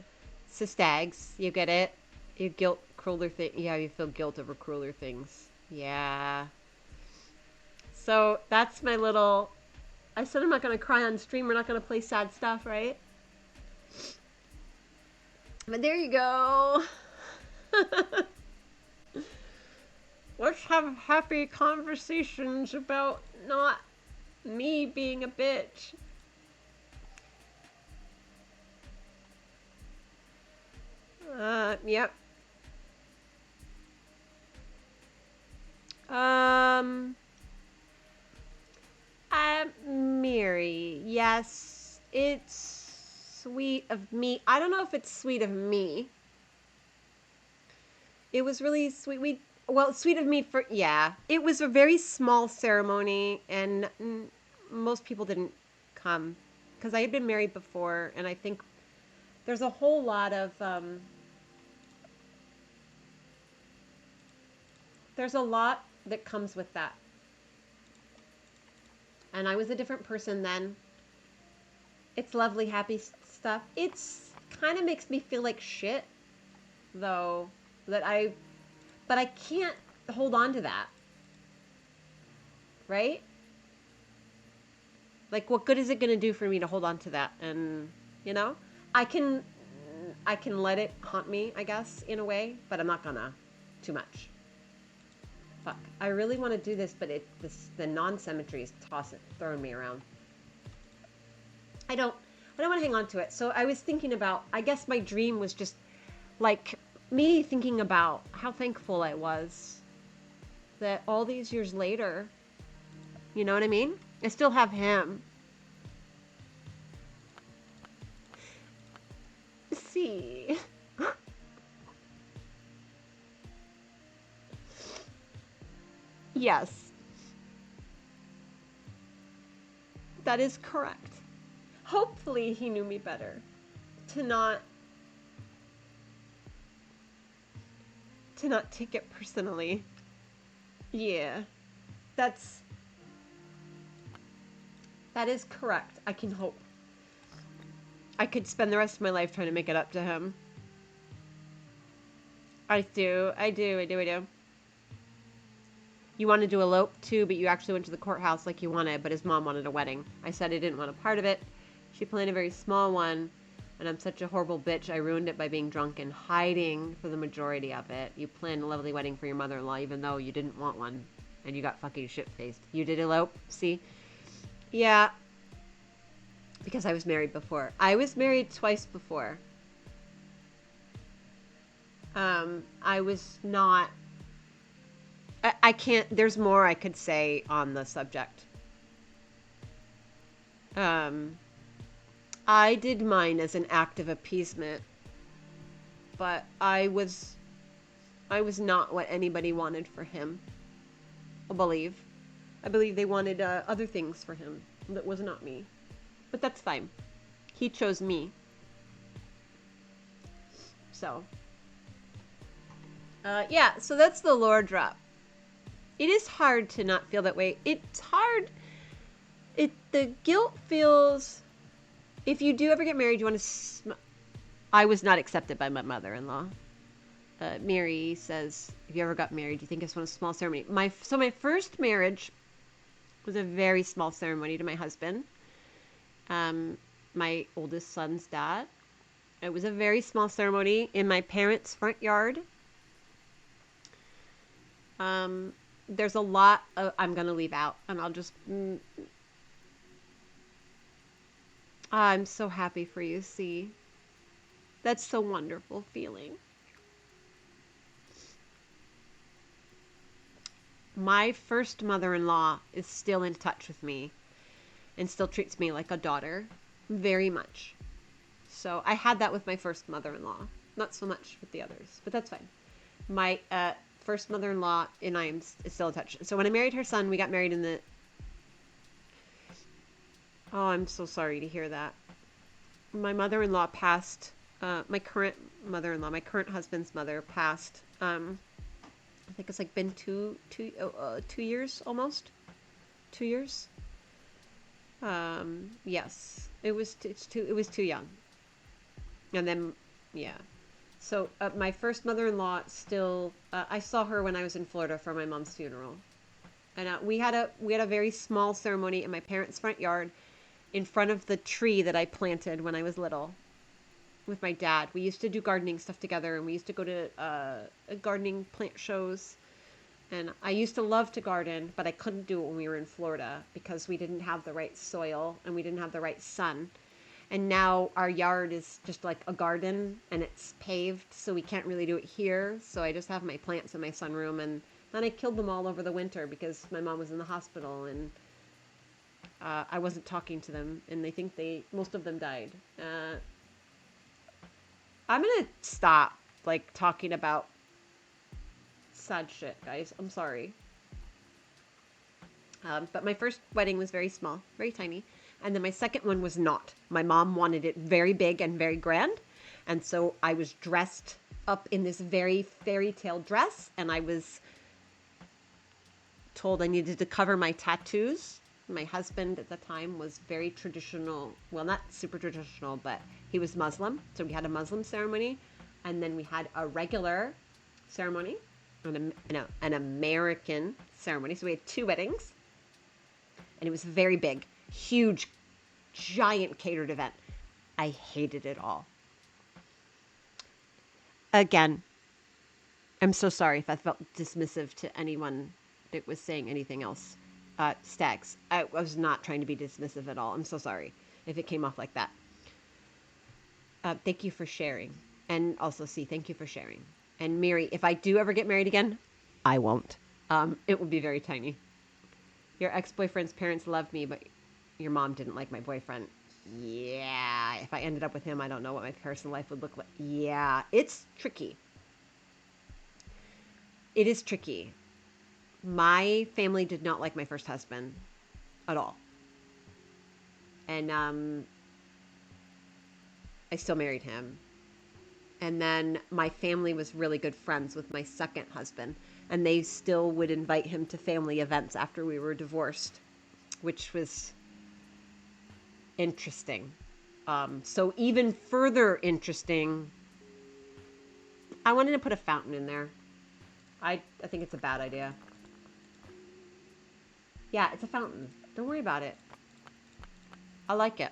it's the stags. You get it? You guilt crueler thing. Yeah, you feel guilt over crueler things. Yeah. So that's my little. I said I'm not gonna cry on stream. We're not gonna play sad stuff, right? But there you go. Let's have happy conversations about not me being a bitch. Yep. Mary, yes, it's sweet of me. I don't know if it's sweet of me. It was really sweet. Sweet of me for, yeah. It was a very small ceremony, and most people didn't come because I had been married before, and I think there's a whole lot of, there's a lot that comes with that. And I was a different person then. It's lovely, happy stuff. It's kind of makes me feel like shit, though, but I can't hold on to that. Right? Like, what good is it going to do for me to hold on to that? And, you know, I can let it haunt me, I guess, in a way, but I'm not gonna too much. Fuck. I really want to do this, but the non-symmetry is throwing me around. I don't want to hang on to it. So I was thinking about, I guess my dream was just like me thinking about how thankful I was that all these years later, you know what I mean? I still have him. See. Yes. That is correct. Hopefully he knew me better. To not take it personally. Yeah. That is correct. I can hope. I could spend the rest of my life trying to make it up to him. I do. You wanted to elope too, but you actually went to the courthouse like you wanted, but his mom wanted a wedding. I said I didn't want a part of it. She planned a very small one, and I'm such a horrible bitch. I ruined it by being drunk and hiding for the majority of it. You planned a lovely wedding for your mother-in-law, even though you didn't want one, and you got fucking shit-faced. You did elope, see? Yeah. Because I was married before. I was married twice before. I was not... I can't... There's more I could say on the subject. I did mine as an act of appeasement. But I was not what anybody wanted for him. I believe they wanted other things for him. That was not me. But that's fine. He chose me. So. Yeah, so that's the lore drop. It is hard to not feel that way. It's hard. The guilt feels... If you do ever get married, you want to... I was not accepted by my mother-in-law. Mary says, if you ever got married, do you think it's one of a small ceremony? My first marriage was a very small ceremony to my husband. My oldest son's dad. It was a very small ceremony in my parents' front yard. There's a lot I'm going to leave out, and I'll just... I'm so happy for you, see. That's so wonderful feeling. My first mother-in-law is still in touch with me and still treats me like a daughter very much. So I had that with my first mother-in-law. Not so much with the others, but that's fine. My first mother-in-law and I am still in touch. So when I married her son, we got married in the... Oh, I'm so sorry to hear that. My mother-in-law passed... my current mother-in-law, my current husband's mother passed... I think it's like been 2 years almost. 2 years. Yes, it was too young. And then, yeah. So my first mother-in-law still. I saw her when I was in Florida for my mom's funeral, and we had a very small ceremony in my parents' front yard, in front of the tree that I planted when I was little. With my dad, we used to do gardening stuff together, and we used to go to gardening plant shows. And I used to love to garden, but I couldn't do it when we were in Florida because we didn't have the right soil and we didn't have the right sun. And now our yard is just like a garden and it's paved, so we can't really do it here. So I just have my plants in my sunroom, and then I killed them all over the winter because my mom was in the hospital and I wasn't talking to them, and they think most of them died. I'm gonna stop like talking about sad shit, guys. I'm sorry. But my first wedding was very small, very tiny. And then my second one was not. My mom wanted it very big and very grand. And so I was dressed up in this very fairy tale dress. And I was told I needed to cover my tattoos. My husband at the time was very traditional. Well, not super traditional, but he was Muslim. So we had a Muslim ceremony. And then we had a regular ceremony. An American ceremony. So we had 2 weddings. And it was very big. huge, giant catered event. I hated it all. Again, I'm so sorry if I felt dismissive to anyone that was saying anything else. Stags, I was not trying to be dismissive at all. I'm so sorry if it came off like that. Thank you for sharing. And also, C, thank you for sharing. And Mary, if I do ever get married again, I won't. It will be very tiny. Your ex-boyfriend's parents loved me, but your mom didn't like my boyfriend. Yeah, if I ended up with him, I don't know what my personal life would look like. Yeah, it's tricky. It is tricky. My family did not like my first husband at all. And I still married him. And then my family was really good friends with my second husband. And they still would invite him to family events after we were divorced, which was interesting. So even further interesting, I wanted to put a fountain in there. I think it's a bad idea. Yeah, it's a fountain. Don't worry about it. I like it.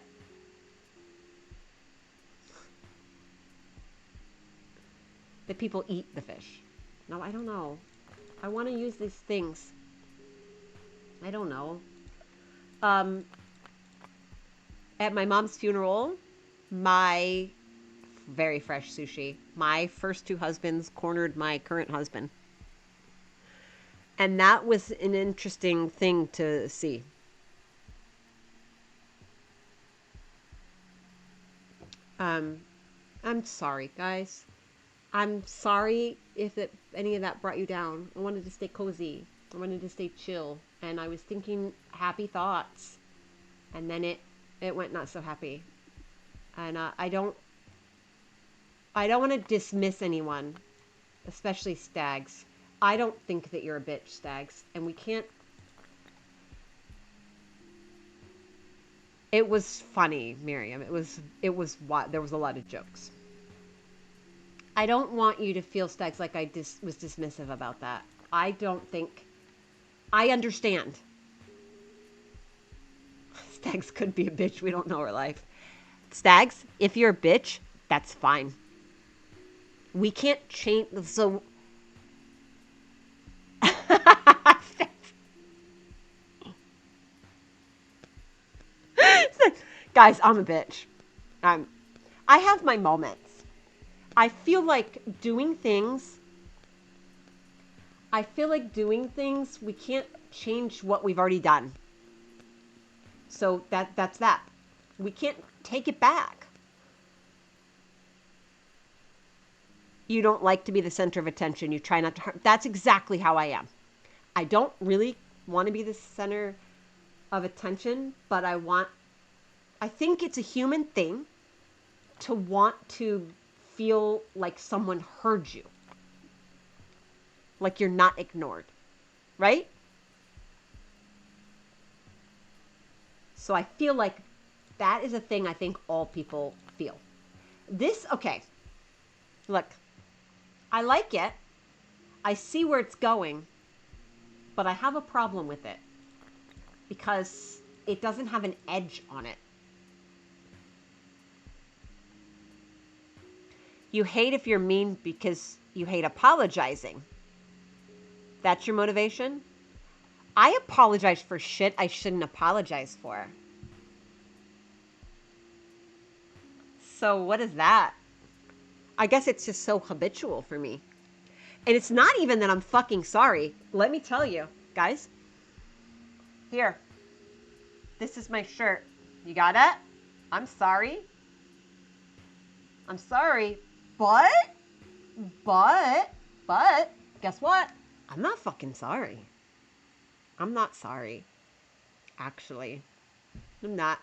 That people eat the fish. No, I don't know. I want to use these things. I don't know. At my mom's funeral, my very fresh sushi, my first two husbands cornered my current husband. And that was an interesting thing to see. I'm sorry, guys. I'm sorry if any of that brought you down. I wanted to stay cozy. I wanted to stay chill. And I was thinking happy thoughts. And then it went not so happy. And I don't want to dismiss anyone, especially Stags. I don't think that you're a bitch, Stags. And we can't... It was funny, Miriam. It was what there was a lot of jokes. I don't want you to feel, Stags, like I was dismissive about that. I don't think... I understand. Stags could be a bitch. We don't know her life. Stags, if you're a bitch, that's fine. We can't change... So... Guys, I'm a bitch. I have my moments. I feel like doing things, we can't change what we've already done. So that's that. We can't take it back. You don't like to be the center of attention. You try not to harm. That's exactly how I am. I don't really want to be the center of attention, but I think it's a human thing to want to feel like someone heard you. Like you're not ignored. Right? So I feel like that is a thing I think all people feel. Okay. Look, I like it. I see where it's going. But I have a problem with it. Because it doesn't have an edge on it. You hate if you're mean because you hate apologizing. That's your motivation? I apologize for shit I shouldn't apologize for. So what is that? I guess it's just so habitual for me. And it's not even that I'm fucking sorry. Let me tell you, guys. Here. This is my shirt. You got it? I'm sorry. I'm sorry. But, guess what? I'm not fucking sorry. I'm not sorry. Actually. I'm not.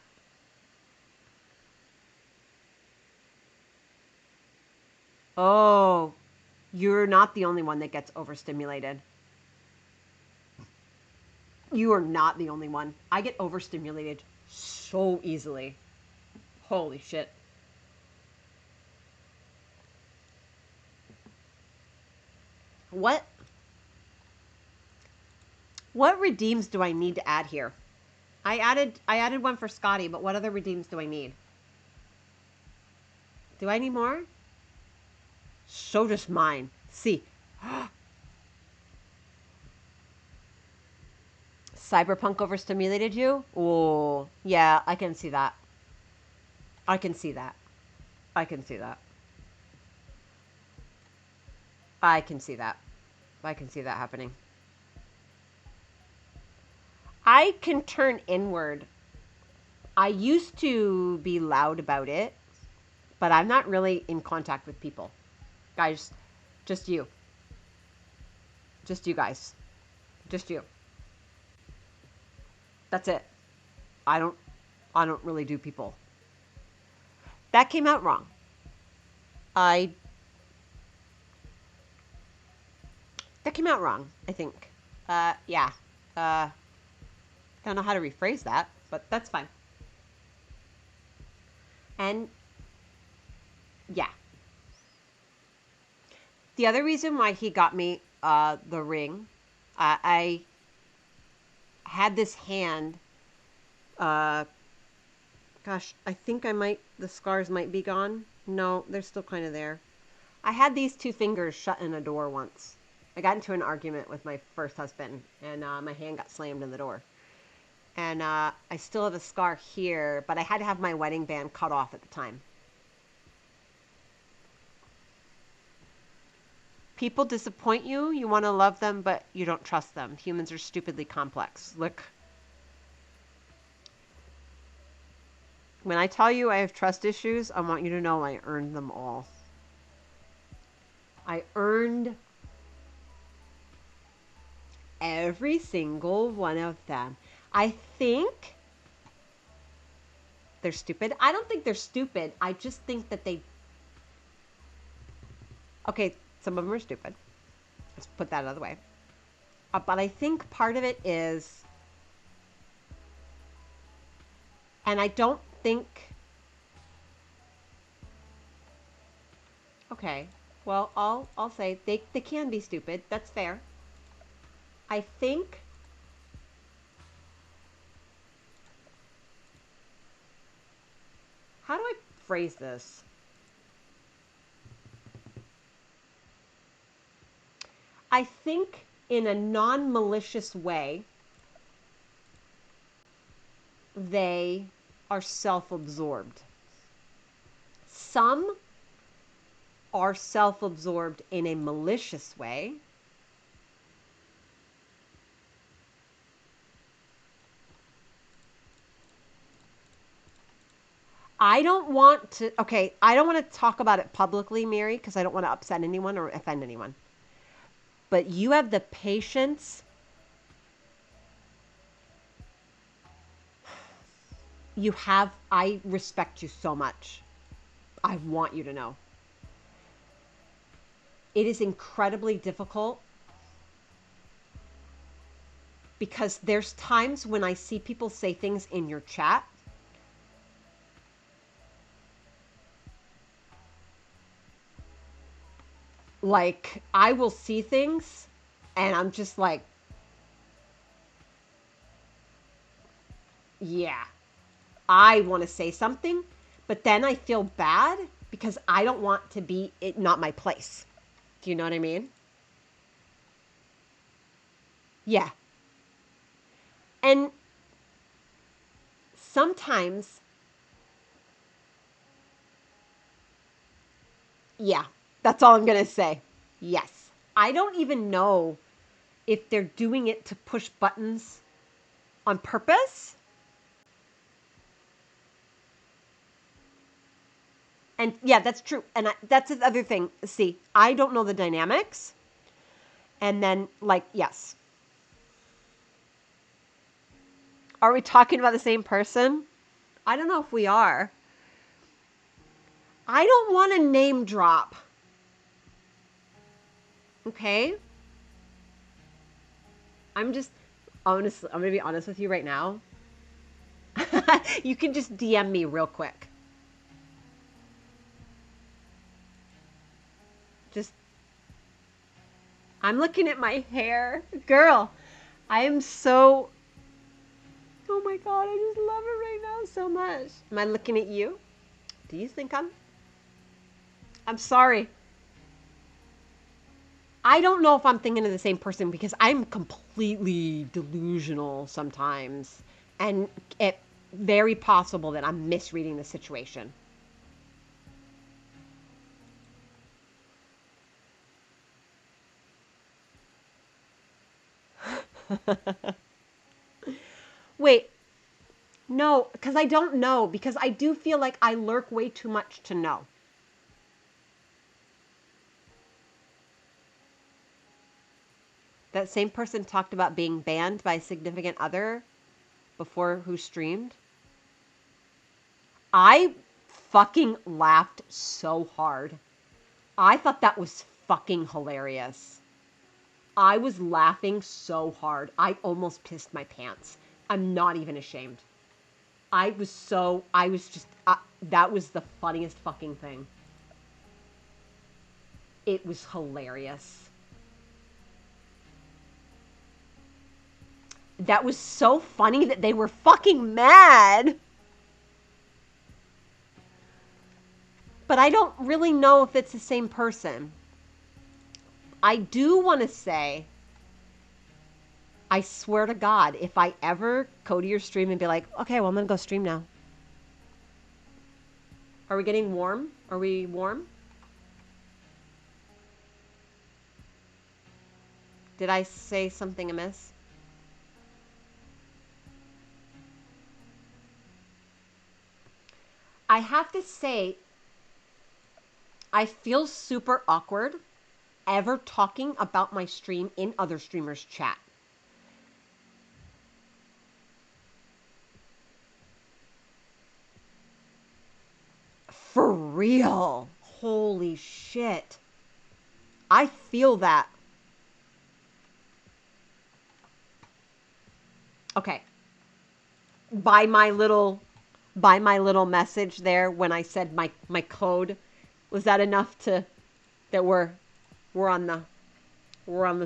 Oh, you're not the only one that gets overstimulated. You are not the only one. I get overstimulated so easily. Holy shit. What redeems do I need to add here? I added one for Scotty, but what other redeems do I need? Do I need more? So does mine. See. Cyberpunk overstimulated you? Oh, yeah, I can see that. I can see that. I can see that. I can see that. I can see that happening. I can turn inward. I used to be loud about it, but I'm not really in contact with people. Guys, just you. Just you guys. Just you. That's it. I don't really do people. That came out wrong. That came out wrong, I think. Yeah. Don't know how to rephrase that, but that's fine. And yeah. The other reason why he got me the ring, I had this hand. Gosh, I think the scars might be gone. No, they're still kind of there. I had these two fingers shut in a door once. I got into an argument with my first husband, and my hand got slammed in the door. And I still have a scar here, but I had to have my wedding band cut off at the time. People disappoint you. You want to love them, but you don't trust them. Humans are stupidly complex. Look. When I tell you I have trust issues, I want you to know I earned them all. I earned every single one of them. I think they're stupid. I don't think they're stupid. I just think that they... Okay, some of them are stupid. Let's put that out of the way. But I think part of it is... And I don't think... Okay, well, I'll say they can be stupid. That's fair. I think... How do I phrase this? I think in a non-malicious way, they are self-absorbed. Some are self-absorbed in a malicious way. I don't want to talk about it publicly, Mary, because I don't want to upset anyone or offend anyone. But you have the patience. I respect you so much. I want you to know. It is incredibly difficult because there's times when I see people say things in your chat like I will see things and I'm just like, yeah, I want to say something, but then I feel bad because I don't want to be it not my place. Do you know what I mean? Yeah. And sometimes, yeah, that's all I'm going to say. Yes. I don't even know if they're doing it to push buttons on purpose. And yeah, that's true. And that's the other thing. See, I don't know the dynamics. And then, like, yes. Are we talking about the same person? I don't know if we are. I don't want to name drop. Okay? I'm going to be honest with you right now. You can just DM me real quick. I'm looking at my hair. Girl, I am so Oh my god, I just love it right now so much. Am I looking at you? Do you think I'm sorry. I don't know if I'm thinking of the same person because I'm completely delusional sometimes. And it's very possible that I'm misreading the situation. Wait, no, because I don't know. Because I do feel like I lurk way too much to know. That same person talked about being banned by a significant other before who streamed. I fucking laughed so hard. I thought that was fucking hilarious. I was laughing so hard. I almost pissed my pants. I'm not even ashamed. That was the funniest fucking thing. It was hilarious. That was so funny that they were fucking mad. But I don't really know if it's the same person. I do want to say, I swear to God, if I ever go to your stream and be like, okay, well, I'm going to go stream now. Are we getting warm? Are we warm? Did I say something amiss? I have to say, I feel super awkward ever talking about my stream in other streamers' chat. For real. Holy shit. I feel that. Okay. By my little message there when I said my code, was that enough that we're on the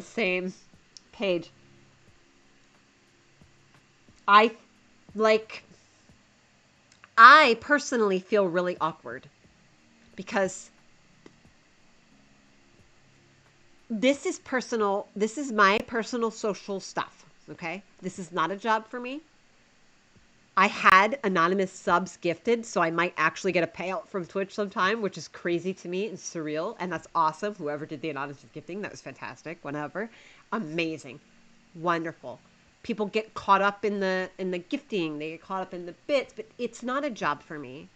same page? I personally feel really awkward because this is personal. This is my personal social stuff, okay? This is not a job for me. I had anonymous subs gifted, so I might actually get a payout from Twitch sometime, which is crazy to me and surreal, and that's awesome. Whoever did the anonymous gifting, that was fantastic. Whatever. Amazing. Wonderful. People get caught up in the gifting, they get caught up in the bits, but it's not a job for me.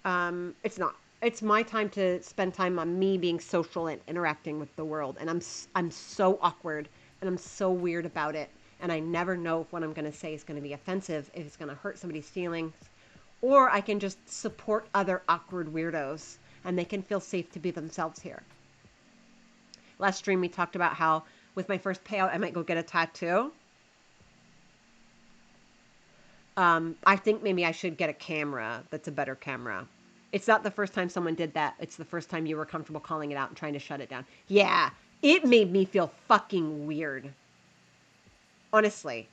It's not. It's my time to spend time on me being social and interacting with the world, and I'm so awkward and I'm so weird about it. And I never know if what I'm going to say is going to be offensive, if it's going to hurt somebody's feelings, or I can just support other awkward weirdos and they can feel safe to be themselves here. Last stream we talked about how with my first payout I might go get a tattoo. I think maybe I should get a camera that's a better camera. It's not the first time someone did that. It's the first time you were comfortable calling it out and trying to shut it down. Yeah, it made me feel fucking weird. Honestly.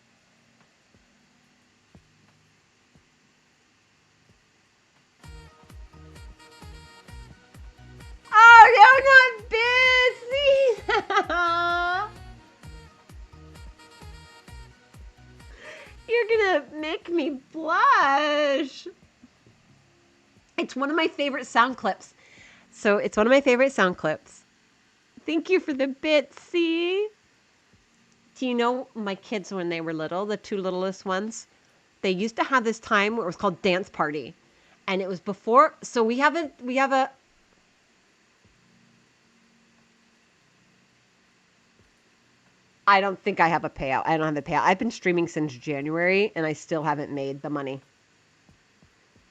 Oh, you're not busy. You're gonna make me blush. It's one of my favorite sound clips. So it's one of my favorite sound clips. Thank you for the Bitsy. Do you know my kids when they were little, the two littlest ones? They used to have this time where it was called dance party. And it was before, so we have a I don't think I have a payout. I don't have a payout. I've been streaming since January and I still haven't made the money.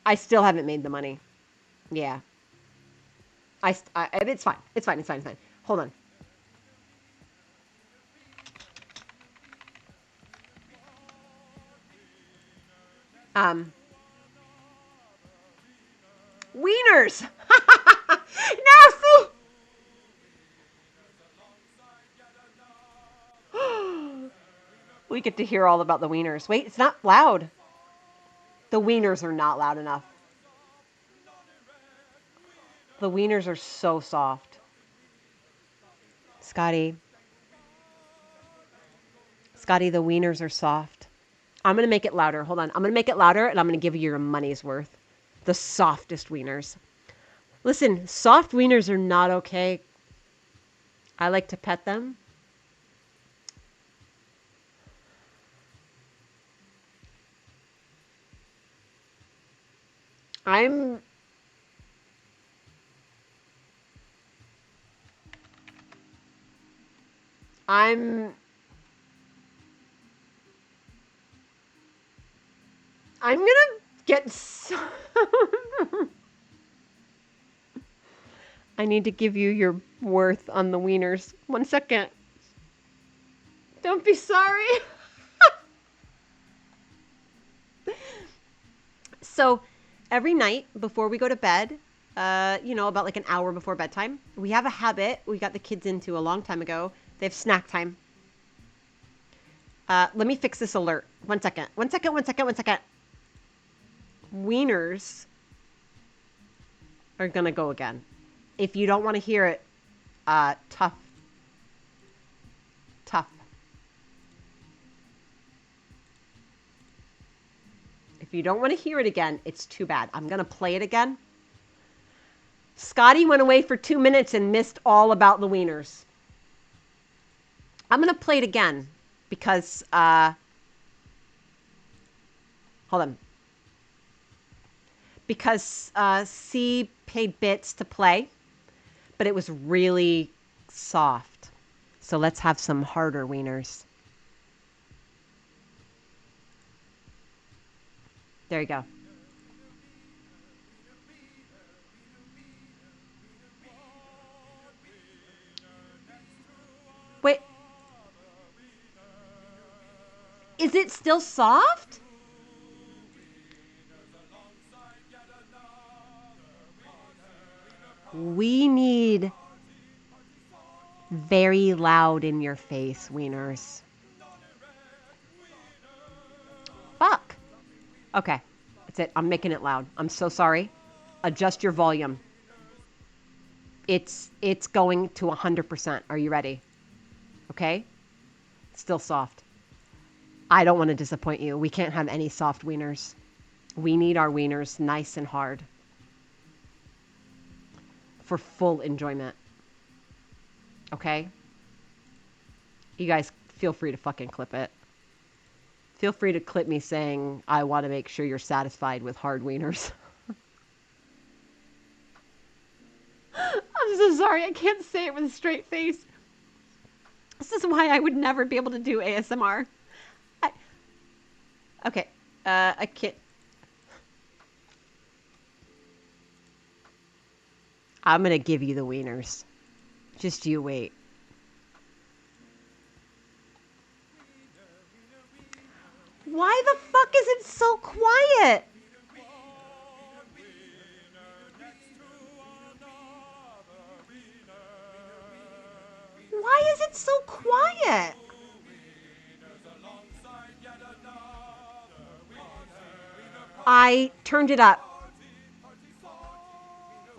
I still haven't made the money. Yeah. It's fine. It's fine. It's fine. It's fine. Hold on. Wieners! No, see? We get to hear all about the wieners. Wait, it's not loud. The wieners are not loud enough. The wieners are so soft. Scotty. Scotty, the wieners are soft. I'm going to make it louder. Hold on. I'm going to make it louder, and I'm going to give you your money's worth. The softest wieners. Listen, soft wieners are not okay. I like to pet them. I'm gonna get so I need to give you your worth on the wieners. 1 second. Don't be sorry. So, every night before we go to bed, about like an hour before bedtime, we have a habit we got the kids into a long time ago. They have snack time. Let me fix this alert. 1 second. 1 second, 1 second, 1 second. Wieners are gonna go again. If you don't want to hear it, tough. If you don't want to hear it again, it's too bad. I'm gonna play it again. Scotty went away for 2 minutes and missed all about the wieners. I'm gonna play it again because, hold on. Because C paid bits to play, but it was really soft. So let's have some harder wieners. There you go. Wait. Is it still soft? We need very loud in your face wieners. Fuck. Okay. That's it. I'm making it loud. I'm so sorry. Adjust your volume. It's going to 100%. Are you ready? Okay? Still soft. I don't want to disappoint you. We can't have any soft wieners. We need our wieners nice and hard. For full enjoyment. Okay? You guys feel free to fucking clip it. Feel free to clip me saying, I want to make sure you're satisfied with hard wieners. I'm so sorry. I can't say it with a straight face. This is why I would never be able to do ASMR. Okay. I can't. I'm going to give you the wieners. Just you wait. Why the fuck is it so quiet? Why is it so quiet? I turned it up.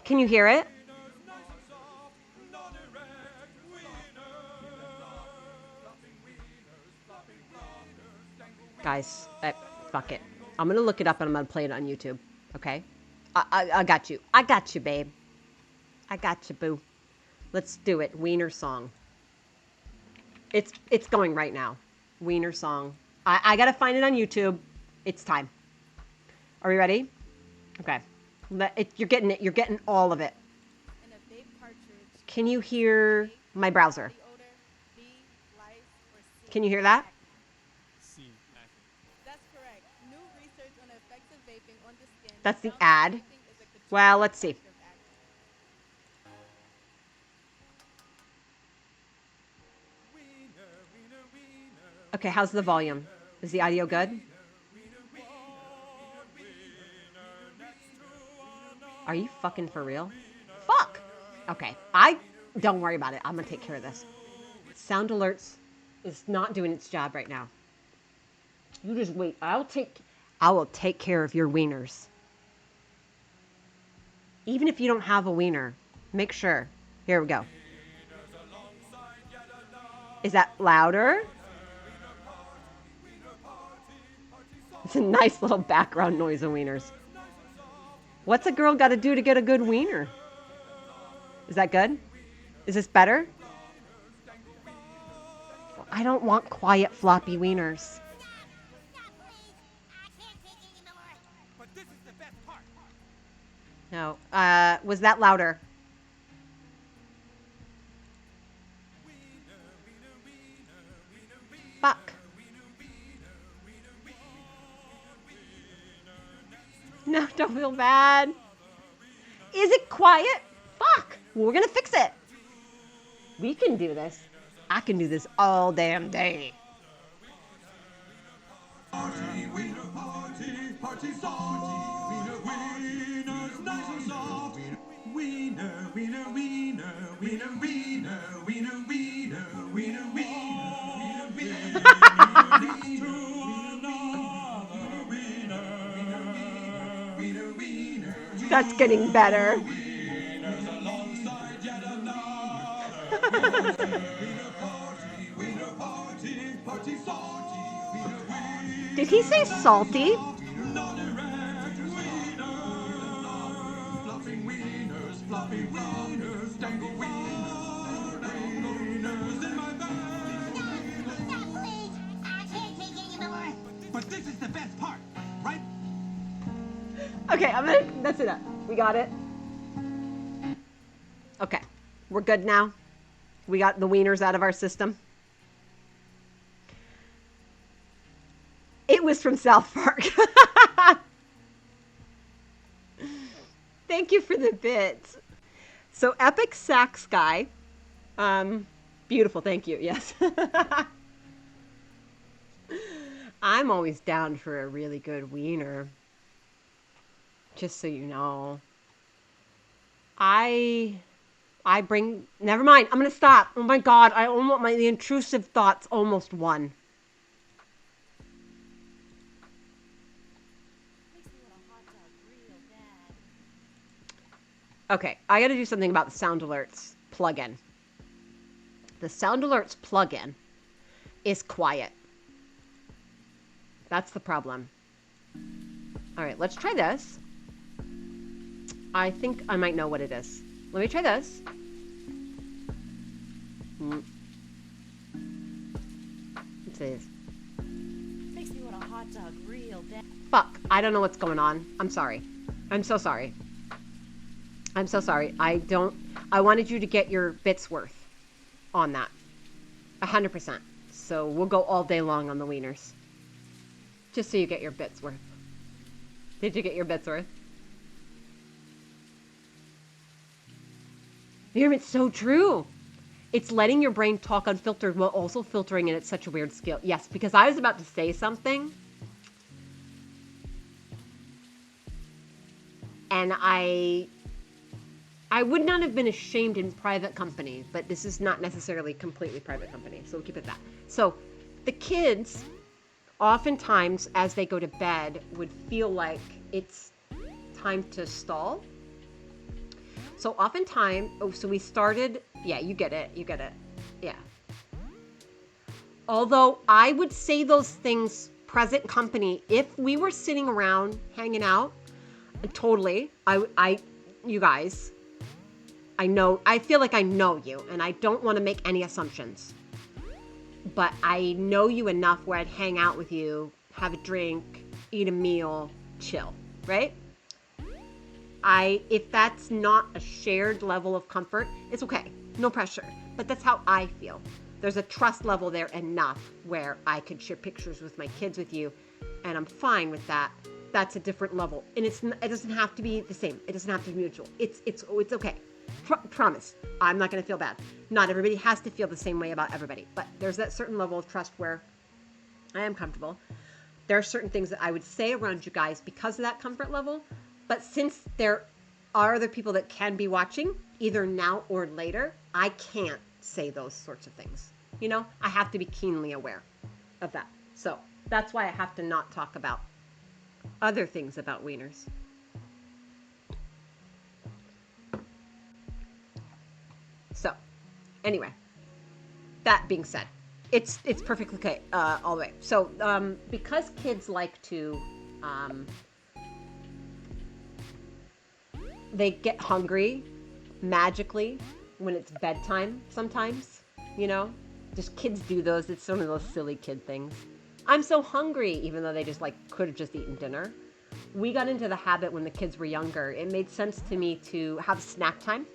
Can you hear it? Guys, fuck it. I'm gonna look it up and I'm gonna play it on YouTube. Okay? I got you. I got you, babe. I got you, boo. Let's do it. Wiener song. It's going right now. Wiener song. I gotta find it on YouTube. It's time. Are we ready? Okay. You're getting it. You're getting all of it. Can you hear my browser? Can you hear that? That's the ad. Well, let's see. Okay, how's the volume? Is the audio good? Are you fucking for real? Fuck! Okay, don't worry about it. I'm gonna take care of this. Sound alerts is not doing its job right now. You just wait. I will take care of your wieners. Even if you don't have a wiener, make sure. Here we go. Is that louder? It's a nice little background noise of wieners. What's a girl got to do to get a good wiener? Is that good? Is this better? I don't want quiet, floppy wieners. No. Was that louder? Fuck. No, don't feel bad. Is it quiet? Fuck. We're gonna fix it. We can do this. I can do this all damn day. Party, wiener party, party song. Wiener, wieners, nice and soft. Wiener, wiener, wiener, wiener, wiener, wiener, wiener, wiener, wiener, wiener. That's getting better. Did he say salty? But this is the best part, right? Okay, that's it. We got it. Okay, we're good now. We got the wieners out of our system. It was from South Park. Thank you for the bits. So Epic Sax Guy. Beautiful, thank you. Yes. I'm always down for a really good wiener. Just so you know. Never mind. I'm going to stop. Oh my God. The intrusive thoughts almost won. Okay, I got to do something about the Sound Alerts plugin. The Sound Alerts plugin is quiet. That's the problem. All right, let's try this. I think I might know what it is. Let me try this. What's this? Makes me want a hot dog real bad. Fuck, I don't know what's going on. I'm sorry. I'm so sorry. I'm so sorry. I wanted you to get your bits worth on that. 100%. So we'll go all day long on the wieners. Just so you get your bits worth. Did you get your bits worth? It's so true. It's letting your brain talk unfiltered while also filtering, and it's such a weird skill. Yes, because I was about to say something. And I would not have been ashamed in private company, but this is not necessarily completely private company, so we'll keep it that. So the kids, oftentimes, as they go to bed, would feel like it's time to stall. So oftentimes, so we started, yeah, you get it, yeah. Although I would say those things present company, if we were sitting around hanging out, totally, you guys, I feel like I know you, and I don't want to make any assumptions. But I know you enough where I'd hang out with you, have a drink, eat a meal, chill, right? If that's not a shared level of comfort, it's okay. No pressure. But that's how I feel. There's a trust level there enough where I could share pictures with my kids with you, and I'm fine with that. That's a different level. And it doesn't have to be the same. It doesn't have to be mutual. It's okay. Promise. I'm not going to feel bad. Not everybody has to feel the same way about everybody. But there's that certain level of trust where I am comfortable. There are certain things that I would say around you guys because of that comfort level. But since there are other people that can be watching, either now or later, I can't say those sorts of things. You know, I have to be keenly aware of that. So That's why I have to not talk about other things about wieners. So, anyway, that being said, it's perfectly okay all the way. So, because kids like to, they get hungry magically when it's bedtime sometimes, you know? Just kids do those. It's some of those silly kid things. I'm so hungry, even though they just like could have just eaten dinner. We got into the habit when the kids were younger. It made sense to me to have snack time.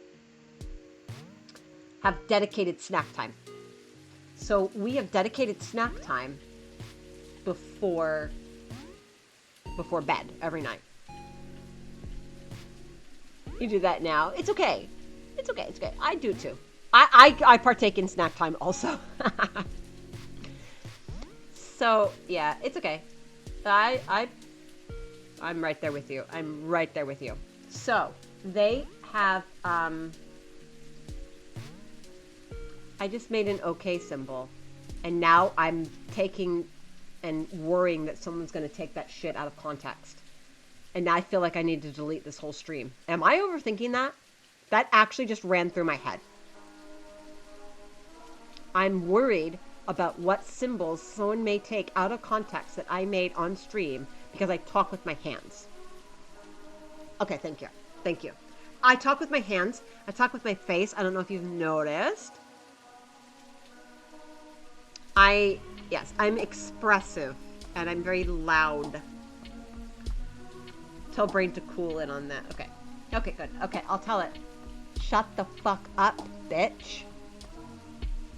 Have dedicated snack time. So we have dedicated snack time before bed every night. You do that now. It's okay. It's okay. It's okay. I do too. I partake in snack time also. So yeah, it's okay. I'm right there with you. I'm right there with you. So they have I just made an okay symbol, and now I'm taking and worrying that someone's going to take that shit out of context. And now I feel like I need to delete this whole stream. Am I overthinking that? That actually just ran through my head. I'm worried about what symbols someone may take out of context that I made on stream because I talk with my hands. Okay, thank you. Thank you. I talk with my hands. I talk with my face. I don't know if you've noticed. Yes, I'm expressive and I'm very loud. Tell brain to cool in on that. Okay. Okay, good. Okay, I'll tell it. Shut the fuck up, bitch.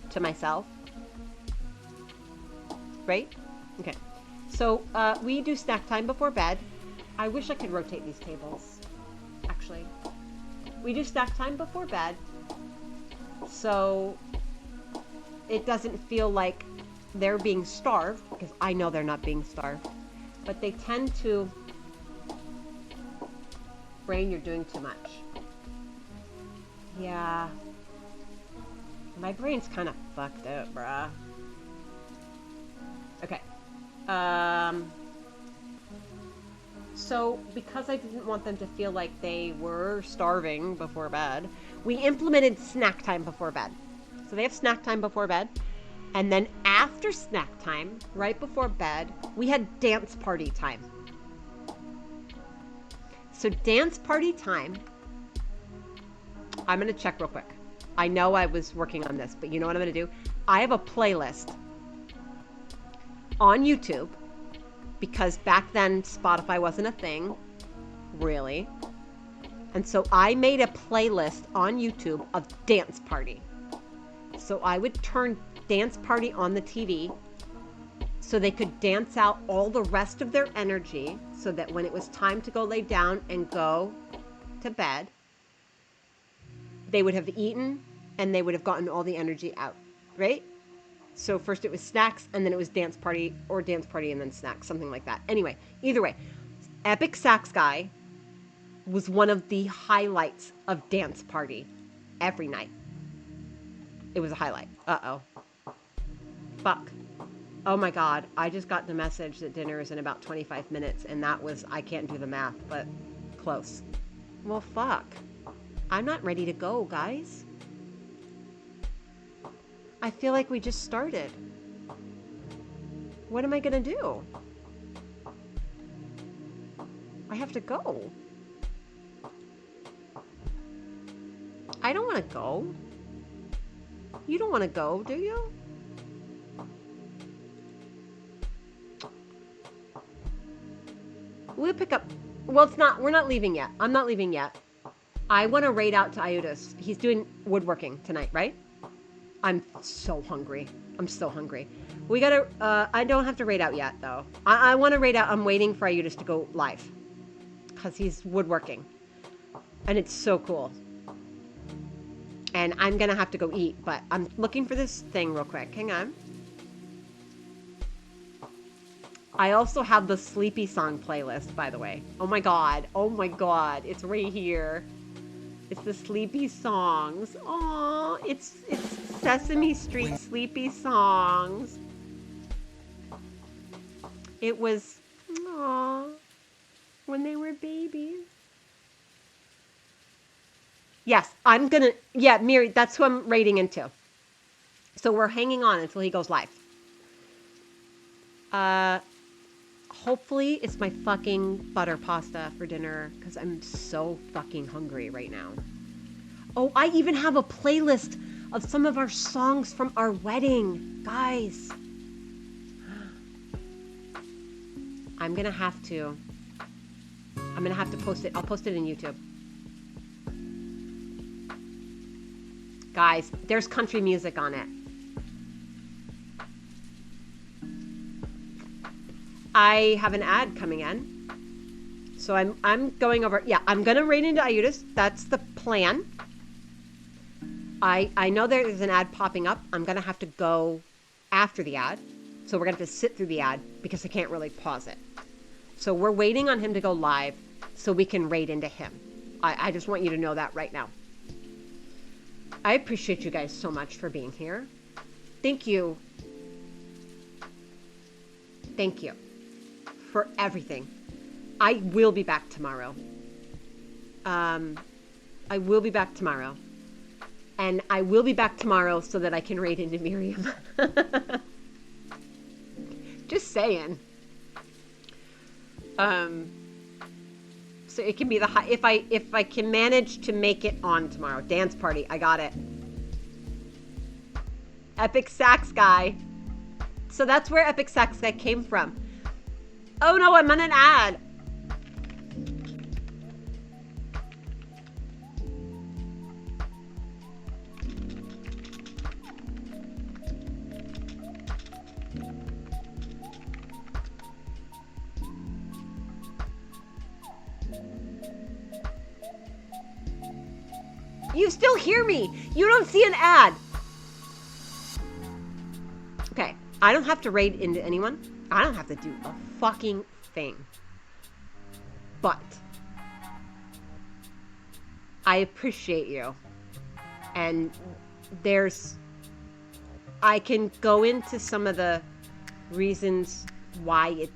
To myself. Right? Okay. So, we do snack time before bed. I wish I could rotate these tables. Actually. We do snack time before bed. So, it doesn't feel like they're being starved, because I know they're not being starved. But they tend to... Brain, you're doing too much. Yeah. My brain's kind of fucked up, bruh. Okay. So, because I didn't want them to feel like they were starving before bed, we implemented snack time before bed. So they have snack time before bed. And then after snack time, right before bed, we had dance party time. So dance party time, I'm going to check real quick. I know I was working on this, but you know what I'm going to do? I have a playlist on YouTube, because back then Spotify wasn't a thing, really. And so I made a playlist on YouTube of dance party. So I would turn dance party on the TV so they could dance out all the rest of their energy, so that when it was time to go lay down and go to bed, they would have eaten and they would have gotten all the energy out, right? So first it was snacks, and then it was dance party, or dance party and then snacks, something like that. Anyway, either way, Epic Sax Guy was one of the highlights of dance party every night. It was a highlight. Uh-oh. Fuck. Oh my god, I just got the message that dinner is in about 25 minutes, and that was, I can't do the math, but close. Well, fuck. I'm not ready to go, guys. I feel like we just started. What am I gonna do? I have to go. I don't want to go. You don't want to go, do you? We'll pick up... Well, it's not... We're not leaving yet. I'm not leaving yet. I want to raid out to Iutus. He's doing woodworking tonight, right? I'm so hungry. I'm so hungry. We gotta... I don't have to raid out yet, though. I want to raid out. I'm waiting for Iutus to go live. Because he's woodworking. And it's so cool. And I'm gonna have to go eat, but I'm looking for this thing real quick. Hang on. I also have the Sleepy Song playlist, by the way. Oh my god. Oh my god. It's right here. It's the Sleepy Songs. Aww. It's Sesame Street Sleepy Songs. It was, aww, when they were babies. Yes, I'm gonna, yeah, Miri, that's who I'm raiding into. So we're hanging on until he goes live. Hopefully it's my fucking butter pasta for dinner because I'm so fucking hungry right now. Oh, I even have a playlist of some of our songs from our wedding, guys. I'm gonna have to post it. I'll post it in YouTube. Guys, there's country music on it. I have an ad coming in. So I'm going over, yeah, I'm gonna raid into Iutis. That's the plan. I know there's an ad popping up. I'm gonna have to go after the ad. So we're gonna have to sit through the ad because I can't really pause it. So we're waiting on him to go live so we can raid into him. I just want you to know that right now. I appreciate you guys so much for being here. Thank you. Thank you for everything. I will be back tomorrow. I will be back tomorrow. And I will be back tomorrow so that I can raid into Miriam. Just saying. So it can be the high, if I can manage to make it on tomorrow. Dance party, I got it. Epic Sax Guy. So that's where Epic Sax Guy came from. Oh no, I'm on an ad. You still hear me. You don't see an ad. Okay, I don't have to raid into anyone. I don't have to do a fucking thing. But I appreciate you. And I can go into some of the reasons why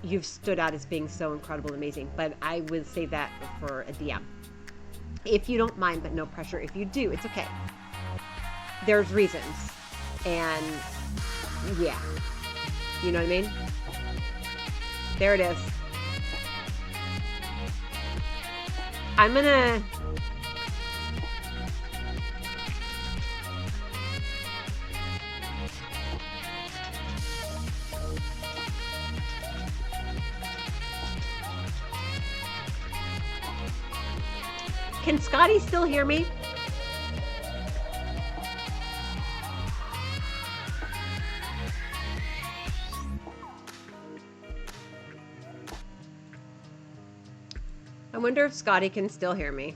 you've stood out as being so incredible, amazing. But I will save that for a DM. If you don't mind, but no pressure. If you do, it's okay. There's reasons. And yeah. You know what I mean? There it is. I'm gonna... Can Scotty still hear me? I wonder if Scotty can still hear me.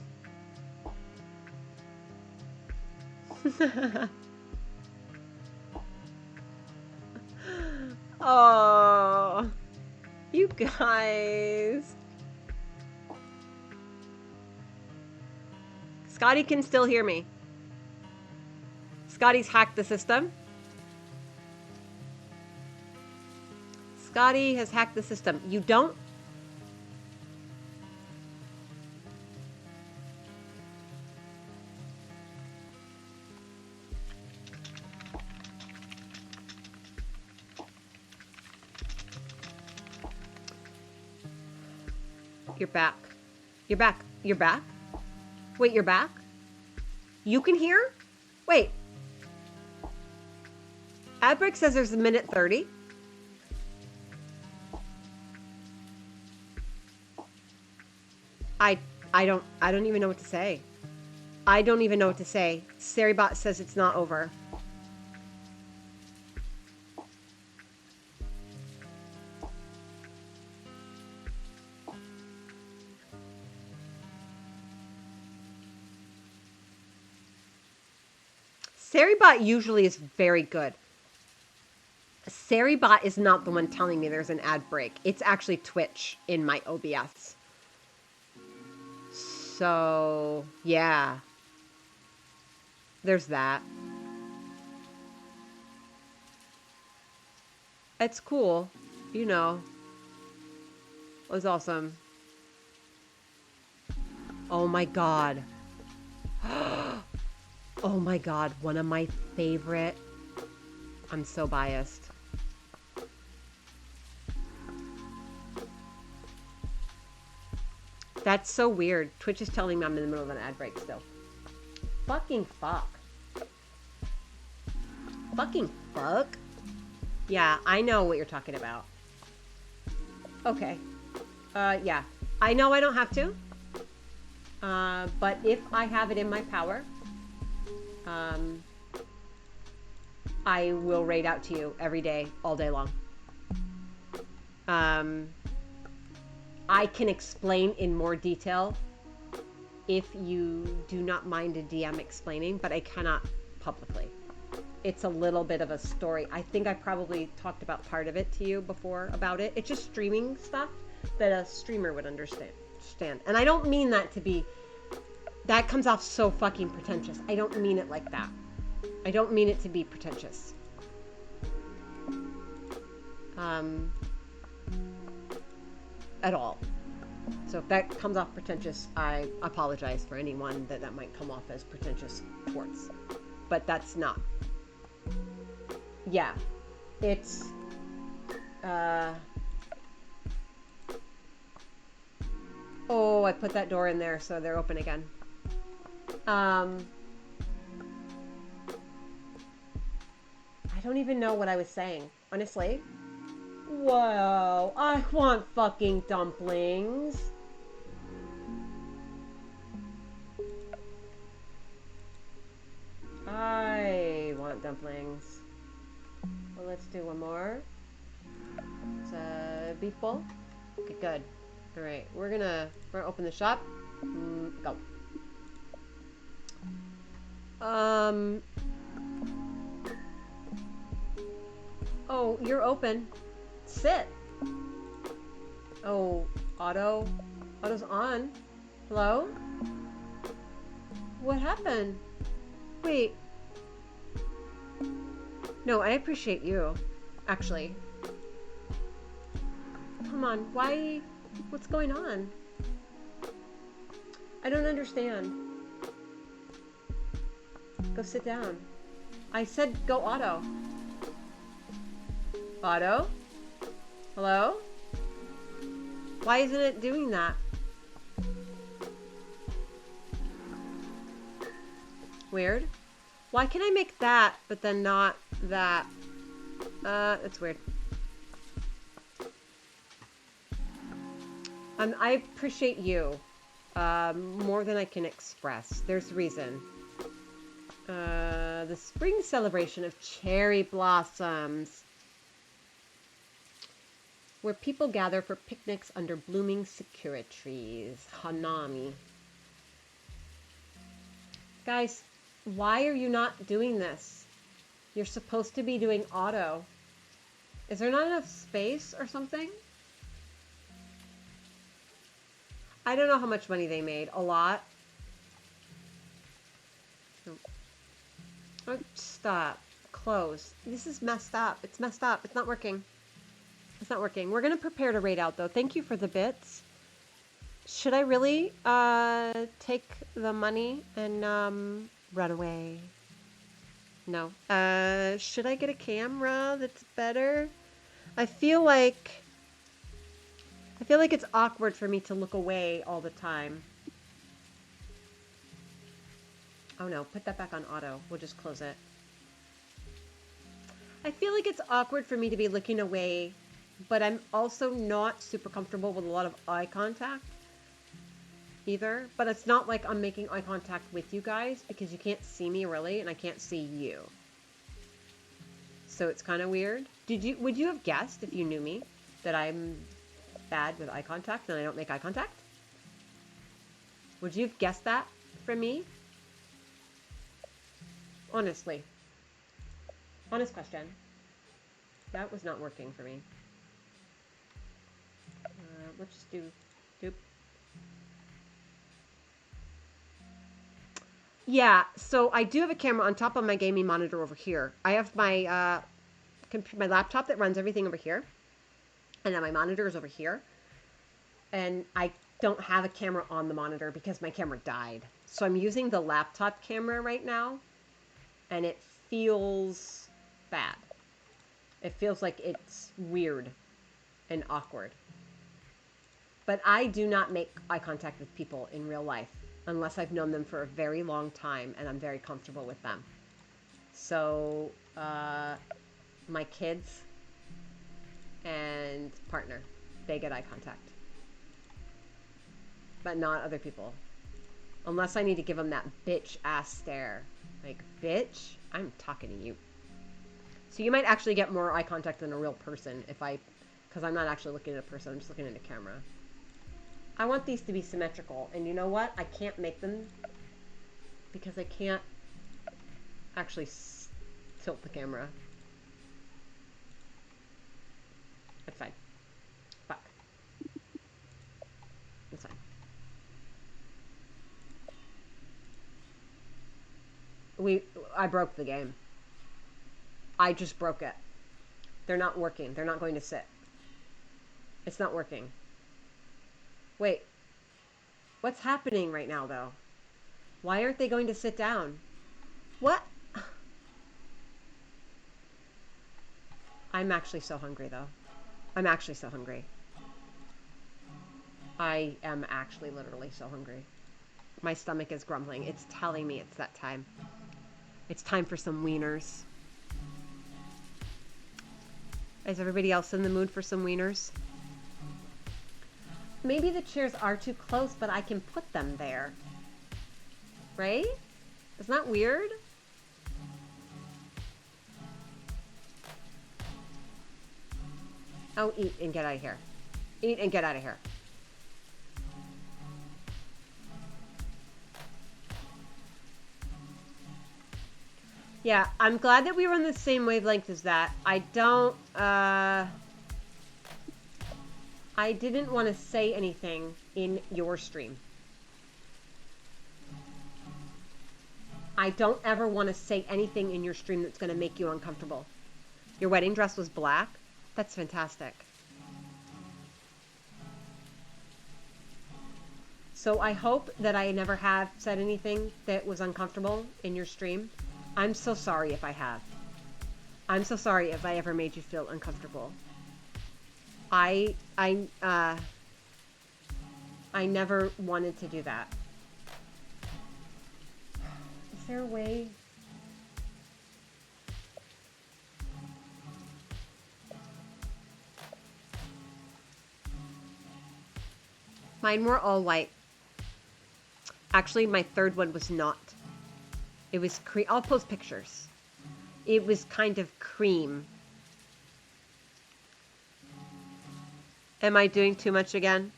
Oh, you guys. Scotty can still hear me. Scotty's hacked the system. Scotty has hacked the system. You don't? You're back. You're back. You're back? Wait, you're back? You can hear? Wait. Adbrick says there's a minute 30. I don't even know what to say. I don't even know what to say. Seribot says it's not over. Seribot usually is very good. Seribot is not the one telling me there's an ad break. It's actually Twitch in my OBS. So, yeah. There's that. It's cool. You know. It was awesome. Oh my god. Oh my god. One of my favorite. I'm so biased. That's so weird. Twitch is telling me I'm in the middle of an ad break still. Fucking fuck. Fucking fuck. Yeah, I know what you're talking about. Okay. Yeah. I know I don't have to. But if I have it in my power, I will raid out to you every day, all day long. I can explain in more detail if you do not mind a DM explaining, but I cannot publicly. It's a little bit of a story. I think I probably talked about part of it to you before about it. It's just streaming stuff that a streamer would understand. And I don't mean that to be... That comes off so fucking pretentious. I don't mean it like that. I don't mean it to be pretentious. At all. So if that comes off pretentious, I apologize for anyone that might come off as pretentious towards. But that's not. Yeah. It's... Oh, I put that door in there so they're open again. I don't even know what I was saying, honestly. Whoa, I want fucking dumplings. I want dumplings. Well, let's do one more. It's a beef bowl. Okay, good. All right, we're gonna open the shop. Go. Oh, you're open. Sit. Oh, Otto. Otto's on. Hello? What happened? Wait. No, I appreciate you. Actually. Come on, why? What's going on? I don't understand. Go sit down. I said go Otto. Otto? Hello? Why isn't it doing that? Weird. Why can I make that, but then not that? That's weird. I appreciate you more than I can express. There's reason. The spring celebration of cherry blossoms, where people gather for picnics under blooming sakura trees. Hanami. Guys, why are you not doing this? You're supposed to be doing auto. Is there not enough space or something? I don't know how much money they made. A lot. Oh, stop. Close. This is messed up. It's messed up. It's not working. It's not working. We're going to prepare to raid out, though. Thank you for the bits. Should I really take the money and run away? No. Should I get a camera that's better? I feel like it's awkward for me to look away all the time. Oh no, put that back on auto. We'll just close it. I feel like it's awkward for me to be looking away, but I'm also not super comfortable with a lot of eye contact either. But it's not like I'm making eye contact with you guys because you can't see me really and I can't see you. So it's kind of weird. Would you have guessed if you knew me that I'm bad with eye contact and I don't make eye contact? Would you have guessed that from me? Honestly. Honest question. That was not working for me. Let's just do... Yeah, so I do have a camera on top of my gaming monitor over here. I have my my laptop that runs everything over here, and then my monitor is over here, and I don't have a camera on the monitor because my camera died. So I'm using the laptop camera right now, and it feels bad. It feels like it's weird and awkward. But I do not make eye contact with people in real life unless I've known them for a very long time and I'm very comfortable with them. So, my kids and partner, they get eye contact. But not other people. Unless I need to give them that bitch ass stare. Like, bitch, I'm talking to you. So you might actually get more eye contact than a real person because I'm not actually looking at a person, I'm just looking at a camera. I want these to be symmetrical, and you know what? I can't make them because I can't actually tilt the camera. That's fine. Fuck. That's fine. I broke the game. I just broke it. They're not working. They're not going to sit. It's not working. Wait. What's happening right now, though? Why aren't they going to sit down? What? I'm actually so hungry, though. I'm actually so hungry. I am actually literally so hungry. My stomach is grumbling. It's telling me it's that time. It's time for some wieners. Is everybody else in the mood for some wieners? Maybe the chairs are too close, but I can put them there. Right? Isn't that weird? Oh, eat and get out of here. Eat and get out of here. Yeah, I'm glad that we were on the same wavelength as that. I didn't want to say anything in your stream. I don't ever want to say anything in your stream that's going to make you uncomfortable. Your wedding dress was black? That's fantastic. So I hope that I never have said anything that was uncomfortable in your stream. I'm so sorry if I have. I'm so sorry if I ever made you feel uncomfortable. I never wanted to do that. Is there a way? Mine were all white. Actually, my third one was not. It was cream. I'll post pictures. It was kind of cream. Am I doing too much again?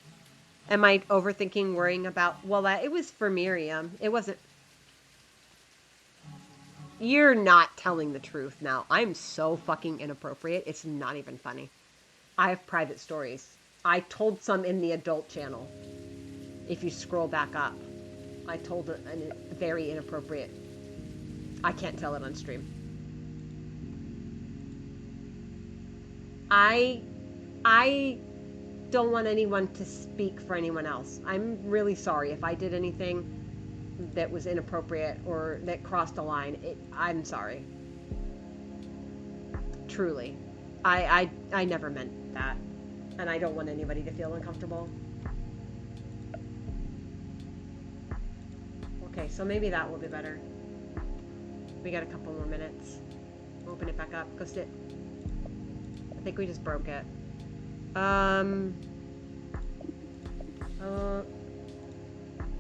Am I overthinking, worrying about... Well, it was for Miriam. It wasn't... You're not telling the truth now. I'm so fucking inappropriate. It's not even funny. I have private stories. I told some in the adult channel. If you scroll back up. I told a very inappropriate... I can't tell it on stream. I don't want anyone to speak for anyone else. I'm really sorry if I did anything that was inappropriate or that crossed a line. I'm sorry. Truly. I never meant that. And I don't want anybody to feel uncomfortable. Okay, so maybe that will be better. We got a couple more minutes. Open it back up. Go sit. I think we just broke it.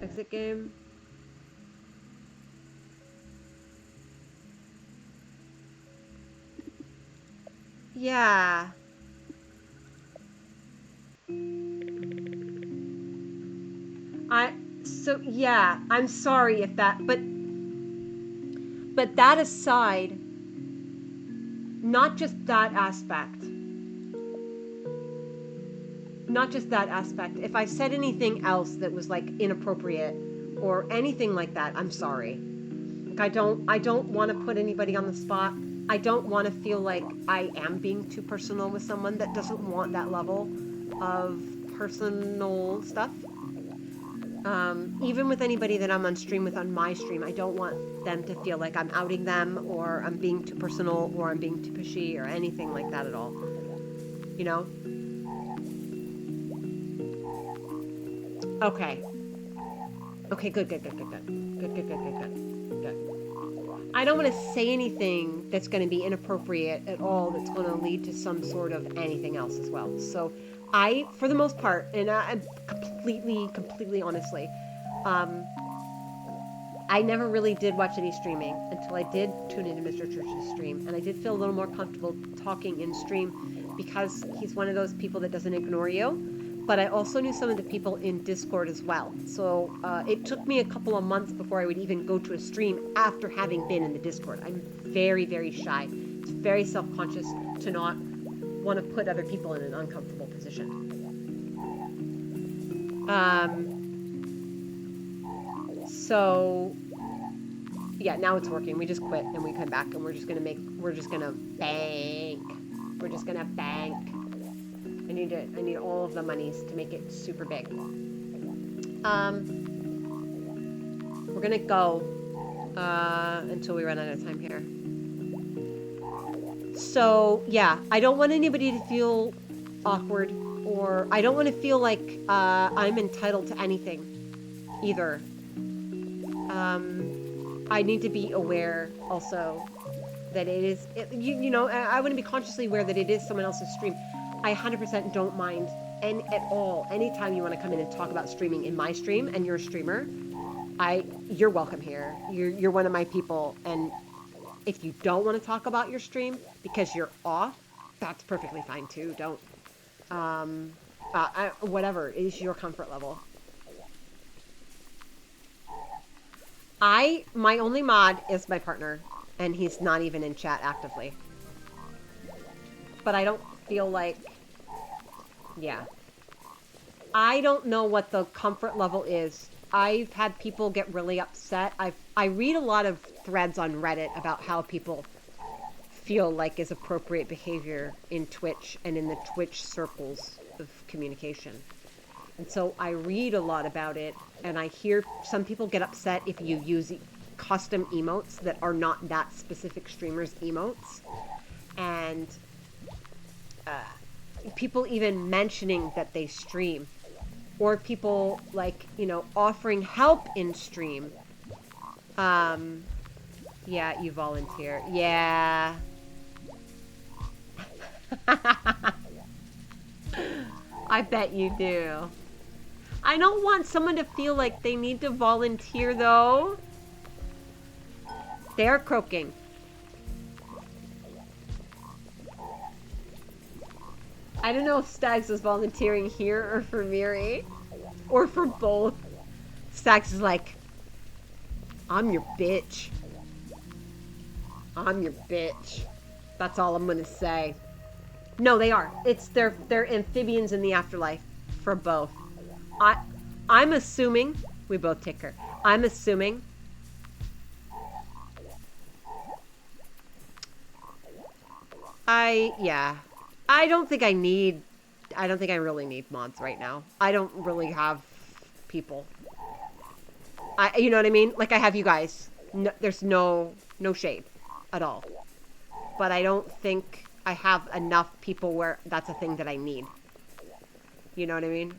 Exit game. Yeah. Yeah, I'm sorry if that, but that aside, not just that aspect. Not just that aspect. If I said anything else that was like inappropriate or anything like that, I'm sorry. Like I don't want to put anybody on the spot. I don't want to feel like I am being too personal with someone that doesn't want that level of personal stuff. Even with anybody that I'm on stream with on my stream, I don't want them to feel like I'm outing them or I'm being too personal or I'm being too pushy or anything like that at all. You know? Okay. Okay, good. Good. I don't want to say anything that's going to be inappropriate at all that's going to lead to some sort of anything else as well. So I, for the most part, and I'm completely honestly, I never really did watch any streaming until I did tune into Mr. Church's stream, and I did feel a little more comfortable talking in stream because he's one of those people that doesn't ignore you. But I also knew some of the people in Discord as well. So it took me a couple of months before I would even go to a stream after having been in the Discord. I'm very, very shy. It's very self-conscious to not want to put other people in an uncomfortable position. So yeah, now it's working. We just quit and we come back and we're just gonna bank. We're just gonna bank. I need all of the monies to make it super big. We're gonna go until we run out of time here. So yeah, I don't want anybody to feel awkward, or I don't want to feel like I'm entitled to anything either. I need to be aware also that it is, you know, I want to be consciously aware that it is someone else's stream. I 100% don't mind at all. Anytime you want to come in and talk about streaming in my stream and you're a streamer, you're welcome here. You're one of my people. And if you don't want to talk about your stream because you're off, that's perfectly fine too. Don't, whatever is your comfort level. My only mod is my partner, and he's not even in chat actively. But I don't feel like, yeah. I don't know what the comfort level is. I've had people get really upset. I read a lot of threads on Reddit about how people feel like is appropriate behavior in Twitch and in the Twitch circles of communication. And so I read a lot about it, and I hear some people get upset if you use custom emotes that are not that specific streamer's emotes. And people even mentioning that they stream. Or people, like, you know, offering help in stream. Yeah, you volunteer. Yeah. I bet you do. I don't want someone to feel like they need to volunteer, though. They're croaking. I don't know if Stags was volunteering here or for Miri. Or for both. Stags is like, I'm your bitch. I'm your bitch. That's all I'm gonna say. No, they are. They're amphibians in the afterlife for both. I'm assuming we both take her. I'm assuming yeah. I don't think I really need mods right now. I don't really have people. You know what I mean? Like, I have you guys. No, there's no shade at all. But I don't think I have enough people where that's a thing that I need. You know what I mean?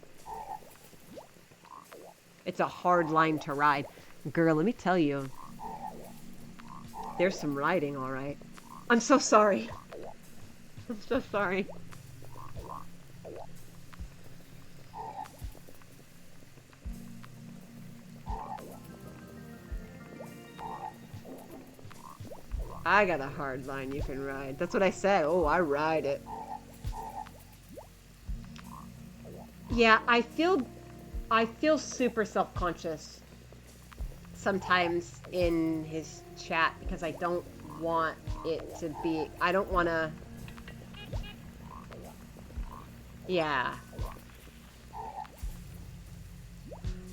It's a hard line to ride. Girl, let me tell you. There's some riding, all right. I'm so sorry. I'm so sorry. I got a hard line you can ride. That's what I said. Oh, I ride it. Yeah, I feel super self-conscious sometimes in his chat because I don't want it to be, I don't want to, yeah.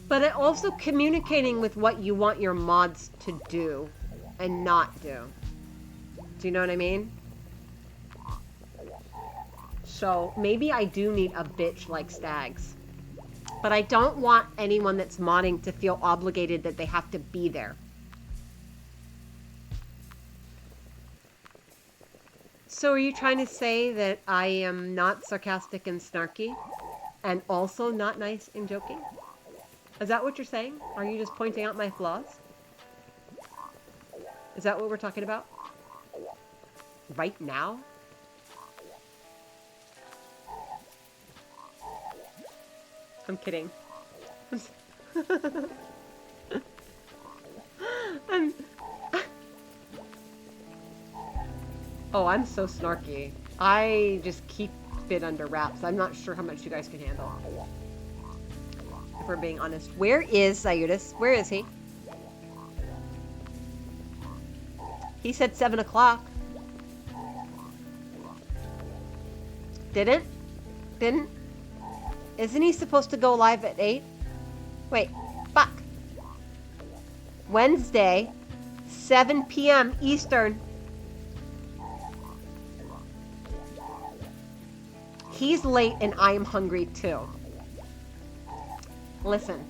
But it also communicating with what you want your mods to do and not do. Do you know what I mean? So maybe I do need a bitch like Stags. But I don't want anyone that's modding to feel obligated that they have to be there. So are you trying to say that I am not sarcastic and snarky? And also not nice and joking? Is that what you're saying? Are you just pointing out my flaws? Is that what we're talking about? Right now? I'm kidding. I'm... Oh, I'm so snarky. I just keep it under wraps. I'm not sure how much you guys can handle. If we're being honest. Where is Zayudis? Where is he? He said 7 o'clock. Didn't? Isn't he supposed to go live at 8? Wait, fuck. Wednesday, 7 p.m. Eastern. He's late and I am hungry too. Listen.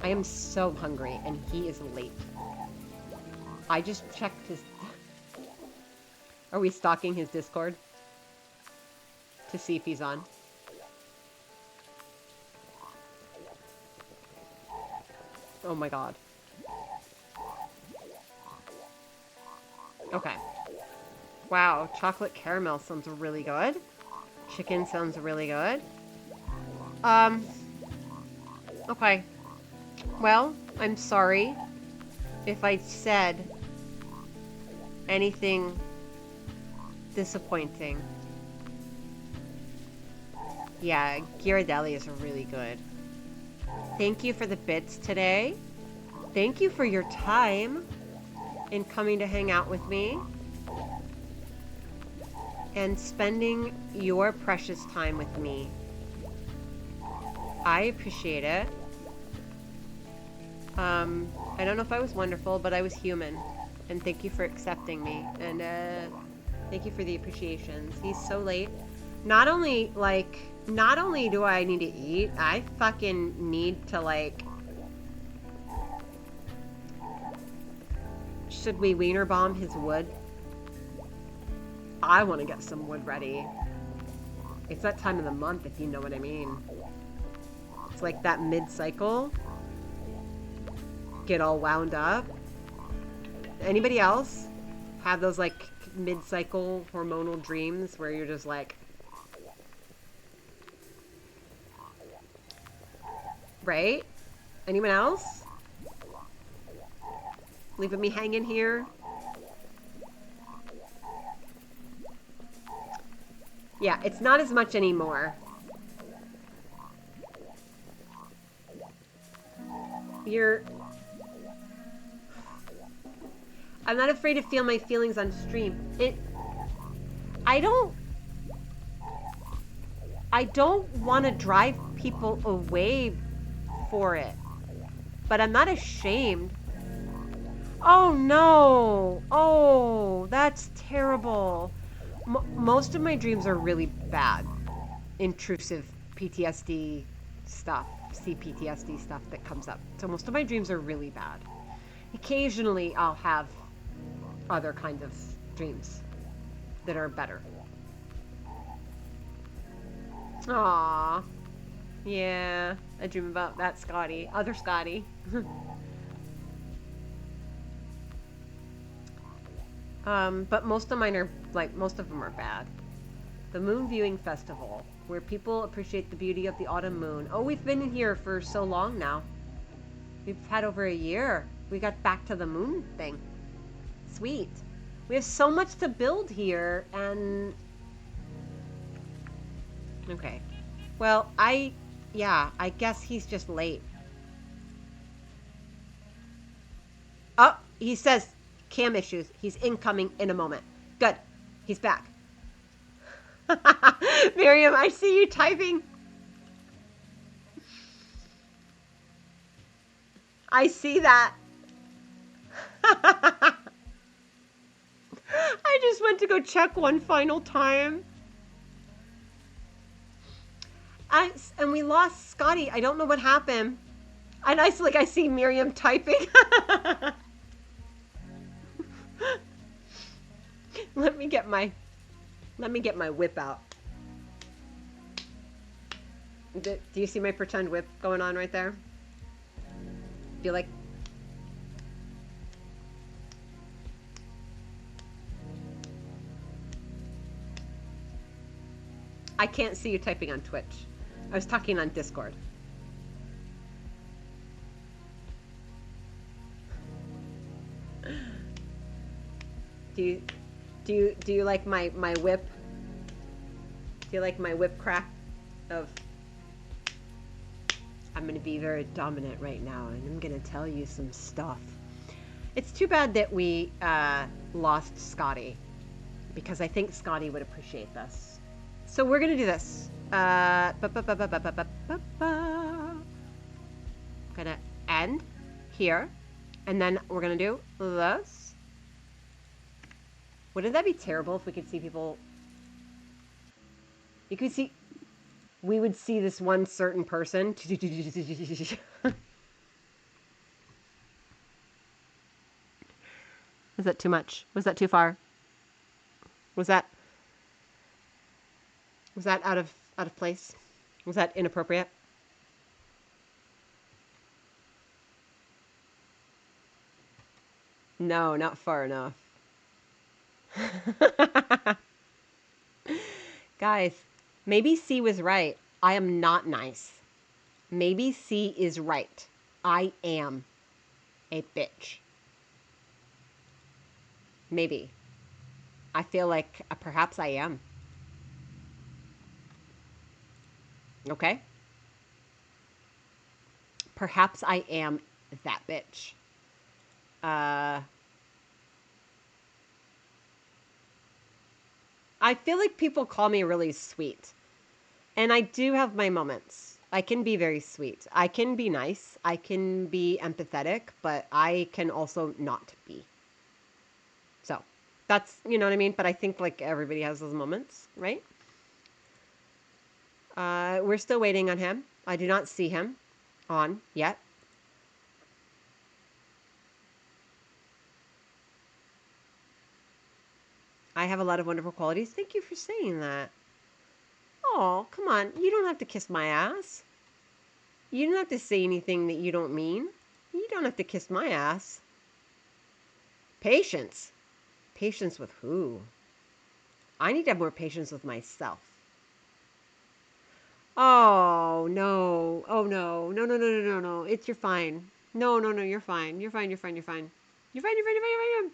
I am so hungry and he is late. I just checked his... Are we stalking his Discord? To see if he's on. Oh my god. Okay. Wow, chocolate caramel sounds really good. Chicken sounds really good. Okay. Well, I'm sorry if I said anything disappointing. Yeah, Ghirardelli is really good. Thank you for the bits today. Thank you for your time in coming to hang out with me. And spending your precious time with me. I appreciate it. I don't know if I was wonderful, but I was human. And thank you for accepting me. And thank you for the appreciations. He's so late. Not only do I need to eat, I fucking need to, like... Should we wiener bomb his wood? I want to get some wood ready. It's that time of the month, if you know what I mean. It's like that mid-cycle. Get all wound up. Anybody else have those, like, mid-cycle hormonal dreams where you're just like... Right? Anyone else? Leaving me hanging here? Yeah, it's not as much anymore. I'm not afraid to feel my feelings on stream. I don't want to drive people away for it. But I'm not ashamed. Oh no! Oh, that's terrible. Most of my dreams are really bad. Intrusive PTSD stuff. CPTSD stuff that comes up. So most of my dreams are really bad. Occasionally I'll have other kinds of dreams that are better. Aww. Yeah, I dream about that Scotty. Other Scotty. But most of mine are, like, most of them are bad. The Moon Viewing Festival, where people appreciate the beauty of the autumn moon. Oh, we've been in here for so long now. We've had over a year. We got back to the moon thing. Sweet. We have so much to build here, and... Okay. Well, I guess he's just late. Oh, he says cam issues. He's incoming in a moment. Good. He's back. Miriam, I see you typing. I see that. I just went to go check one final time. And we lost Scotty. I don't know what happened. And I see Miriam typing. Let me get my whip out. Do you see my pretend whip going on right there? Feel like I can't see you typing on Twitch. I was talking on Discord. Do you like my whip? Do you like my whip crack of I'm gonna be very dominant right now and I'm gonna tell you some stuff. It's too bad that we lost Scotty because I think Scotty would appreciate this. So we're gonna do this. Gonna end here, and then we're gonna do this. Wouldn't that be terrible if we could see people? You could see. We would see this one certain person. Is that too much? Was that too far? Was that out of place? Was that inappropriate? No, not far enough. Guys, maybe C was right. I am not nice. Maybe C is right. I am a bitch. Maybe. I feel like perhaps I am. Okay? Perhaps I am that bitch. I feel like people call me really sweet. And I do have my moments. I can be very sweet. I can be nice. I can be empathetic, but I can also not be. So, that's, you know what I mean? But I think like everybody has those moments, right? We're still waiting on him. I do not see him on yet. I have a lot of wonderful qualities. Thank you for saying that. Oh, come on. You don't have to kiss my ass. You don't have to say anything that you don't mean. You don't have to kiss my ass. Patience. Patience with who? I need to have more patience with myself. Oh, no. Oh, no. No, no, no, no, no, no. You're fine. No, no, no, you're fine. You're fine, you're fine, you're fine. You're fine, you're fine, you're fine, you're fine.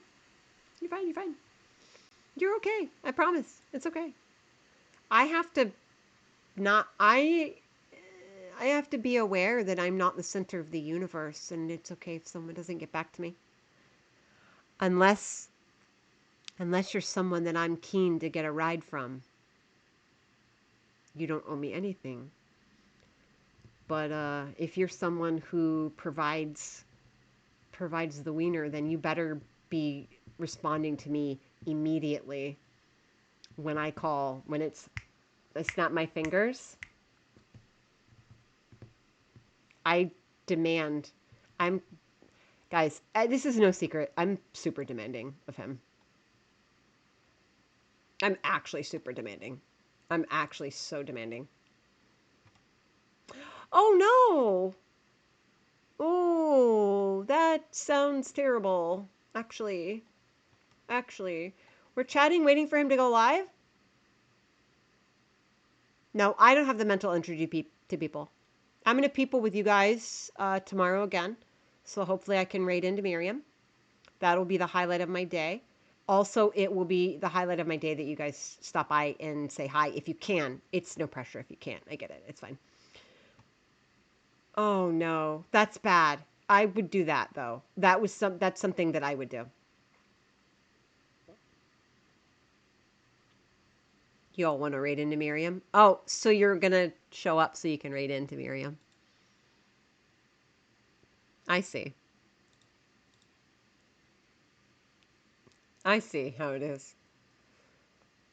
You're fine, you're fine. You're okay. I promise. It's okay. I have to have to be aware that I'm not the center of the universe, and it's okay if someone doesn't get back to me. Unless you're someone that I'm keen to get a ride from. You don't owe me anything. But if you're someone who provides the wiener, then you better be responding to me immediately when I call, when I snap my fingers. I demand. Guys, this is no secret. I'm super demanding of him. I'm actually super demanding. I'm actually so demanding. Oh no! Oh, that sounds terrible. Actually, we're chatting, waiting for him to go live? No, I don't have the mental energy to people. I'm going to people with you guys tomorrow again. So hopefully I can raid into Miriam. That'll be the highlight of my day. Also, it will be the highlight of my day that you guys stop by and say hi if you can. It's no pressure if you can't. I get it. It's fine. Oh no, that's bad. I would do that though. That's something that I would do. You all want to raid into Miriam? Oh, so you're gonna show up so you can raid into Miriam. I see. I see how it is.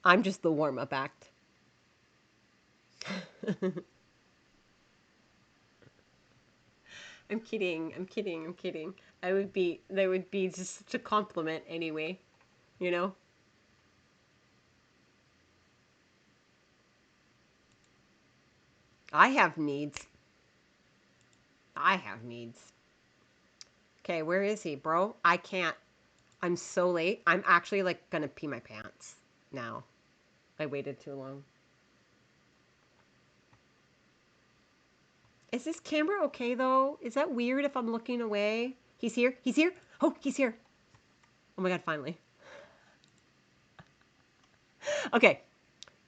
I'm just the warm-up act. I'm kidding. I'm kidding. I'm kidding. That would be just such a compliment anyway, you know? I have needs. I have needs. Okay, where is he, bro? I can't. I'm so late. I'm actually like gonna pee my pants now. I waited too long. Is this camera okay though? Is that weird if I'm looking away? He's here. He's here. Oh, he's here. Oh my god, finally. Okay.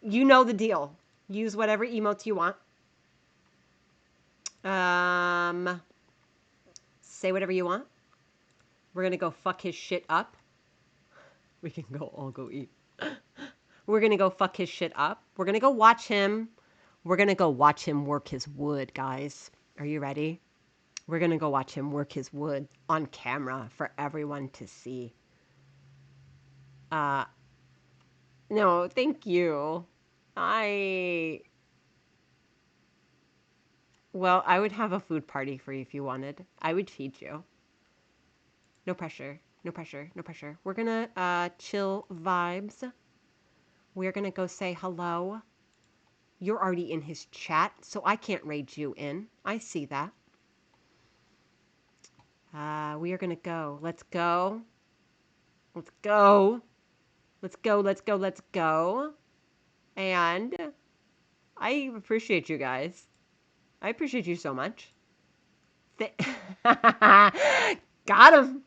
You know the deal. Use whatever emotes you want. Say whatever you want. We're gonna go fuck his shit up. We can all go eat. We're gonna go fuck his shit up. We're gonna go watch him. We're gonna go watch him work his wood, guys. Are you ready? We're gonna go watch him work his wood on camera for everyone to see. No, thank you. Well, I would have a food party for you if you wanted. I would feed you. No pressure. No pressure. No pressure. We're gonna chill vibes. We're gonna go say hello. You're already in his chat, so I can't raid you in. I see that. We are gonna go. Let's go. Let's go. Let's go. Let's go. Let's go. And I appreciate you guys. I appreciate you so much. Got him.